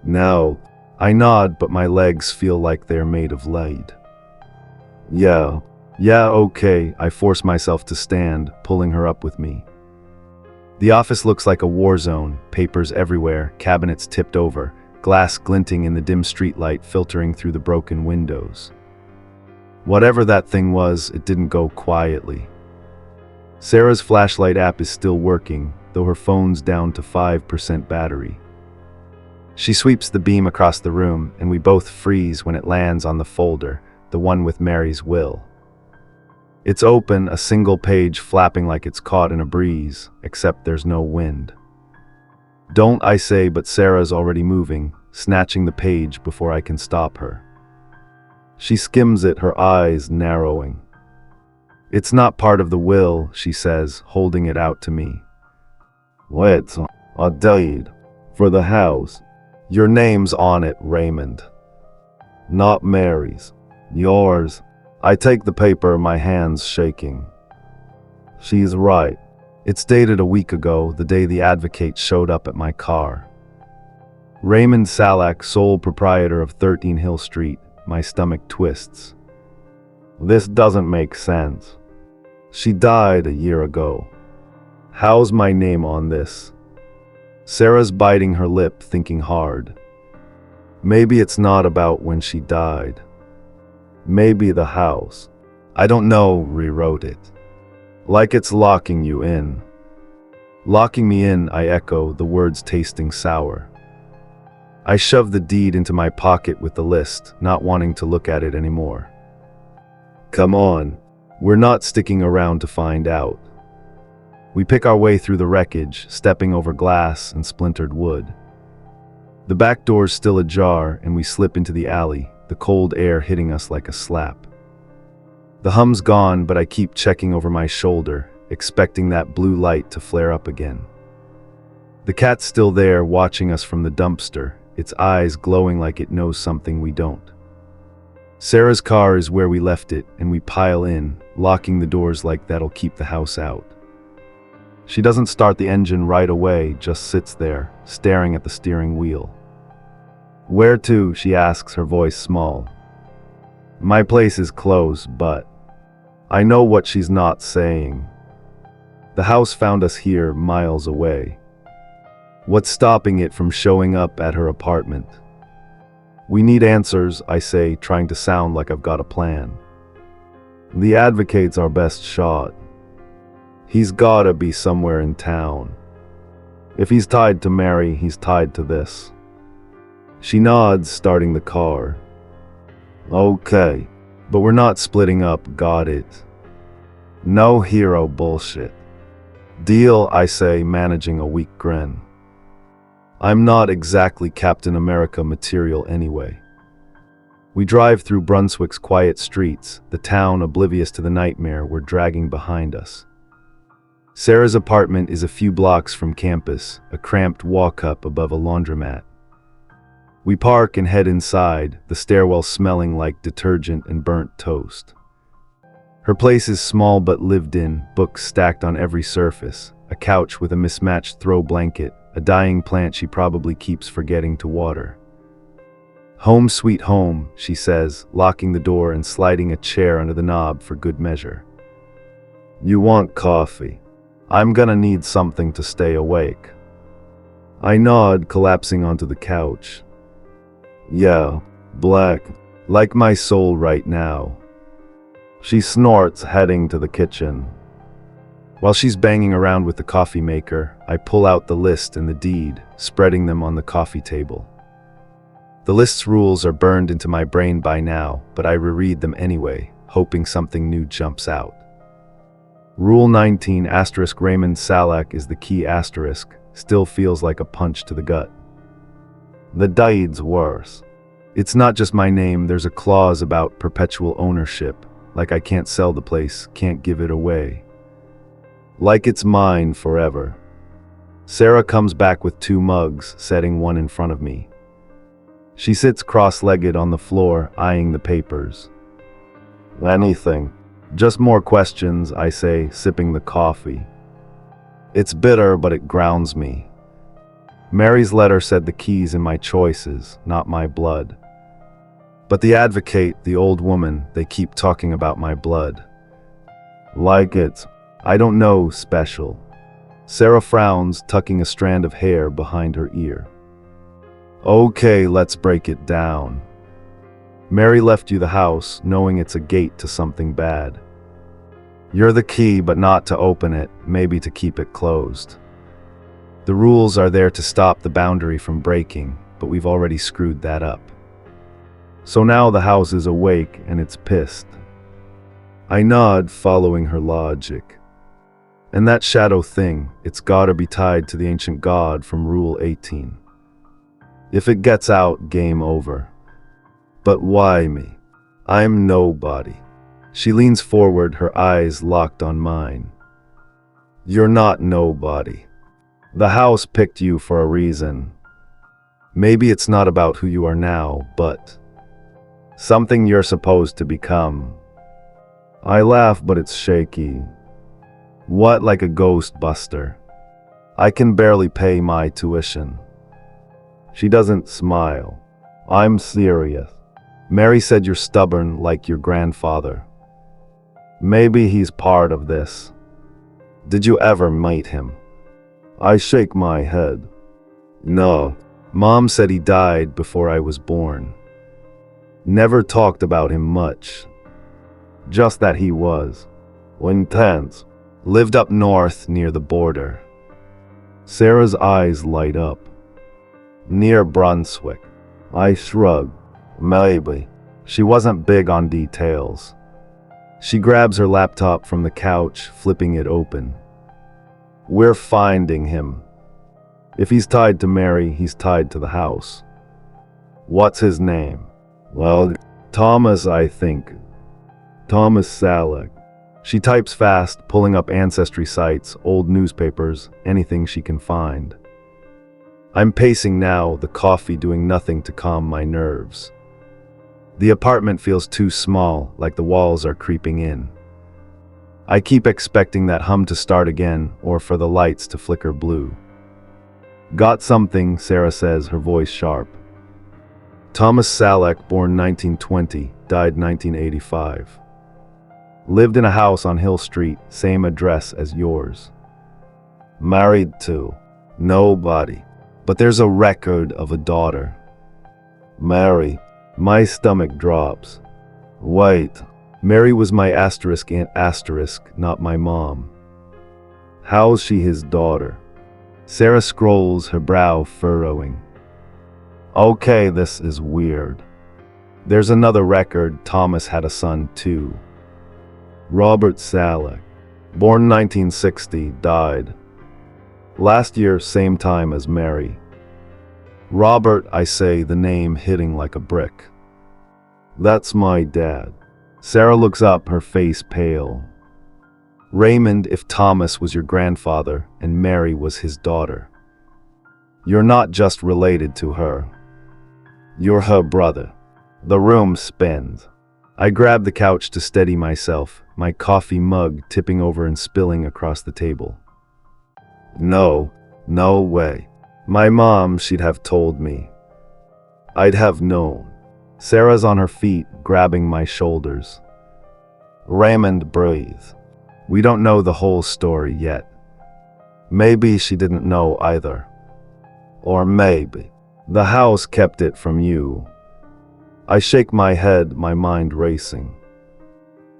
[SPEAKER 1] Now. I nod, but my legs feel like they're made of lead. Yeah, okay, I force myself to stand, pulling her up with me. The office looks like a war zone, papers everywhere, cabinets tipped over, glass glinting in the dim streetlight filtering through the broken windows. Whatever that thing was, it didn't go quietly. Sarah's flashlight app is still working, though her phone's down to 5% battery. She sweeps the beam across the room, and we both freeze when it lands on the folder, the one with Mary's will. It's open, a single page flapping like it's caught in a breeze, except there's no wind. Don't, I say, but Sarah's already moving, snatching the page before I can stop her. She skims it, her eyes narrowing. It's not part of the will, she says, holding it out to me. Wait, a deed for the house. Your name's on it, Raymond. Not Mary's. Yours. I take the paper, my hands shaking. She's right. It's dated a week ago, the day the advocate showed up at my car. Raymond Salak, sole proprietor of 13 Hill Street. My stomach twists. This doesn't make sense. She died a year ago. How's my name on this? Sarah's biting her lip, thinking hard. Maybe it's not about when she died. Maybe the house, I don't know, rewrote it. Like it's locking you in. Locking me in, I echo, the words tasting sour. I shove the deed into my pocket with the list, not wanting to look at it anymore. Come on, we're not sticking around to find out. We pick our way through the wreckage, stepping over glass and splintered wood. The back door's still ajar, and we slip into the alley, the cold air hitting us like a slap. The hum's gone, but I keep checking over my shoulder, expecting that blue light to flare up again. The cat's still there, watching us from the dumpster, its eyes glowing like it knows something we don't. Sarah's car is where we left it, and we pile in, locking the doors like that'll keep the house out. She doesn't start the engine right away, just sits there, staring at the steering wheel. "Where to?" she asks, her voice small. My place is close, but I know what she's not saying. The house found us here, miles away. What's stopping it from showing up at her apartment? We need answers, I say, trying to sound like I've got a plan. The advocate's our best shot. He's gotta be somewhere in town. If he's tied to Mary, he's tied to this. She nods, starting the car. Okay, but we're not splitting up, got it? No hero bullshit. Deal, I say, managing a weak grin. I'm not exactly Captain America material anyway. We drive through Brunswick's quiet streets, the town oblivious to the nightmare we're dragging behind us. Sarah's apartment is a few blocks from campus, a cramped walk-up above a laundromat. We park and head inside, the stairwell smelling like detergent and burnt toast. Her place is small but lived in, books stacked on every surface, a couch with a mismatched throw blanket, a dying plant she probably keeps forgetting to water. Home sweet home, she says, locking the door and sliding a chair under the knob for good measure. You want coffee? I'm gonna need something to stay awake. I nod, collapsing onto the couch. Yeah, black, like my soul right now. She snorts, heading to the kitchen. While she's banging around with the coffee maker, I pull out the list and the deed, spreading them on the coffee table. The list's rules are burned into my brain by now, but I reread them anyway, hoping something new jumps out. Rule 19 * Raymond Salak is the key asterisk, still feels like a punch to the gut. The deed's worse. It's not just my name, there's a clause about perpetual ownership, like I can't sell the place, can't give it away. Like it's mine forever. Sarah comes back with 2 mugs, setting one in front of me. She sits cross-legged on the floor, eyeing the papers. Anything. Just more questions, I say, sipping the coffee. It's bitter, but it grounds me. Mary's letter said the key's in my choices, not my blood. But the advocate, the old woman, they keep talking about my blood. Like it's, I don't know, special. Sarah frowns, tucking a strand of hair behind her ear. Okay, let's break it down. Mary left you the house, knowing it's a gate to something bad. You're the key, but not to open it, maybe to keep it closed. The rules are there to stop the boundary from breaking, but we've already screwed that up. So now the house is awake and it's pissed. I nod, following her logic. And that shadow thing, it's gotta be tied to the ancient god from Rule 18. If it gets out, game over. But why me? I'm nobody. She leans forward, her eyes locked on mine. You're not nobody. The house picked you for a reason. Maybe it's not about who you are now, but something you're supposed to become. I laugh, but it's shaky. What, like a ghostbuster? I can barely pay my tuition. She doesn't smile. I'm serious. Mary said you're stubborn like your grandfather. Maybe he's part of this. Did you ever meet him? I shake my head. No. Mom said he died before I was born. Never talked about him much. Just that he was intense. Lived up north near the border. Sarah's eyes light up. Near Brunswick. I shrug. Maybe. She wasn't big on details. She grabs her laptop from the couch, flipping it open. We're finding him. If he's tied to Mary, he's tied to the house. What's his name? Well, Thomas, I think. Thomas Salak. She types fast, pulling up ancestry sites, old newspapers, anything she can find. I'm pacing now, the coffee doing nothing to calm my nerves. The apartment feels too small, like the walls are creeping in. I keep expecting that hum to start again, or for the lights to flicker blue. Got something, Sarah says, her voice sharp. Thomas Salek, born 1920, died 1985. Lived in a house on Hill Street, same address as yours. Married to nobody, but there's a record of a daughter. Mary, my stomach drops. Wait, Mary was my asterisk aunt asterisk, not my mom. How's she his daughter? Sarah scrolls, her brow furrowing. Okay, this is weird. There's another record. Thomas had a son too. Robert Salek, born 1960, died last year, same time as Mary. Robert, I say, the name hitting like a brick. That's my dad. Sarah looks up, her face pale. Raymond, if Thomas was your grandfather and Mary was his daughter, you're not just related to her. You're her brother. The room spins. I grab the couch to steady myself, my coffee mug tipping over and spilling across the table. No way. My mom, she'd have told me. I'd have known. Sarah's on her feet, grabbing my shoulders. Raymond, breathe. We don't know the whole story yet. Maybe she didn't know either. Or maybe the house kept it from you. I shake my head, my mind racing.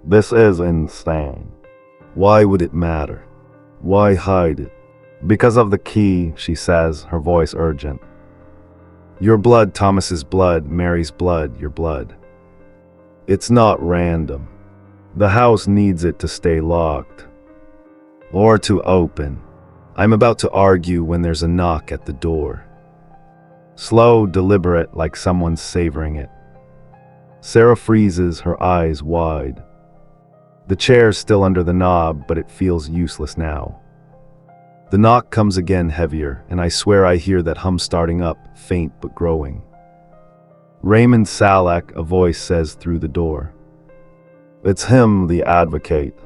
[SPEAKER 1] This is insane. Why would it matter? Why hide it? Because of the key, she says, her voice urgent. Your blood, Thomas's blood, Mary's blood, your blood. It's not random. The house needs it to stay locked. Or to open. I'm about to argue when there's a knock at the door. Slow, deliberate, like someone's savoring it. Sarah freezes, her eyes wide. The chair's still under the knob, but it feels useless now. The knock comes again, heavier, and I swear I hear that hum starting up, faint but growing. Raymond Salek, a voice says through the door. It's him, the advocate.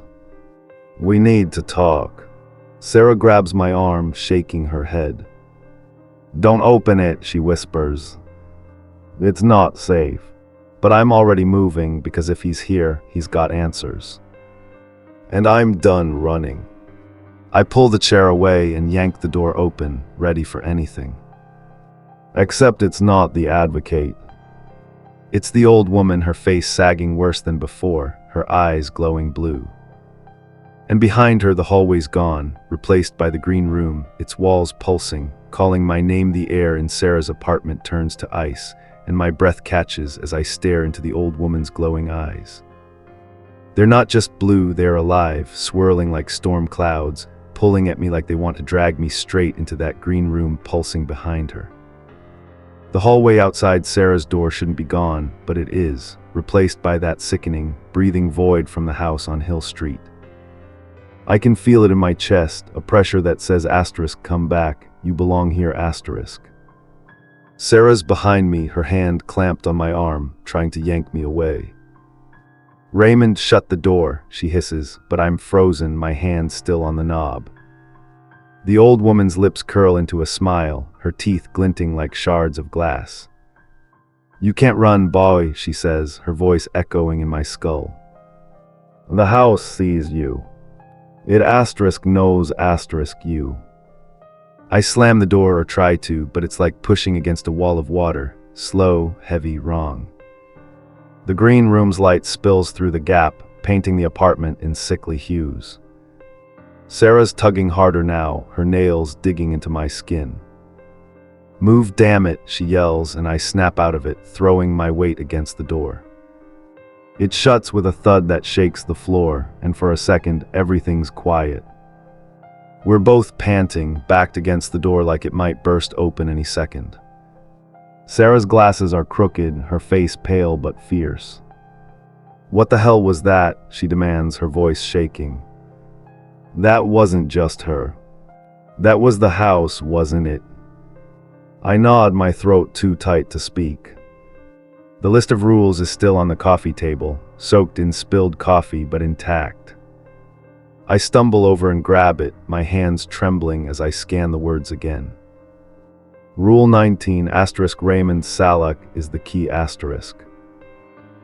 [SPEAKER 1] We need to talk. Sarah grabs my arm, shaking her head. Don't open it, she whispers. It's not safe. But I'm already moving because if he's here, he's got answers. And I'm done running. I pull the chair away and yank the door open, ready for anything. Except it's not the advocate. It's the old woman, her face sagging worse than before, her eyes glowing blue. And behind her, the hallway's gone, replaced by the green room, its walls pulsing, calling my name. The air in Sarah's apartment turns to ice, and my breath catches as I stare into the old woman's glowing eyes. They're not just blue, they're alive, swirling like storm clouds, pulling at me like they want to drag me straight into that green room pulsing behind her. The hallway outside Sarah's door shouldn't be gone, but it is, replaced by that sickening, breathing void from the house on Hill Street. I can feel it in my chest, a pressure that says asterisk, come back, you belong here, asterisk. Sarah's behind me, her hand clamped on my arm, trying to yank me away. Raymond, shut the door, she hisses, but I'm frozen, my hand still on the knob. The old woman's lips curl into a smile, her teeth glinting like shards of glass. You can't run, boy, she says, her voice echoing in my skull. The house sees you. It asterisk knows asterisk you. I slam the door or try to, but it's like pushing against a wall of water, slow, heavy, wrong. The green room's light spills through the gap, painting the apartment in sickly hues. Sarah's tugging harder now, her nails digging into my skin. Move, damn it, she yells, and I snap out of it, throwing my weight against the door. It shuts with a thud that shakes the floor, and for a second, everything's quiet. We're both panting, backed against the door like it might burst open any second. Sarah's glasses are crooked, her face pale but fierce. What the hell was that? She demands, her voice shaking. That wasn't just her. That was the house, wasn't it? I nod, my throat too tight to speak. The list of rules is still on the coffee table, soaked in spilled coffee but intact. I stumble over and grab it, my hands trembling as I scan the words again. Rule 19 * Raymond Salak is the key asterisk.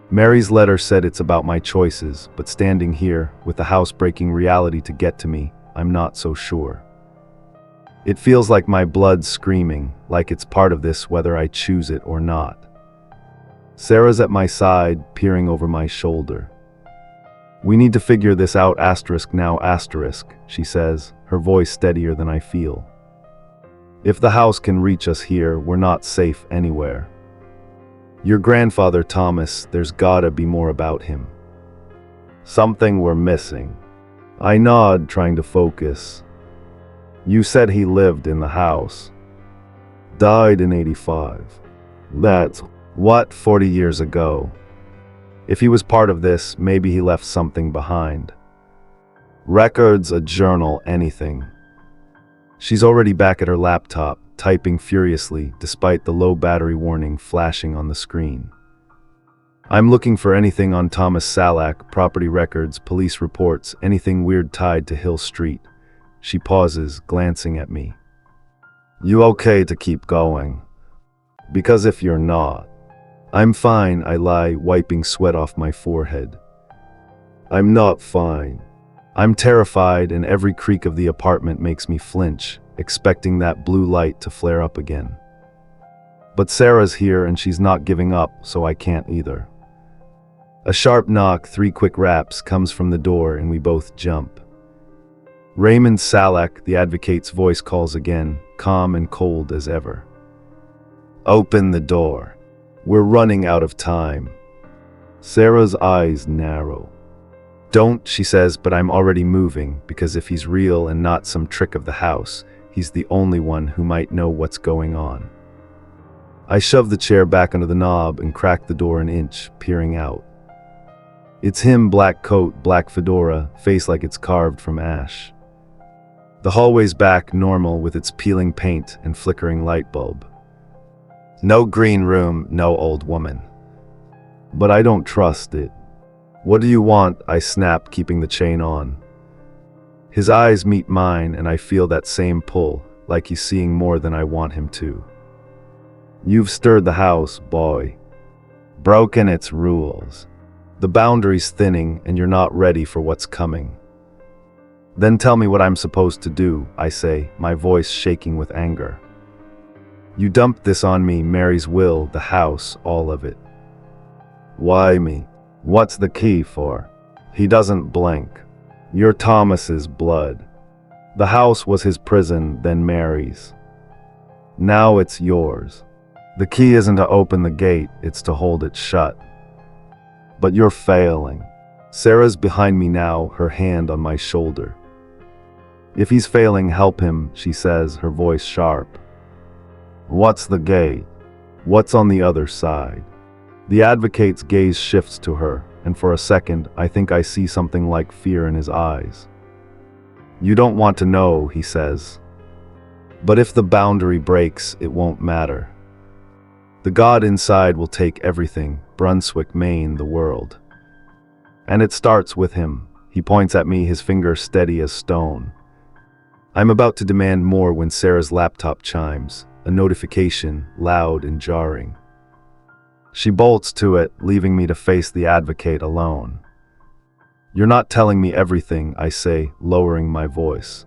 [SPEAKER 1] Mary's letter said it's about my choices, but standing here, with the house breaking reality to get to me, I'm not so sure. It feels like my blood's screaming, like it's part of this whether I choose it or not. Sarah's at my side, peering over my shoulder. We need to figure this out now she says, her voice steadier than I feel. If the house can reach us here, we're not safe anywhere. Your grandfather Thomas, there's gotta be more about him. Something we're missing. I nod, trying to focus. You said he lived in the house. Died in '85. That's, 40 years ago. If he was part of this, maybe he left something behind. Records, a journal, anything. She's already back at her laptop, typing furiously, despite the low battery warning flashing on the screen. I'm looking for anything on Thomas Salak, property records, police reports, anything weird tied to Hill Street. She pauses, glancing at me. You okay to keep going? Because if you're not. I'm fine, I lie, wiping sweat off my forehead. I'm not fine. I'm terrified, and every creak of the apartment makes me flinch, expecting that blue light to flare up again. But Sarah's here and she's not giving up, so I can't either. A sharp knock, 3 quick raps, comes from the door and we both jump. Raymond Salak, the advocate's voice calls again, calm and cold as ever. Open the door. We're running out of time. Sarah's eyes narrow. Don't, she says, but I'm already moving, because if he's real and not some trick of the house, he's the only one who might know what's going on. I shove the chair back under the knob and crack the door an inch, peering out. It's him, black coat, black fedora, face like it's carved from ash. The hallway's back, normal, with its peeling paint and flickering light bulb. No green room, no old woman. But I don't trust it. What do you want? I snap, keeping the chain on. His eyes meet mine and I feel that same pull, like he's seeing more than I want him to. You've stirred the house, boy. Broken its rules. The boundary's thinning and you're not ready for what's coming. Then tell me what I'm supposed to do, I say, my voice shaking with anger. You dumped this on me, Mary's will, the house, all of it. Why me? What's the key for? He doesn't blink. You're Thomas's blood. The house was his prison, then Mary's. Now it's yours. The key isn't to open the gate, it's to hold it shut. But you're failing. Sarah's behind me now, her hand on my shoulder. If he's failing, help him, she says, her voice sharp. What's the gate? What's on the other side? The advocate's gaze shifts to her, and for a second, I think I see something like fear in his eyes. You don't want to know, he says. But if the boundary breaks, it won't matter. The God inside will take everything, Brunswick, Maine, the world. And it starts with him. He points at me, his finger steady as stone. I'm about to demand more when Sarah's laptop chimes, a notification, loud and jarring. She bolts to it, leaving me to face the advocate alone. You're not telling me everything, I say, lowering my voice.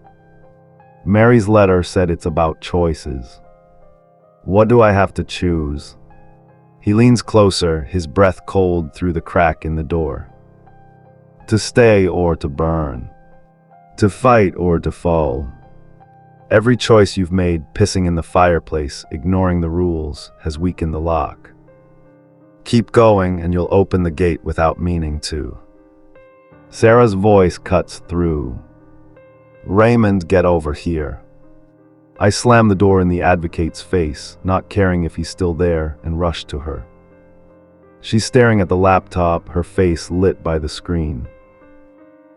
[SPEAKER 1] Mary's letter said it's about choices. What do I have to choose? He leans closer, his breath cold through the crack in the door. To stay or to burn. To fight or to fall. Every choice you've made, pissing in the fireplace, ignoring the rules, has weakened the lock. Keep going and you'll open the gate without meaning to. Sarah's voice cuts through. Raymond, get over here. I slam the door in the advocate's face, not caring if he's still there, and rush to her. She's staring at the laptop, her face lit by the screen.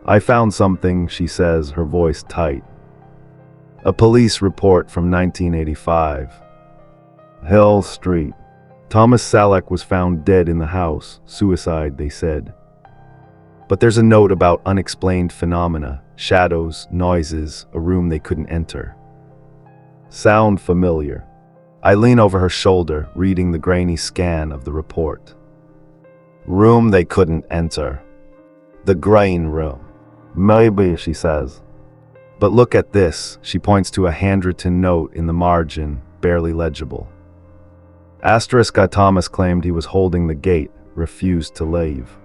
[SPEAKER 1] I found something, she says, her voice tight. A police report from 1985. Hill Street. Thomas Salek was found dead in the house. Suicide, they said. But there's a note about unexplained phenomena, shadows, noises, a room they couldn't enter. Sound familiar. I lean over her shoulder, reading the grainy scan of the report. Room they couldn't enter. The grain room. Maybe, she says. But look at this, she points to a handwritten note in the margin, barely legible. Asterisk Thomas claimed he was holding the gate, refused to leave.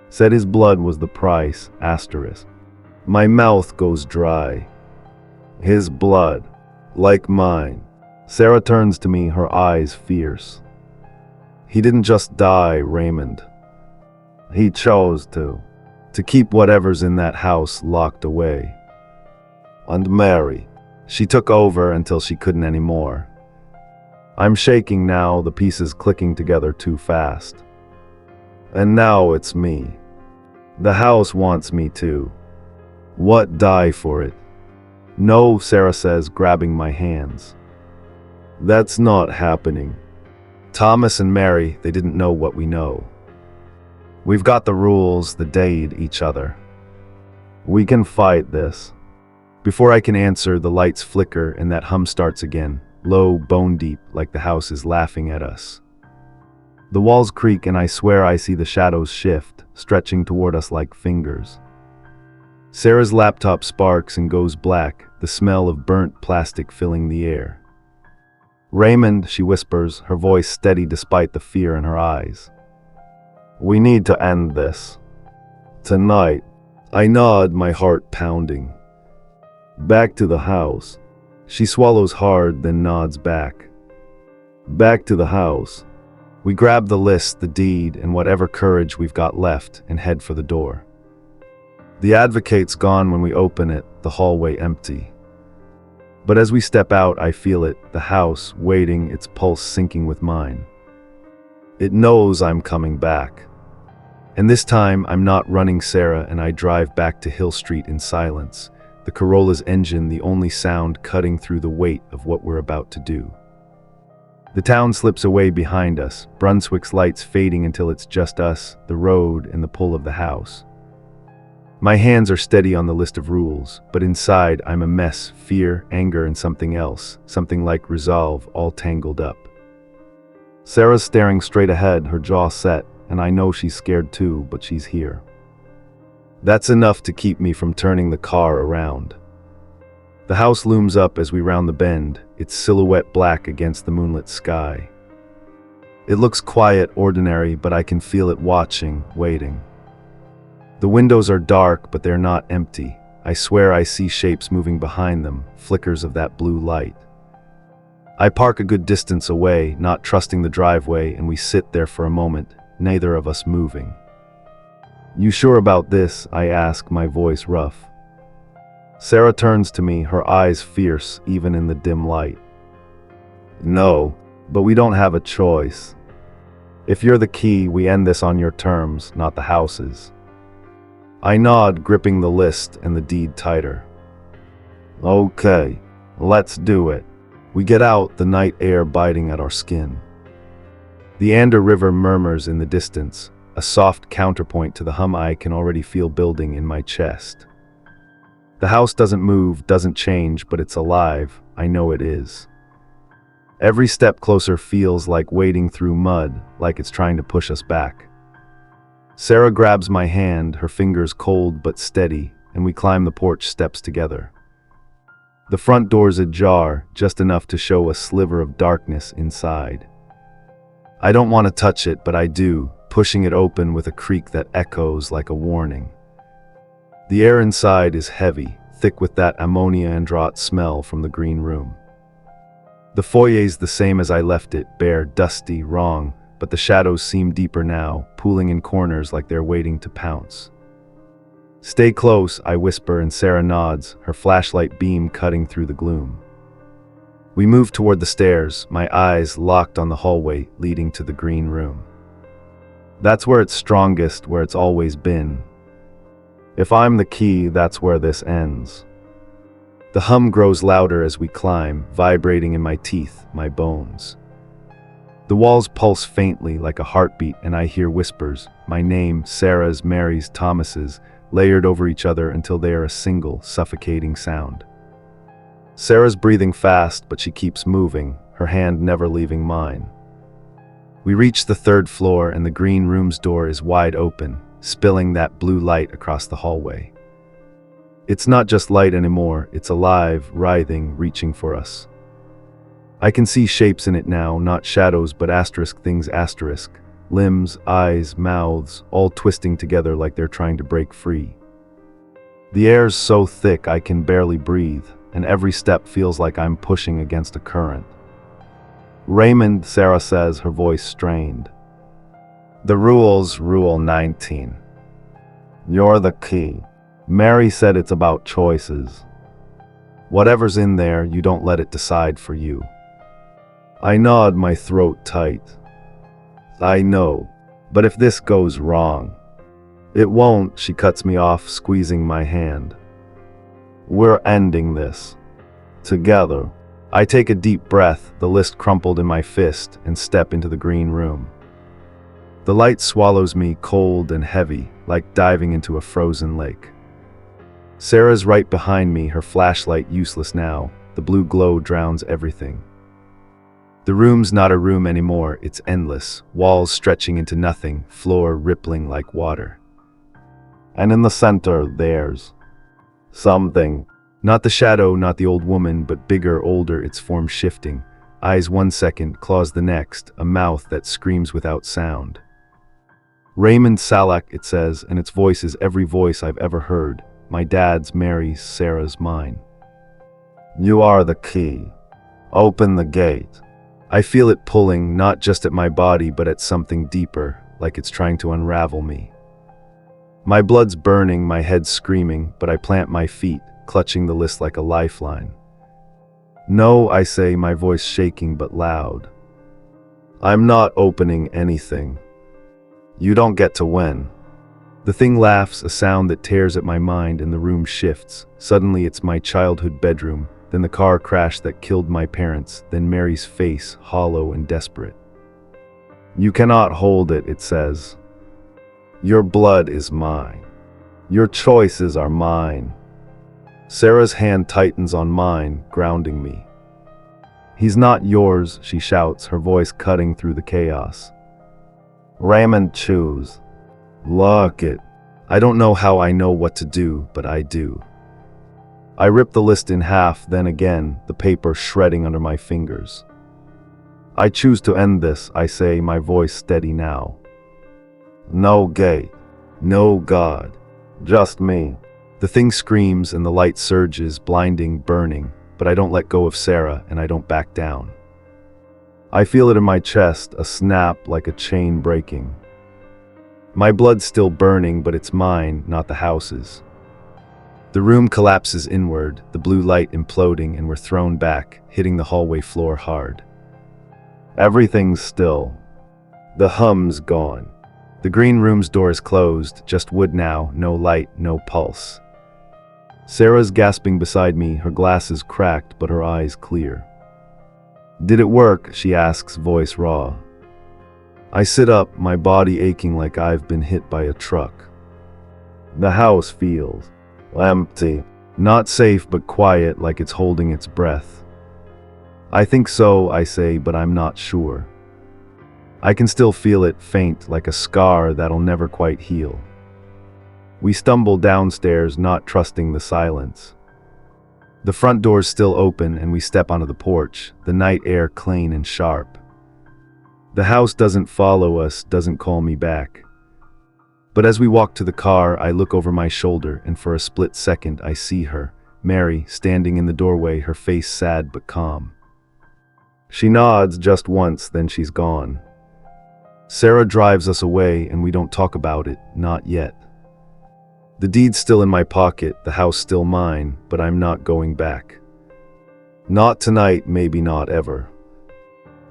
[SPEAKER 1] Said his blood was the price, asterisk. My mouth goes dry. His blood, like mine. Sarah turns to me, her eyes fierce. He didn't just die, Raymond. He chose to keep whatever's in that house locked away. And Mary, she took over until she couldn't anymore. I'm shaking now, the pieces clicking together too fast. And now it's me. The house wants me too. What, die for it? No, Sarah says, grabbing my hands. That's not happening. Thomas and Mary, they didn't know what we know. We've got the rules that aid each other. We can fight this. Before I can answer, the lights flicker and that hum starts again, low, bone deep, like the house is laughing at us. The walls creak and I swear I see the shadows shift, stretching toward us like fingers. Sarah's laptop sparks and goes black, the smell of burnt plastic filling the air. Raymond, she whispers, her voice steady despite the fear in her eyes. We need to end this. Tonight. I nod, my heart pounding. Back to the house. She swallows hard, then nods back. Back to the house. We grab the list, the deed, and whatever courage we've got left and head for the door. The advocate's gone when we open it, the hallway empty. But as we step out, I feel it, the house, waiting, its pulse syncing with mine. It knows I'm coming back. And this time, I'm not running Sarah and I drive back to Hill Street in silence, the Corolla's engine the only sound cutting through the weight of what we're about to do. The town slips away behind us, Brunswick's lights fading until it's just us, the road, and the pull of the house. My hands are steady on the list of rules, but inside I'm a mess, fear, anger, and something else, something like resolve, all tangled up. Sarah's staring straight ahead, her jaw set, and I know she's scared too, but she's here. That's enough to keep me from turning the car around. The house looms up as we round the bend, its silhouette black against the moonlit sky. It looks quiet, ordinary, but I can feel it watching, waiting. The windows are dark, but they're not empty. I swear I see shapes moving behind them, flickers of that blue light. I park a good distance away, not trusting the driveway, and we sit there for a moment, neither of us moving. You sure about this? I ask, my voice rough. Sarah turns to me, her eyes fierce, even in the dim light. No, but we don't have a choice. If you're the key, we end this on your terms, not the house's. I nod, gripping the list and the deed tighter. Okay, let's do it. We get out, the night air biting at our skin. The Ander River murmurs in the distance, a soft counterpoint to the hum I can already feel building in my chest. The house doesn't move, doesn't change, but it's alive. I know it is. Every step closer feels like wading through mud, like it's trying to push us back. Sarah grabs my hand, her fingers cold but steady, and we climb the porch steps together. The front door's ajar, just enough to show a sliver of darkness inside. I don't want to touch it, but I do, pushing it open with a creak that echoes like a warning. The air inside is heavy, thick with that ammonia and draught smell from the green room. The foyer's the same as I left it, bare, dusty, wrong, but the shadows seem deeper now, pooling in corners like they're waiting to pounce. Stay close, I whisper, and Sarah nods, her flashlight beam cutting through the gloom. We move toward the stairs, my eyes locked on the hallway leading to the green room. That's where it's strongest, where it's always been. If I'm the key, that's where this ends. The hum grows louder as we climb, vibrating in my teeth, my bones. The walls pulse faintly like a heartbeat, and I hear whispers, my name, Sarah's, Mary's, Thomas's, layered over each other until they are a single, suffocating sound. Sarah's breathing fast, but she keeps moving, her hand never leaving mine. We reach the third floor, and the green room's door is wide open, spilling that blue light across the hallway. It's not just light anymore, it's alive, writhing, reaching for us. I can see shapes in it now, not shadows but asterisk things, limbs, eyes, mouths, all twisting together like they're trying to break free. The air's so thick I can barely breathe, and every step feels like I'm pushing against a current. Raymond, Sarah says, her voice strained. The rules, Rule 19. You're the key. Mary said it's about choices. Whatever's in there, you don't let it decide for you. I nod, my throat tight. I know, but if this goes wrong. It won't, she cuts me off, squeezing my hand. We're ending this. Together. I take a deep breath, the list crumpled in my fist, and step into the green room. The light swallows me, cold and heavy, like diving into a frozen lake. Sarah's right behind me, her flashlight useless now. The blue glow drowns everything. The room's not a room anymore, it's endless, walls stretching into nothing, floor rippling like water. And in the center, there's something. Not the shadow, not the old woman, but bigger, older, its form shifting. Eyes 1 second, claws the next, a mouth that screams without sound. Raymond Salak, it says, and its voice is every voice I've ever heard. My dad's, Mary's, Sarah's, mine. You are the key. Open the gate. I feel it pulling, not just at my body, but at something deeper, like it's trying to unravel me. My blood's burning, my head's screaming, but I plant my feet, clutching the list like a lifeline. No, I say, my voice shaking but loud. I'm not opening anything. You don't get to win. The thing laughs, a sound that tears at my mind, and the room shifts. Suddenly it's my childhood bedroom, then the car crash that killed my parents, then Mary's face, hollow and desperate. You cannot hold it, it says. Your blood is mine. Your choices are mine. Sarah's hand tightens on mine, grounding me. He's not yours, she shouts, her voice cutting through the chaos. Raymond, choose. Look it. I don't know how I know what to do, but I do. I rip the list in half, then again, the paper shredding under my fingers. I choose to end this, I say, my voice steady now. No gate. No God. Just me. The thing screams and the light surges, blinding, burning, but I don't let go of Sarah and I don't back down. I feel it in my chest, a snap like a chain breaking. My blood's still burning, but it's mine, not the house's. The room collapses inward, the blue light imploding, and we're thrown back, hitting the hallway floor hard. Everything's still. The hum's gone. The green room's door is closed, just wood now, no light, no pulse. Sarah's gasping beside me, her glasses cracked, but her eyes clear. Did it work? She asks, voice raw. I sit up, my body aching like I've been hit by a truck. The house feels empty, not safe but quiet, like it's holding its breath. I think so, I say, but I'm not sure. I can still feel it, faint, like a scar that'll never quite heal. We stumble downstairs, not trusting the silence. The front door's still open and we step onto the porch, the night air clean and sharp. The house doesn't follow us, doesn't call me back. But as we walk to the car, I look over my shoulder, and for a split second I see her, Mary, standing in the doorway, her face sad but calm. She nods just once, then she's gone. Sarah drives us away and we don't talk about it, not yet. The deed's still in my pocket, the house still mine, but I'm not going back. Not tonight, maybe not ever.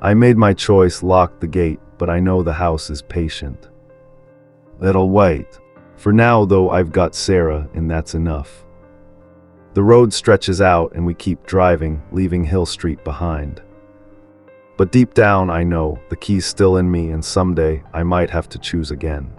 [SPEAKER 1] I made my choice, locked the gate, but I know the house is patient. It'll wait. For now, though, I've got Sarah, and that's enough. The road stretches out and we keep driving, leaving Hill Street behind. But deep down, I know the key's still in me, and someday I might have to choose again.